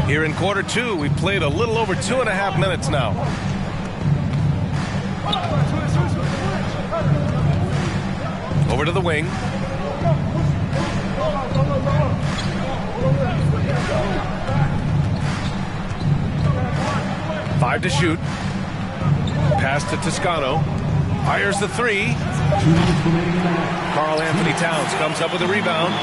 Here in quarter two, we've played a little over 2.5 minutes now. Over to the wing. Five to shoot. Pass to Toscano. Fires the three. Karl Anthony Towns comes up with a rebound.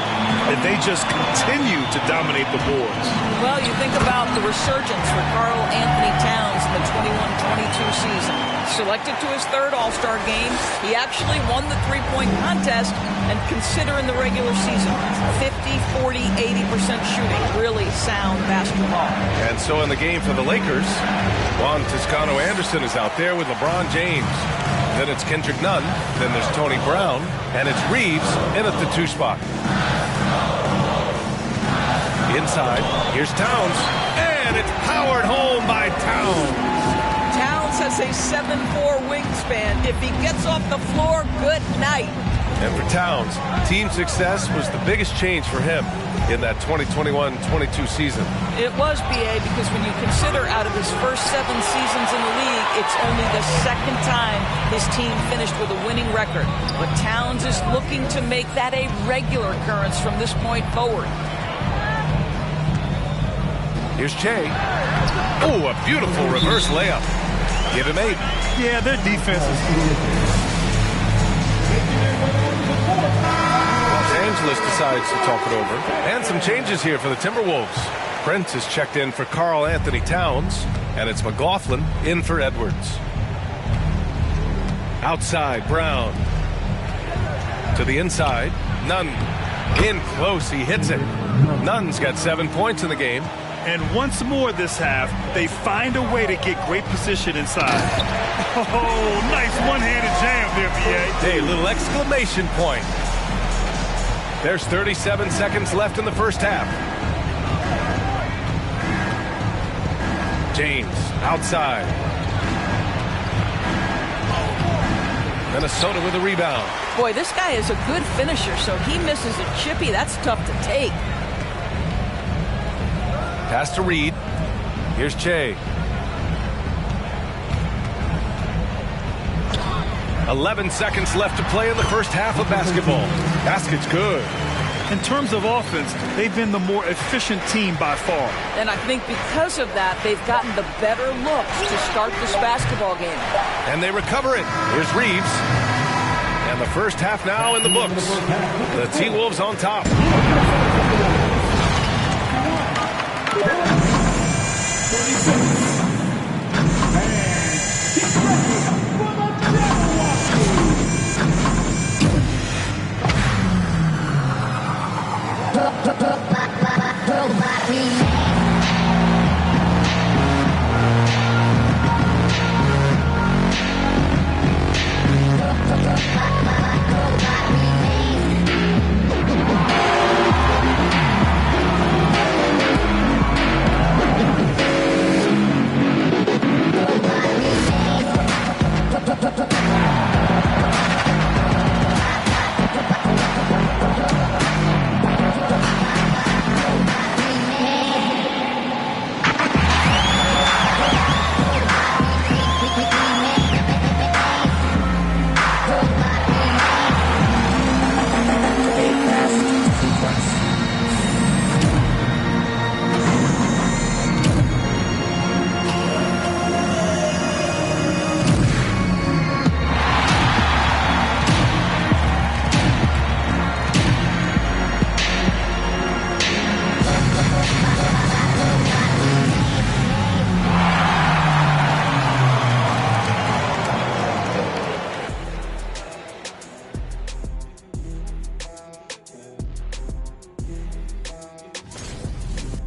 And they just continue to dominate the boards. Well, you think about the resurgence for Karl Anthony Towns in the 21-22 season. Selected to his third All-Star game, he actually won the three-point contest, and consider in the regular season, 50, 40, 80% shooting. Really sound basketball. And so in the game for the Lakers, Juan Toscano Anderson is out there with LeBron James. Then it's Kendrick Nunn. Then there's Tony Brown. And it's Reeves in at the 2 spot. Inside, here's Towns. And it's powered home by Towns. Towns has a 7'4" wingspan. If he gets off the floor, good night. And for Towns, team success was the biggest change for him in that 2021-22 season. It was, BA, because when you consider out of his first 7 seasons in the league, it's only the second time his team finished with a winning record. But Towns is looking to make that a regular occurrence from this point forward. Here's Che. Oh, a beautiful reverse layup. Give him 8. Yeah, their defense is Los Angeles decides to talk it over. And some changes here for the Timberwolves. Prince is checked in for Karl Anthony Towns. And it's McLaughlin in for Edwards. Outside, Brown. To the inside, Nunn. In close, he hits it. Nunn's got 7 points in the game. And once more this half, they find a way to get great position inside. Oh, nice one-handed jam there, B.A. Hey, little exclamation point. There's 37 seconds left in the first half. James, outside. Minnesota with a rebound. Boy, this guy is a good finisher, so he misses a chippy. That's tough to take. Pass to Reed. Here's Che. 11 seconds left to play in the first half of basketball. Basket's good. In terms of offense, they've been the more efficient team by far. And I think because of that, they've gotten the better looks to start this basketball game. And they recover it. Here's Reeves. And the first half now in the books. The T-Wolves on top.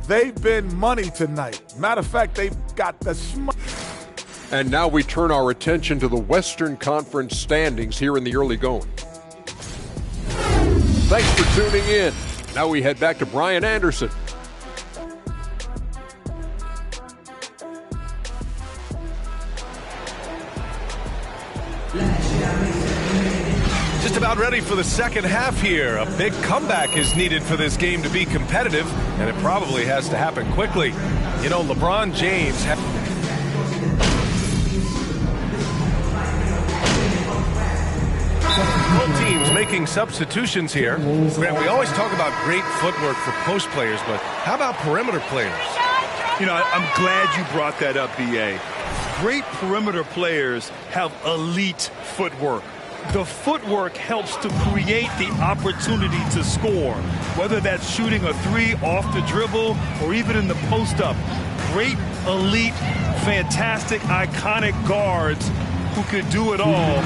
They've been money tonight. Matter of fact, they've got the And now we turn our attention to the Western Conference standings here in the early going. Thanks for tuning in. Now we head back to Brian Anderson. Just about ready for the second half here. A big comeback is needed for this game to be competitive, and it probably has to happen quickly. You know, LeBron James... Both teams making substitutions here. Grant, we always talk about great footwork for post players, but how about perimeter players? You know, I'm glad you brought that up, B.A. Great perimeter players have elite footwork. The footwork helps to create the opportunity to score, whether that's shooting a three off the dribble or even in the post-up. Great, elite, fantastic, iconic guards who could do it all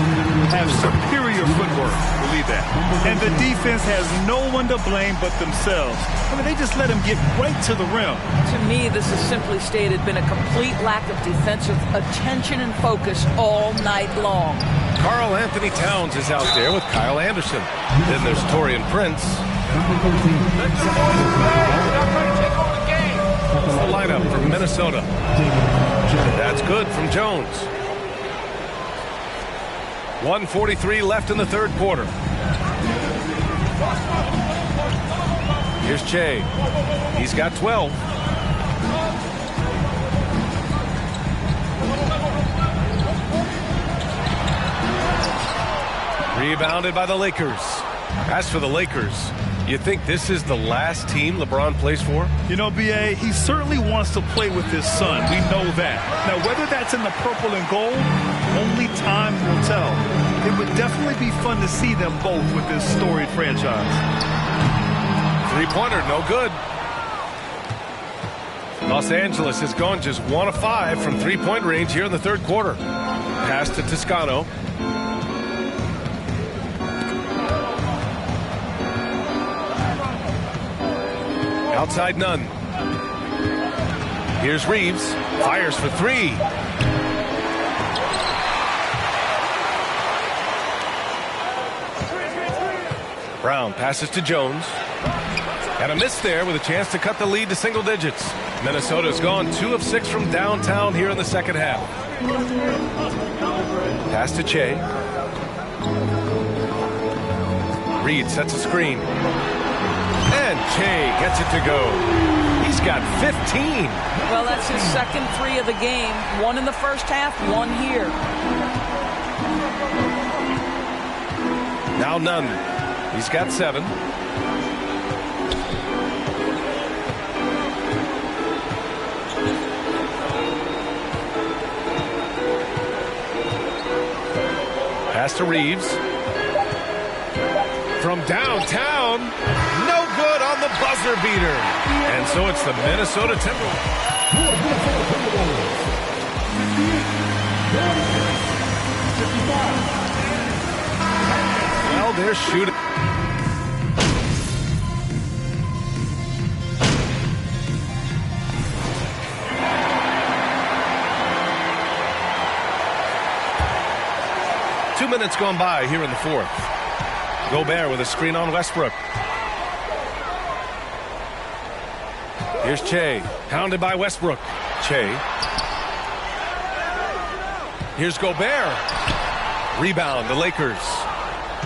have superior footwork. Believe that. And the defense has no one to blame but themselves. I mean, they just let them get right to the rim. To me, this is simply stated been a complete lack of defensive attention and focus all night long. Karl Anthony Towns is out there with Kyle Anderson. Then there's Taurean Prince. The lineup from Minnesota. That's good from Jones. 1:43 left in the third quarter. Here's Che. He's got 12. Rebounded by the Lakers. As for the Lakers, you think this is the last team LeBron plays for? You know, B.A., he certainly wants to play with his son. We know that. Now, whether that's in the purple and gold, only time will tell. It would definitely be fun to see them both with this storied franchise. Three-pointer, no good. Los Angeles has gone just 1 of 5 from three-point range here in the third quarter. Pass to Toscano. Outside none. Here's Reeves. Fires for three. Brown passes to Jones. And a miss there with a chance to cut the lead to single digits. Minnesota's gone 2 of 6 from downtown here in the second half. Pass to Che. Reed sets a screen. And Che gets it to go. He's got 15. Well, that's his second 3 of the game. 1 in the first half, 1 here. Now Nunn. He's got 7. Pass to Reeves. From downtown, no good on the buzzer beater. And so it's the Minnesota Timberwolves. Well, they're shooting. Two minutes gone by here in the fourth. Gobert with a screen on Westbrook. Here's Che. Pounded by Westbrook. Che. Here's Gobert. Rebound, the Lakers.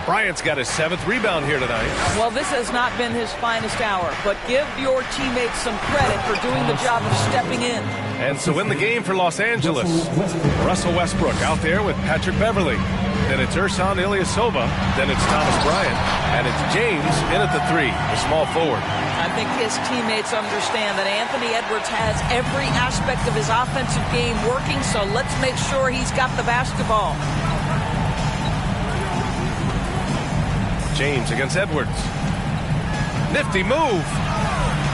Bryant's got his 7th rebound here tonight. Well, this has not been his finest hour, but give your teammates some credit for doing the job of stepping in. And so in the game for Los Angeles, Russell Westbrook out there with Patrick Beverly. Then it's Ersan Ilyasova. Then it's Thomas Bryant. And it's James in at the 3, the small forward. I think his teammates understand that Anthony Edwards has every aspect of his offensive game working, so let's make sure he's got the basketball. James against Edwards. Nifty move.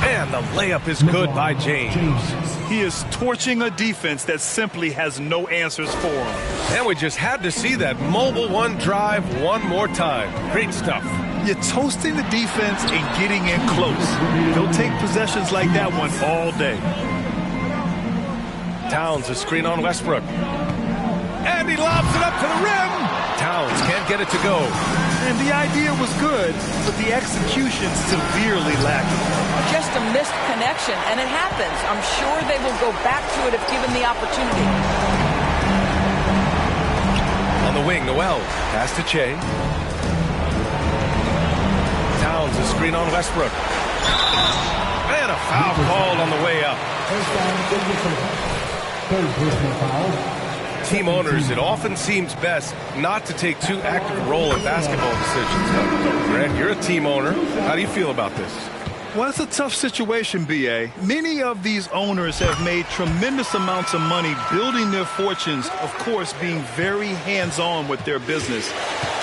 And the layup is good by James. He is torching a defense that simply has no answers for him. And we just had to see that mobile one drive one more time. Great stuff. You're toasting the defense and getting in close. They'll take possessions like that one all day. Towns a screen on Westbrook. And he lobs it up to the rim. Towns can't get it to go. And the idea was good, but the execution severely lacking. Just a missed connection, and it happens. I'm sure they will go back to it if given the opportunity. On the wing, Noel. Pass to Che. Towns a screen on Westbrook. And a foul called on the way up. Third personal foul. Team owners, it often seems best not to take too active a role in basketball decisions. Grant, you're a team owner. How do you feel about this? Well, it's a tough situation, B.A. Many of these owners have made tremendous amounts of money building their fortunes, of course, being very hands-on with their business.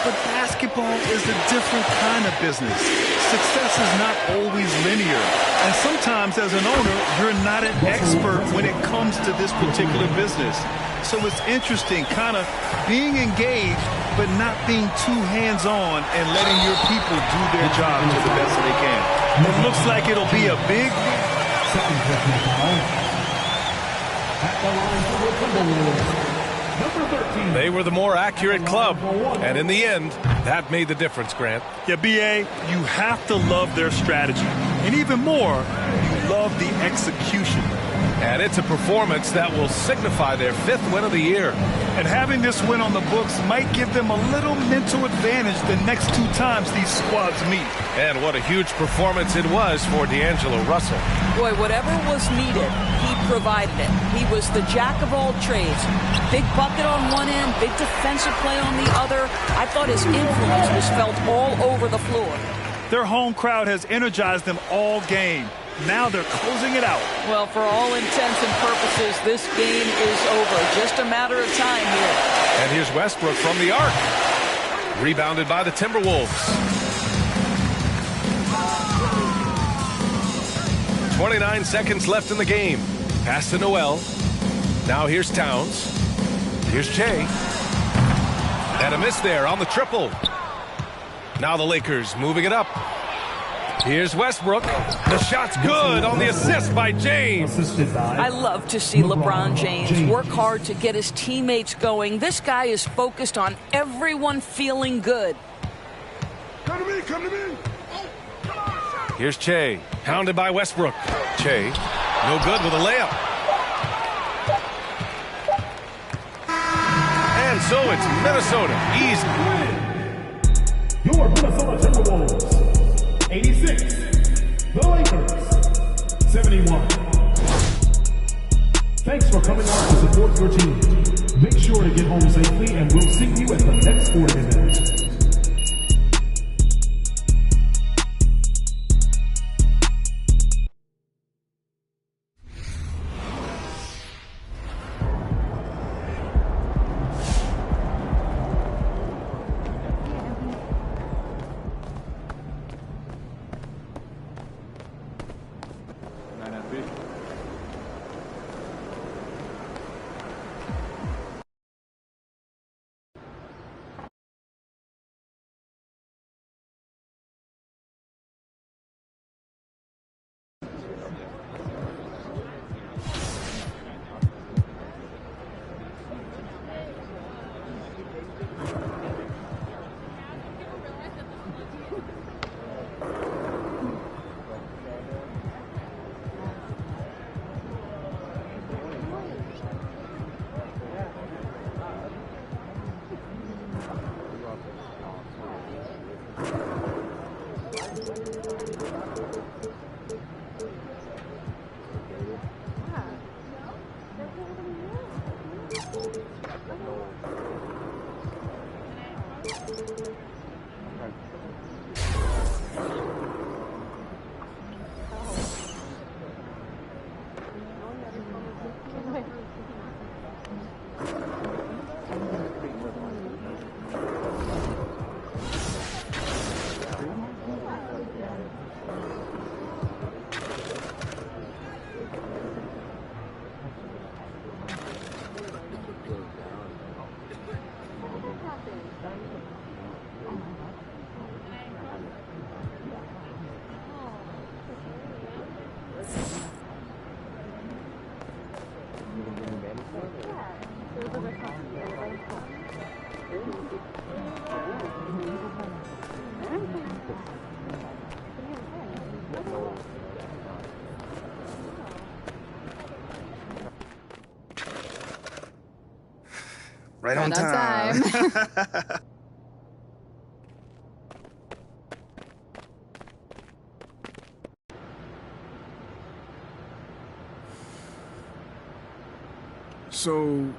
But basketball is a different kind of business. Success is not always linear. And sometimes, as an owner, you're not an expert when it comes to this particular business. So it's interesting, kind of being engaged, but not being too hands-on and letting your people do their job to the best they can. It looks like it'll be a big... Second personal foul. At the line for the Timberwolves. Number 13. They were the more accurate club, and in the end, that made the difference, Grant. Yeah, B.A., you have to love their strategy. And even more, you love the execution. And it's a performance that will signify their 5th win of the year. And having this win on the books might give them a little mental advantage the next 2 times these squads meet. And what a huge performance it was for D'Angelo Russell. Boy, whatever was needed, he provided it. He was the jack of all trades. Big bucket on one end, big defensive play on the other. I thought his influence was felt all over the floor. Their home crowd has energized them all game. Now they're closing it out. Well, for all intents and purposes, this game is over. Just a matter of time here. And here's Westbrook from the arc. Rebounded by the Timberwolves. 29 seconds left in the game. Pass to Noel. Now here's Towns. Here's Che. And a miss there on the triple. Now the Lakers moving it up. Here's Westbrook. The shot's good on the assist by James. I love to see LeBron James work hard to get his teammates going. This guy is focused on everyone feeling good. Come to me, come to me. Here's Che. Pounded by Westbrook. Che. No good with a layup. And so it's Minnesota. Easy. Your Minnesota Timberwolves. 86. The Lakers. 71. Thanks for coming out to support your team. Make sure to get home safely, and we'll see you at the next sporting event. Right on time. So,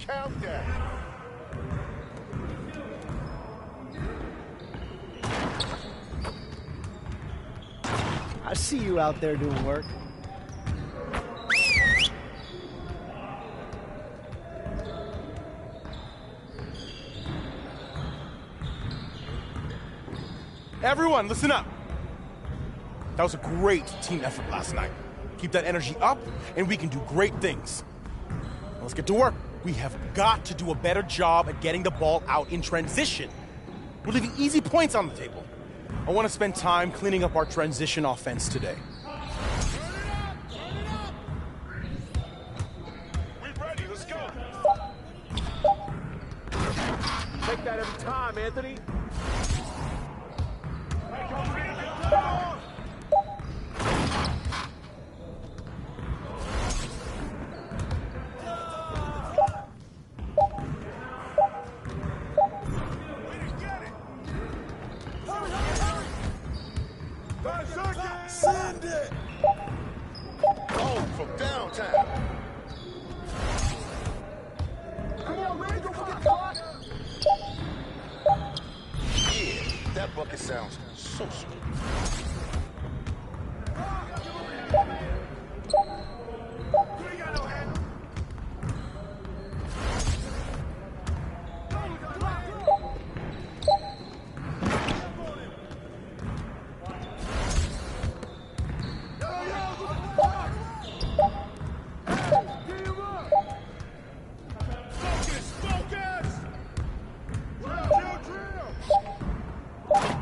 countdown. I see you out there doing work. Everyone, listen up. That was a great team effort last night. Keep that energy up, and we can do great things. Now let's get to work. We have got to do a better job at getting the ball out in transition. We're leaving easy points on the table. I want to spend time cleaning up our transition offense today. Turn it up! Take that every time, Anthony. Send it! Oh, from downtown. Come on, man, go for the clock. Yeah, that bucket sounds so sweet.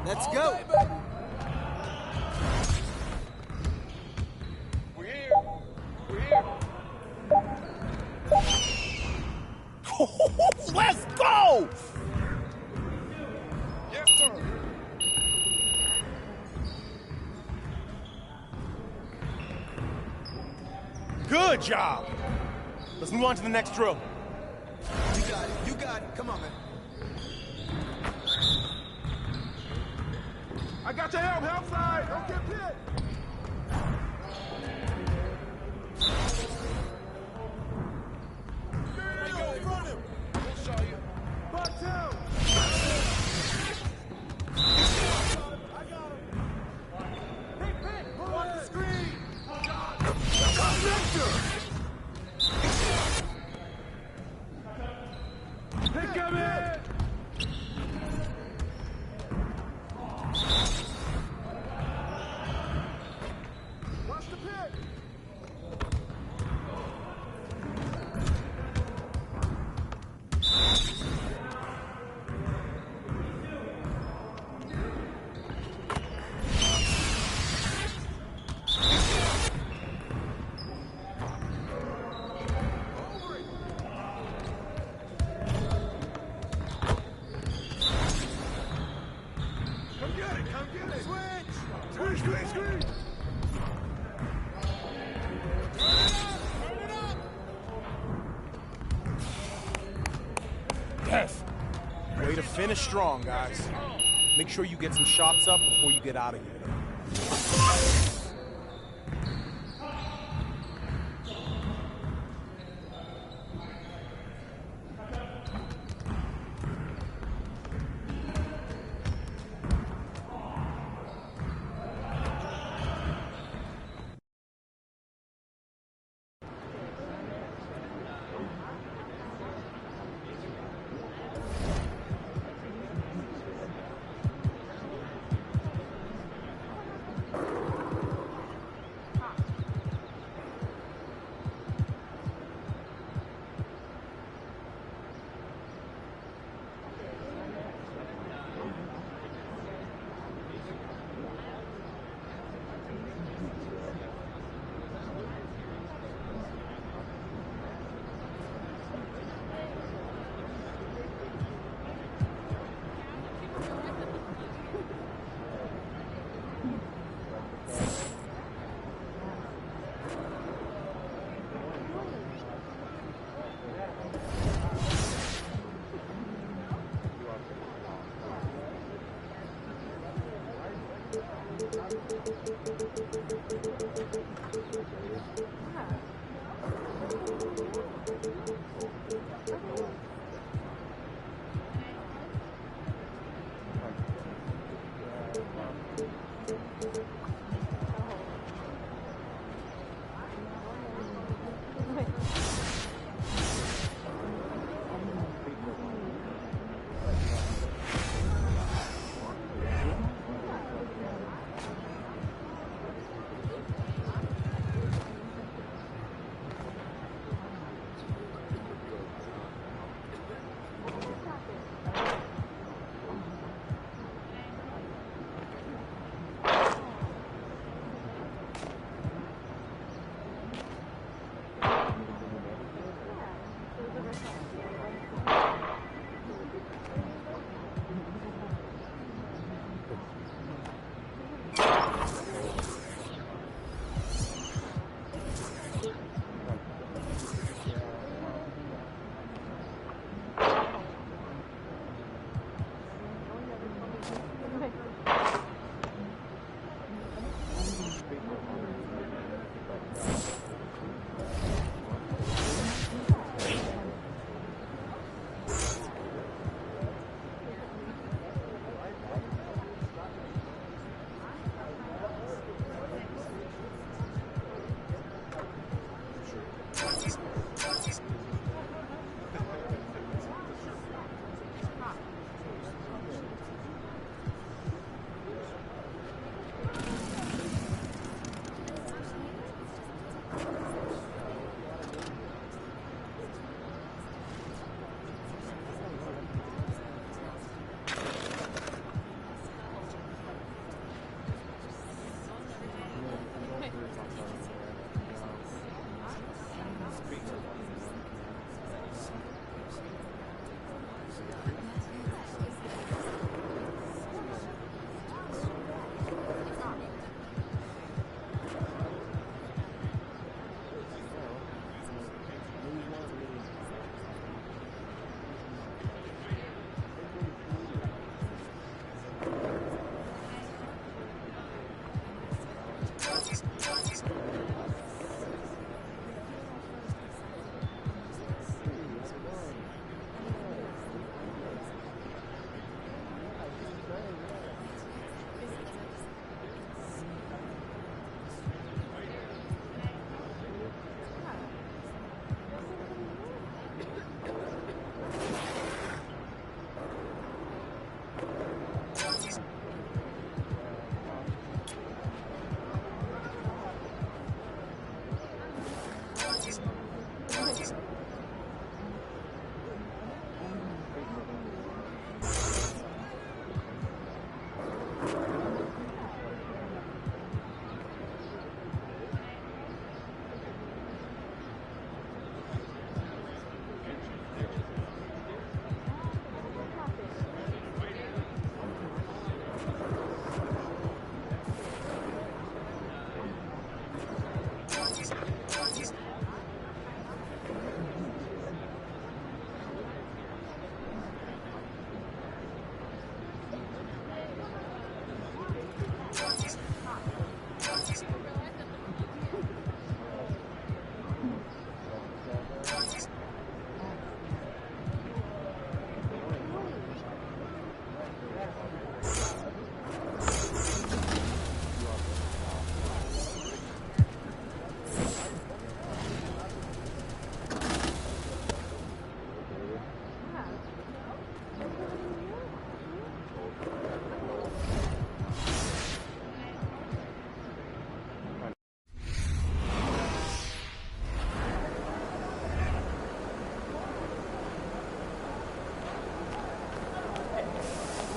Let's go. We're here. We're here. Let's go! Yes, sir. Good job. Let's move on to the next drill. You got it. You got it. Come on, man. I got your help side. Don't get hit. There you go. In front of him. We'll show you. Buck down. I got him. Pick. Pull up the screen. Pick him in. Watch the pick. Come get it. Come get it. Switch. Screen. Yes. Way to finish strong, guys. Make sure you get some shots up before you get out of here.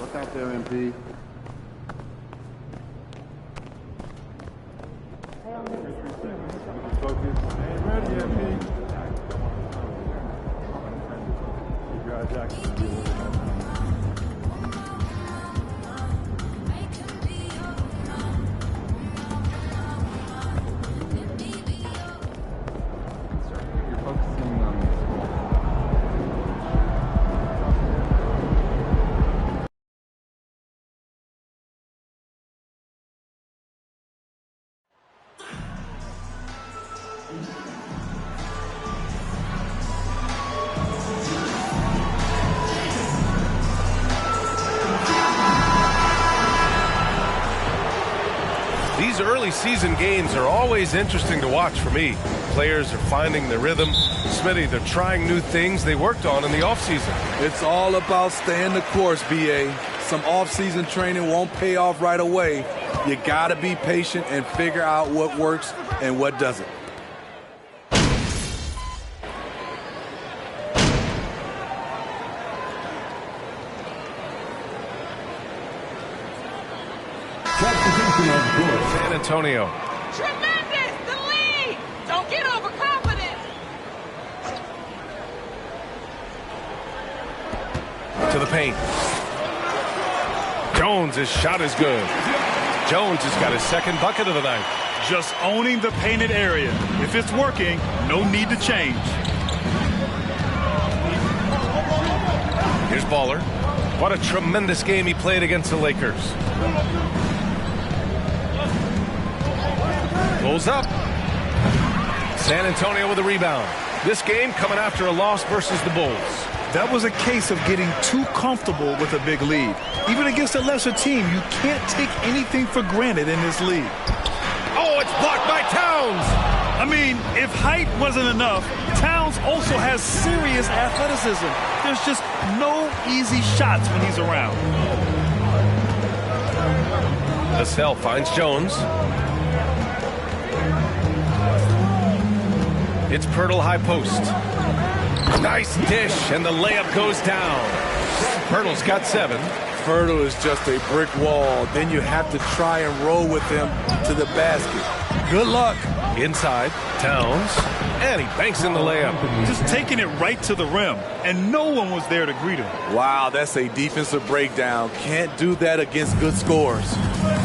Look out there, MP. Focus. Ain't ready, MP. Keep your eye Jackson. These early season games are always interesting to watch for me. Players are finding their rhythm. Smitty, they're trying new things they worked on in the offseason. It's all about staying the course, BA. Some offseason training won't pay off right away. You got to be patient and figure out what works and what doesn't. San Antonio. Tremendous! The lead! Don't get overconfident! To the paint. Jones' shot is good. Jones has got his second bucket of the night. Just owning the painted area. If it's working, no need to change. Here's Baller. What a tremendous game he played against the Lakers. Pulls up. San Antonio with a rebound. This game coming after a loss versus the Bulls. That was a case of getting too comfortable with a big lead. Even against a lesser team, you can't take anything for granted in this league. Oh, it's blocked by Towns. I mean, if height wasn't enough, Towns also has serious athleticism. There's just no easy shots when he's around. Vassell finds Jones. It's Pirtle high post. Nice dish, and the layup goes down. Pirtle's got 7. Pirtle is just a brick wall. Then you have to try and roll with him to the basket. Good luck. Inside, Towns, and he banks in the layup. Just taking it right to the rim, and no one was there to greet him. Wow, that's a defensive breakdown. Can't do that against good scores.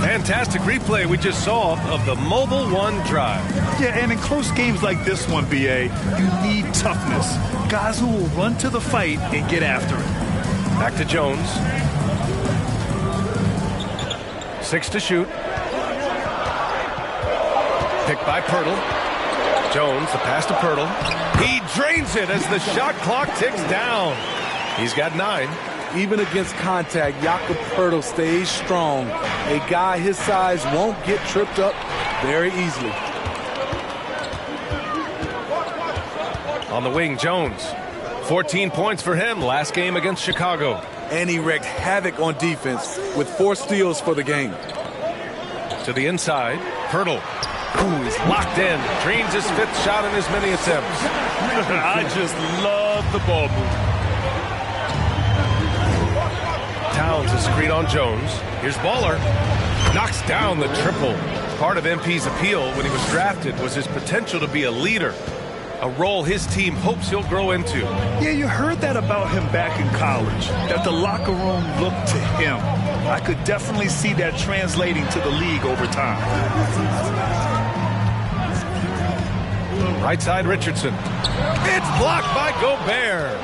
Fantastic replay we just saw of the Mobile One drive. Yeah, and in close games like this one, BA, you need toughness. Guys who will run to the fight and get after it. Back to Jones. 6 to shoot. Picked by Pirtle. Jones, the pass to Pirtle. He drains it as the shot clock ticks down. He's got 9. Even against contact, Jakob Pirtle stays strong. A guy his size won't get tripped up very easily. On the wing, Jones. 14 points for him last game against Chicago. And he wreaked havoc on defense with 4 steals for the game. To the inside, Pirtle. Ooh, he's locked in. Drains his 5th shot in as many attempts. I just love the ball movement. Towns a screen on Jones. Here's Baller. Knocks down the triple. Part of MP's appeal when he was drafted was his potential to be a leader. A role his team hopes he'll grow into. Yeah, you heard that about him back in college, that the locker room looked to him. I could definitely see that translating to the league over time. Right side, Richardson. It's blocked by Gobert.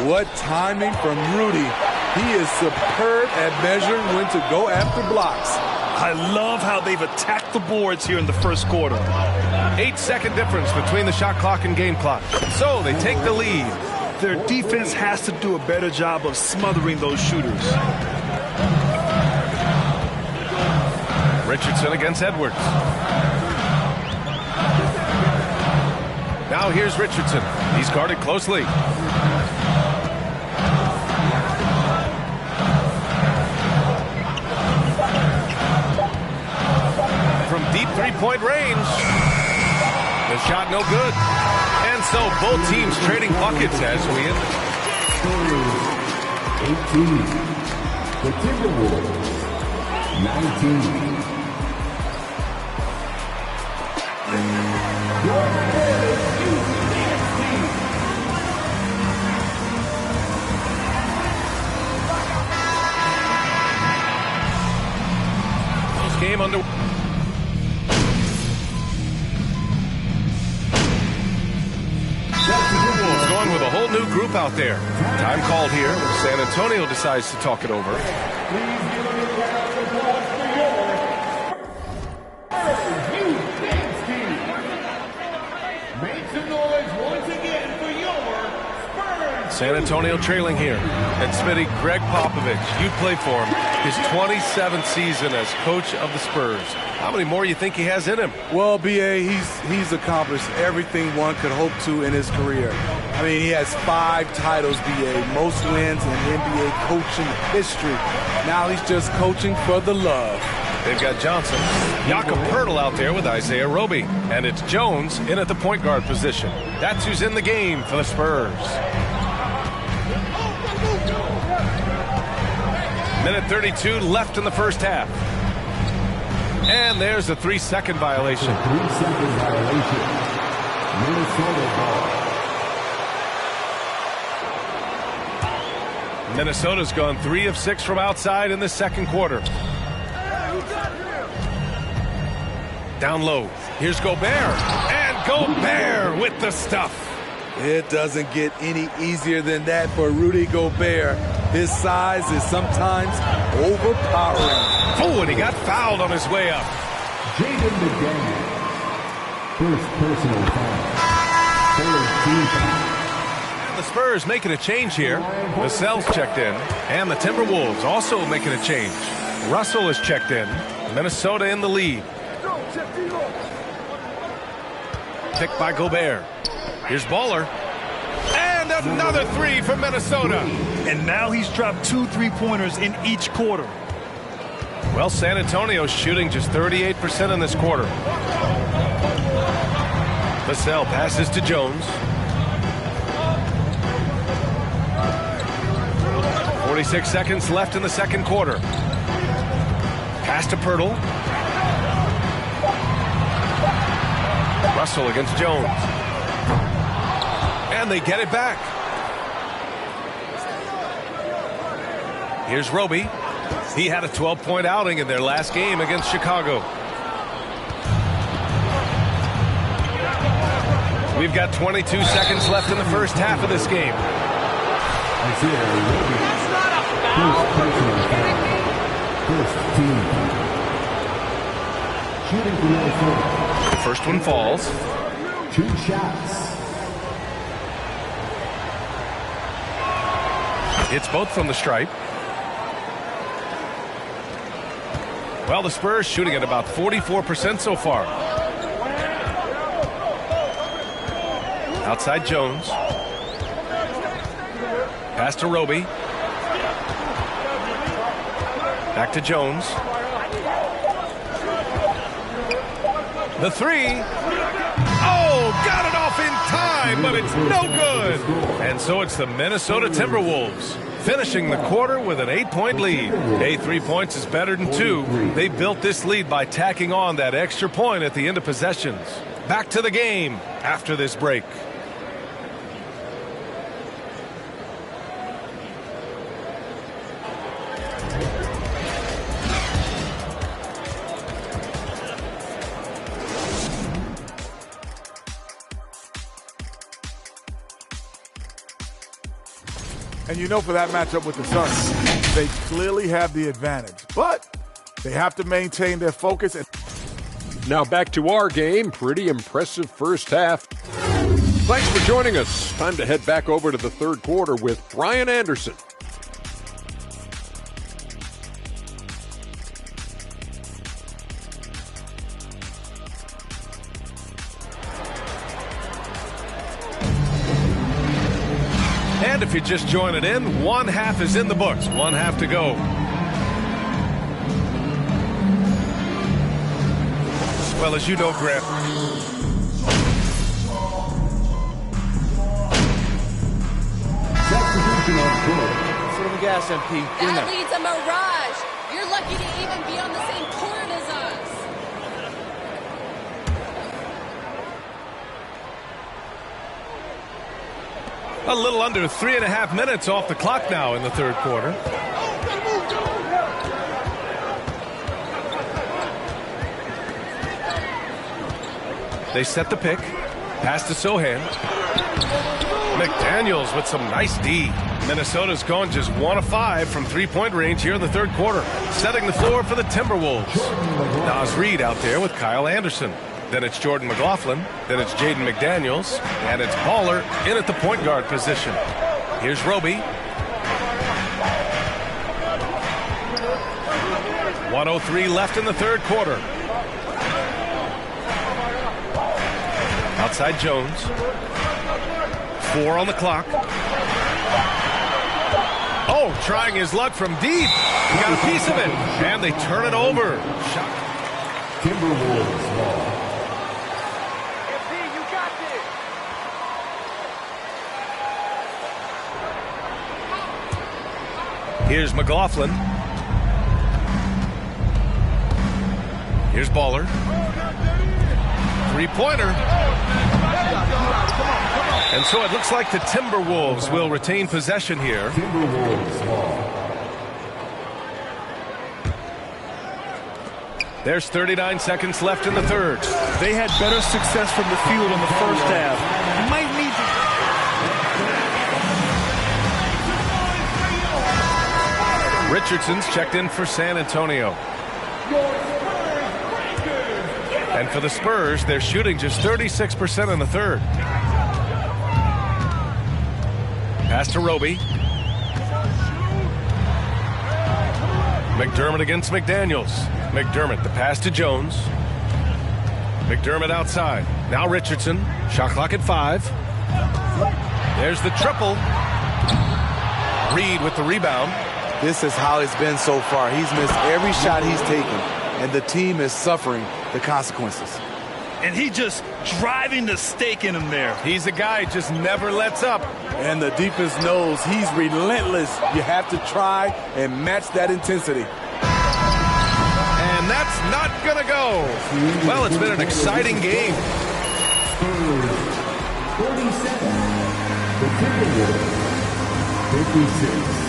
What timing from Rudy. He is superb at measuring when to go after blocks. I love how they've attacked the boards here in the first quarter. 8-second difference between the shot clock and game clock. So they take the lead. Their defense has to do a better job of smothering those shooters. Richardson against Edwards. Now here's Richardson. He's guarded closely. From deep three-point range. The shot no good. And so both teams trading buckets as we end. 18. The Timberwolves. 19. Game under. Timberwolves going with a whole new group out there. Time called here. San Antonio decides to talk it over. San Antonio trailing here. And Smitty, Greg Popovich, you play for him. His 27th season as coach of the Spurs. How many more you think he has in him? Well, B.A., he's accomplished everything one could hope to in his career. I mean, he has 5 titles, B.A., most wins in NBA coaching history. Now he's just coaching for the love. They've got Johnson, Jakob Poeltl out there with Isaiah Roby. And it's Jones in at the point guard position. That's who's in the game for the Spurs. Minute 32 left in the first half. And there's a 3-second violation. 3-second violation. Minnesota ball. Minnesota's gone 3 of 6 from outside in the second quarter. Down low. Here's Gobert. And Gobert with the stuff. It doesn't get any easier than that for Rudy Gobert. His size is sometimes overpowering. Oh, and he got fouled on his way up. Jaden McDaniel. First personal foul. Third team foul. The Spurs making a change here. Vassell's checked in. And the Timberwolves also making a change. Russell is checked in. Minnesota in the lead. Picked by Gobert. Here's Baller. And another 3 from Minnesota. And now he's dropped 2 3-pointers in each quarter. Well, San Antonio's shooting just 38% in this quarter. Vassell passes to Jones. 46 seconds left in the second quarter. Pass to Poeltl. Russell against Jones. And they get it back. Here's Roby. He had a 12-point outing in their last game against Chicago. We've got 22 seconds left in the first half of this game. The first one falls. 2 shots. It's both from the stripe. Well, the Spurs shooting at about 44% so far. Outside Jones. Pass to Roby. Back to Jones. The 3. Oh, got it off in time, but it's no good. And so it's the Minnesota Timberwolves finishing the quarter with an 8-point lead. Hey, 3 points is better than 2. They built this lead by tacking on that extra point at the end of possessions. Back to the game after this break. And you know, for that matchup with the Suns, they clearly have the advantage. But they have to maintain their focus. Now back to our game. Pretty impressive first half. Thanks for joining us. Time to head back over to the third quarter with Brian Anderson. And if you're just joining in, one half is in the books. One half to go. Well, as you know, Grant, Foot on the gas, MP. That leads a mirage. You're lucky to even be on the same court as us. a little under 3.5 minutes off the clock now in the third quarter. They set the pick. Pass to Sohan. McDaniels with some nice D. Minnesota's gone just 1 of 5 from three-point range here in the third quarter. Setting the floor for the Timberwolves. Naz Reid out there with Kyle Anderson. Then it's Jordan McLaughlin. Then it's Jaden McDaniels. And it's Baller in at the point guard position. Here's Roby. 1:03 left in the third quarter. Outside Jones. 4 on the clock. Oh, trying his luck from deep. He got a piece of it. And they turn it over. Shot. Timberwolves ball. Here's McLaughlin. Here's Baller. Three-pointer. And so it looks like the Timberwolves will retain possession here. Timberwolves ball. There's 39 seconds left in the third. They had better success from the field in the first half. You might need to... Richardson's checked in for San Antonio. And for the Spurs, they're shooting just 36% in the third. Pass to Roby. McDermott against McDaniels. McDermott, the pass to Jones. McDermott outside. Now Richardson. Shot clock at 5. There's the triple. Reid with the rebound. This is how it's been so far. He's missed every shot he's taken, and the team is suffering the consequences. And he just driving the stake in him there. He's a guy just never lets up. And the defense knows he's relentless. You have to try and match that intensity. And that's not going to go. Well, it's been an exciting game. 47. The Timberwolves. 56.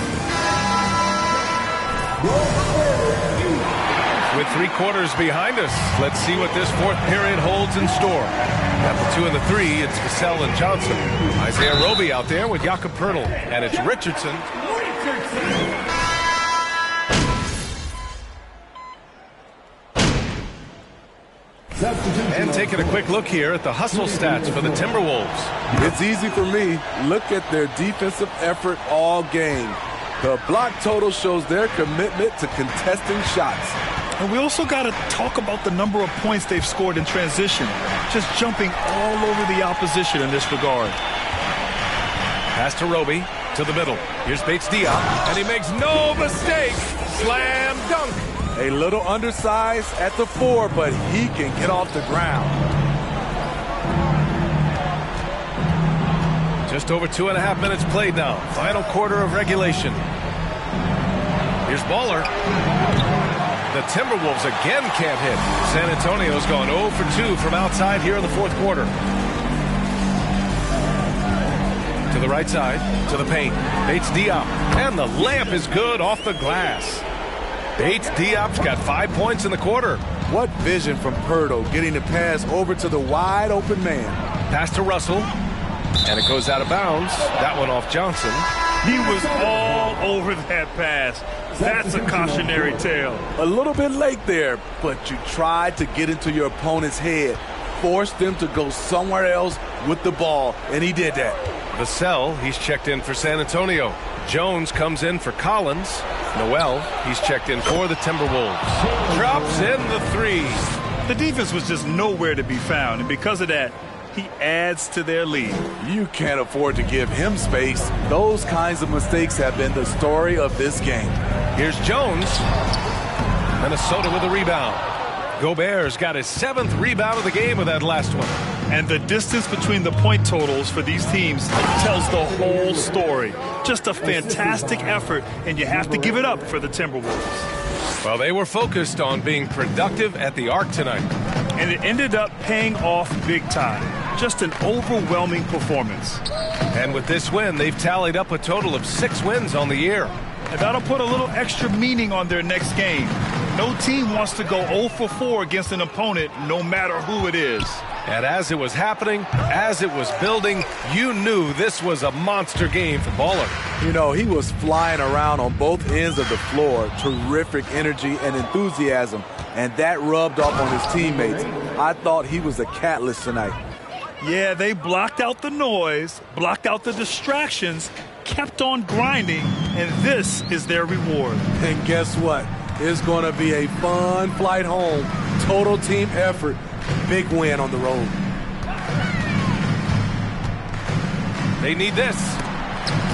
With 3 quarters behind us, let's see what this fourth period holds in store. At the 2 and the 3, it's Vassell and Johnson. Isaiah Roby out there with Jakob Poeltl. And it's Richardson. And taking a quick look here at the hustle stats for the Timberwolves. It's easy for me. Look at their defensive effort all game. The block total shows their commitment to contesting shots. And we also got to talk about the number of points they've scored in transition. Just jumping all over the opposition in this regard. Pass to Roby, to the middle. Here's Bates Diop, and he makes no mistake. Slam dunk. A little undersized at the 4, but he can get off the ground. Just over 2.5 minutes played now. Final quarter of regulation. Here's Baller. The Timberwolves again can't hit. San Antonio's gone 0 for 2 from outside here in the fourth quarter. To the right side, to the paint. Bates Diop. And the layup is good off the glass. Bates Diop's got 5 points in the quarter. What vision from Poeltl getting the pass over to the wide open man. Pass to Russell. And it goes out of bounds. That one off Johnson. He was all over that pass. That's a cautionary tale. A little bit late there, but you tried to get into your opponent's head. Forced them to go somewhere else with the ball, and he did that. Vassell, he's checked in for San Antonio. Jones comes in for Collins. Noel, he's checked in for the Timberwolves. Drops in the three. The defense was just nowhere to be found, and because of that, he adds to their lead. You can't afford to give him space. Those kinds of mistakes have been the story of this game. Here's Jones. Minnesota with a rebound. Gobert's got his 7th rebound of the game with that last one. And the distance between the point totals for these teams tells the whole story. Just a fantastic effort, and you have to give it up for the Timberwolves. Well, they were focused on being productive at the Arc tonight. And it ended up paying off big time. Just an overwhelming performance. And with this win, they've tallied up a total of 6 wins on the year. And that'll put a little extra meaning on their next game. No team wants to go 0 for 4 against an opponent, no matter who it is. And as it was happening, as it was building, you knew this was a monster game for Baller. You know, he was flying around on both ends of the floor. Terrific energy and enthusiasm. And that rubbed off on his teammates. I thought he was a catalyst tonight. Yeah, they blocked out the noise, blocked out the distractions, kept on grinding, and this is their reward. And guess what? It's going to be a fun flight home. Total team effort. Big win on the road. They need this.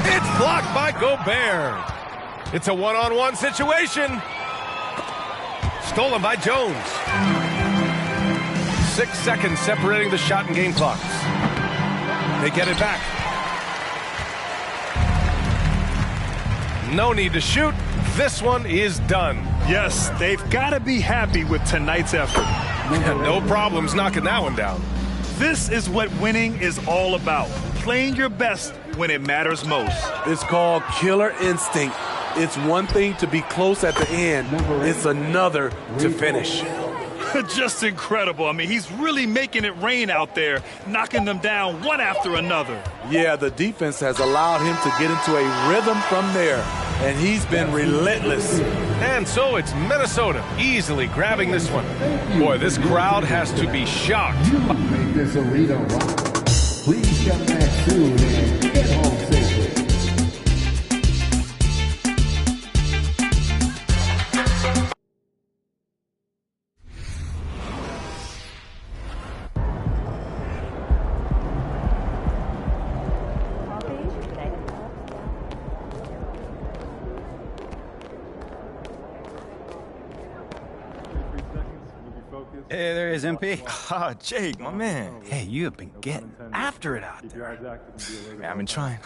It's blocked by Gobert. It's a one-on-one situation. Stolen by Jones. 6 seconds separating the shot and game clocks. They get it back. No need to shoot. This one is done. Yes, they've got to be happy with tonight's effort. No problems knocking that one down. This is what winning is all about. Playing your best when it matters most. It's called killer instinct. It's one thing to be close at the end. It's another to finish. Just incredible. I mean, he's really making it rain out there, knocking them down one after another. Yeah, the defense has allowed him to get into a rhythm from there, and he's been relentless. And so it's Minnesota easily grabbing this one. Boy, this crowd has to be shocked. Make this arena rock. Please come back soon and get home safely. Hey, there is MP. Ah, Jake, my man. Hey, you have been getting after it out there. Yeah, I've been trying.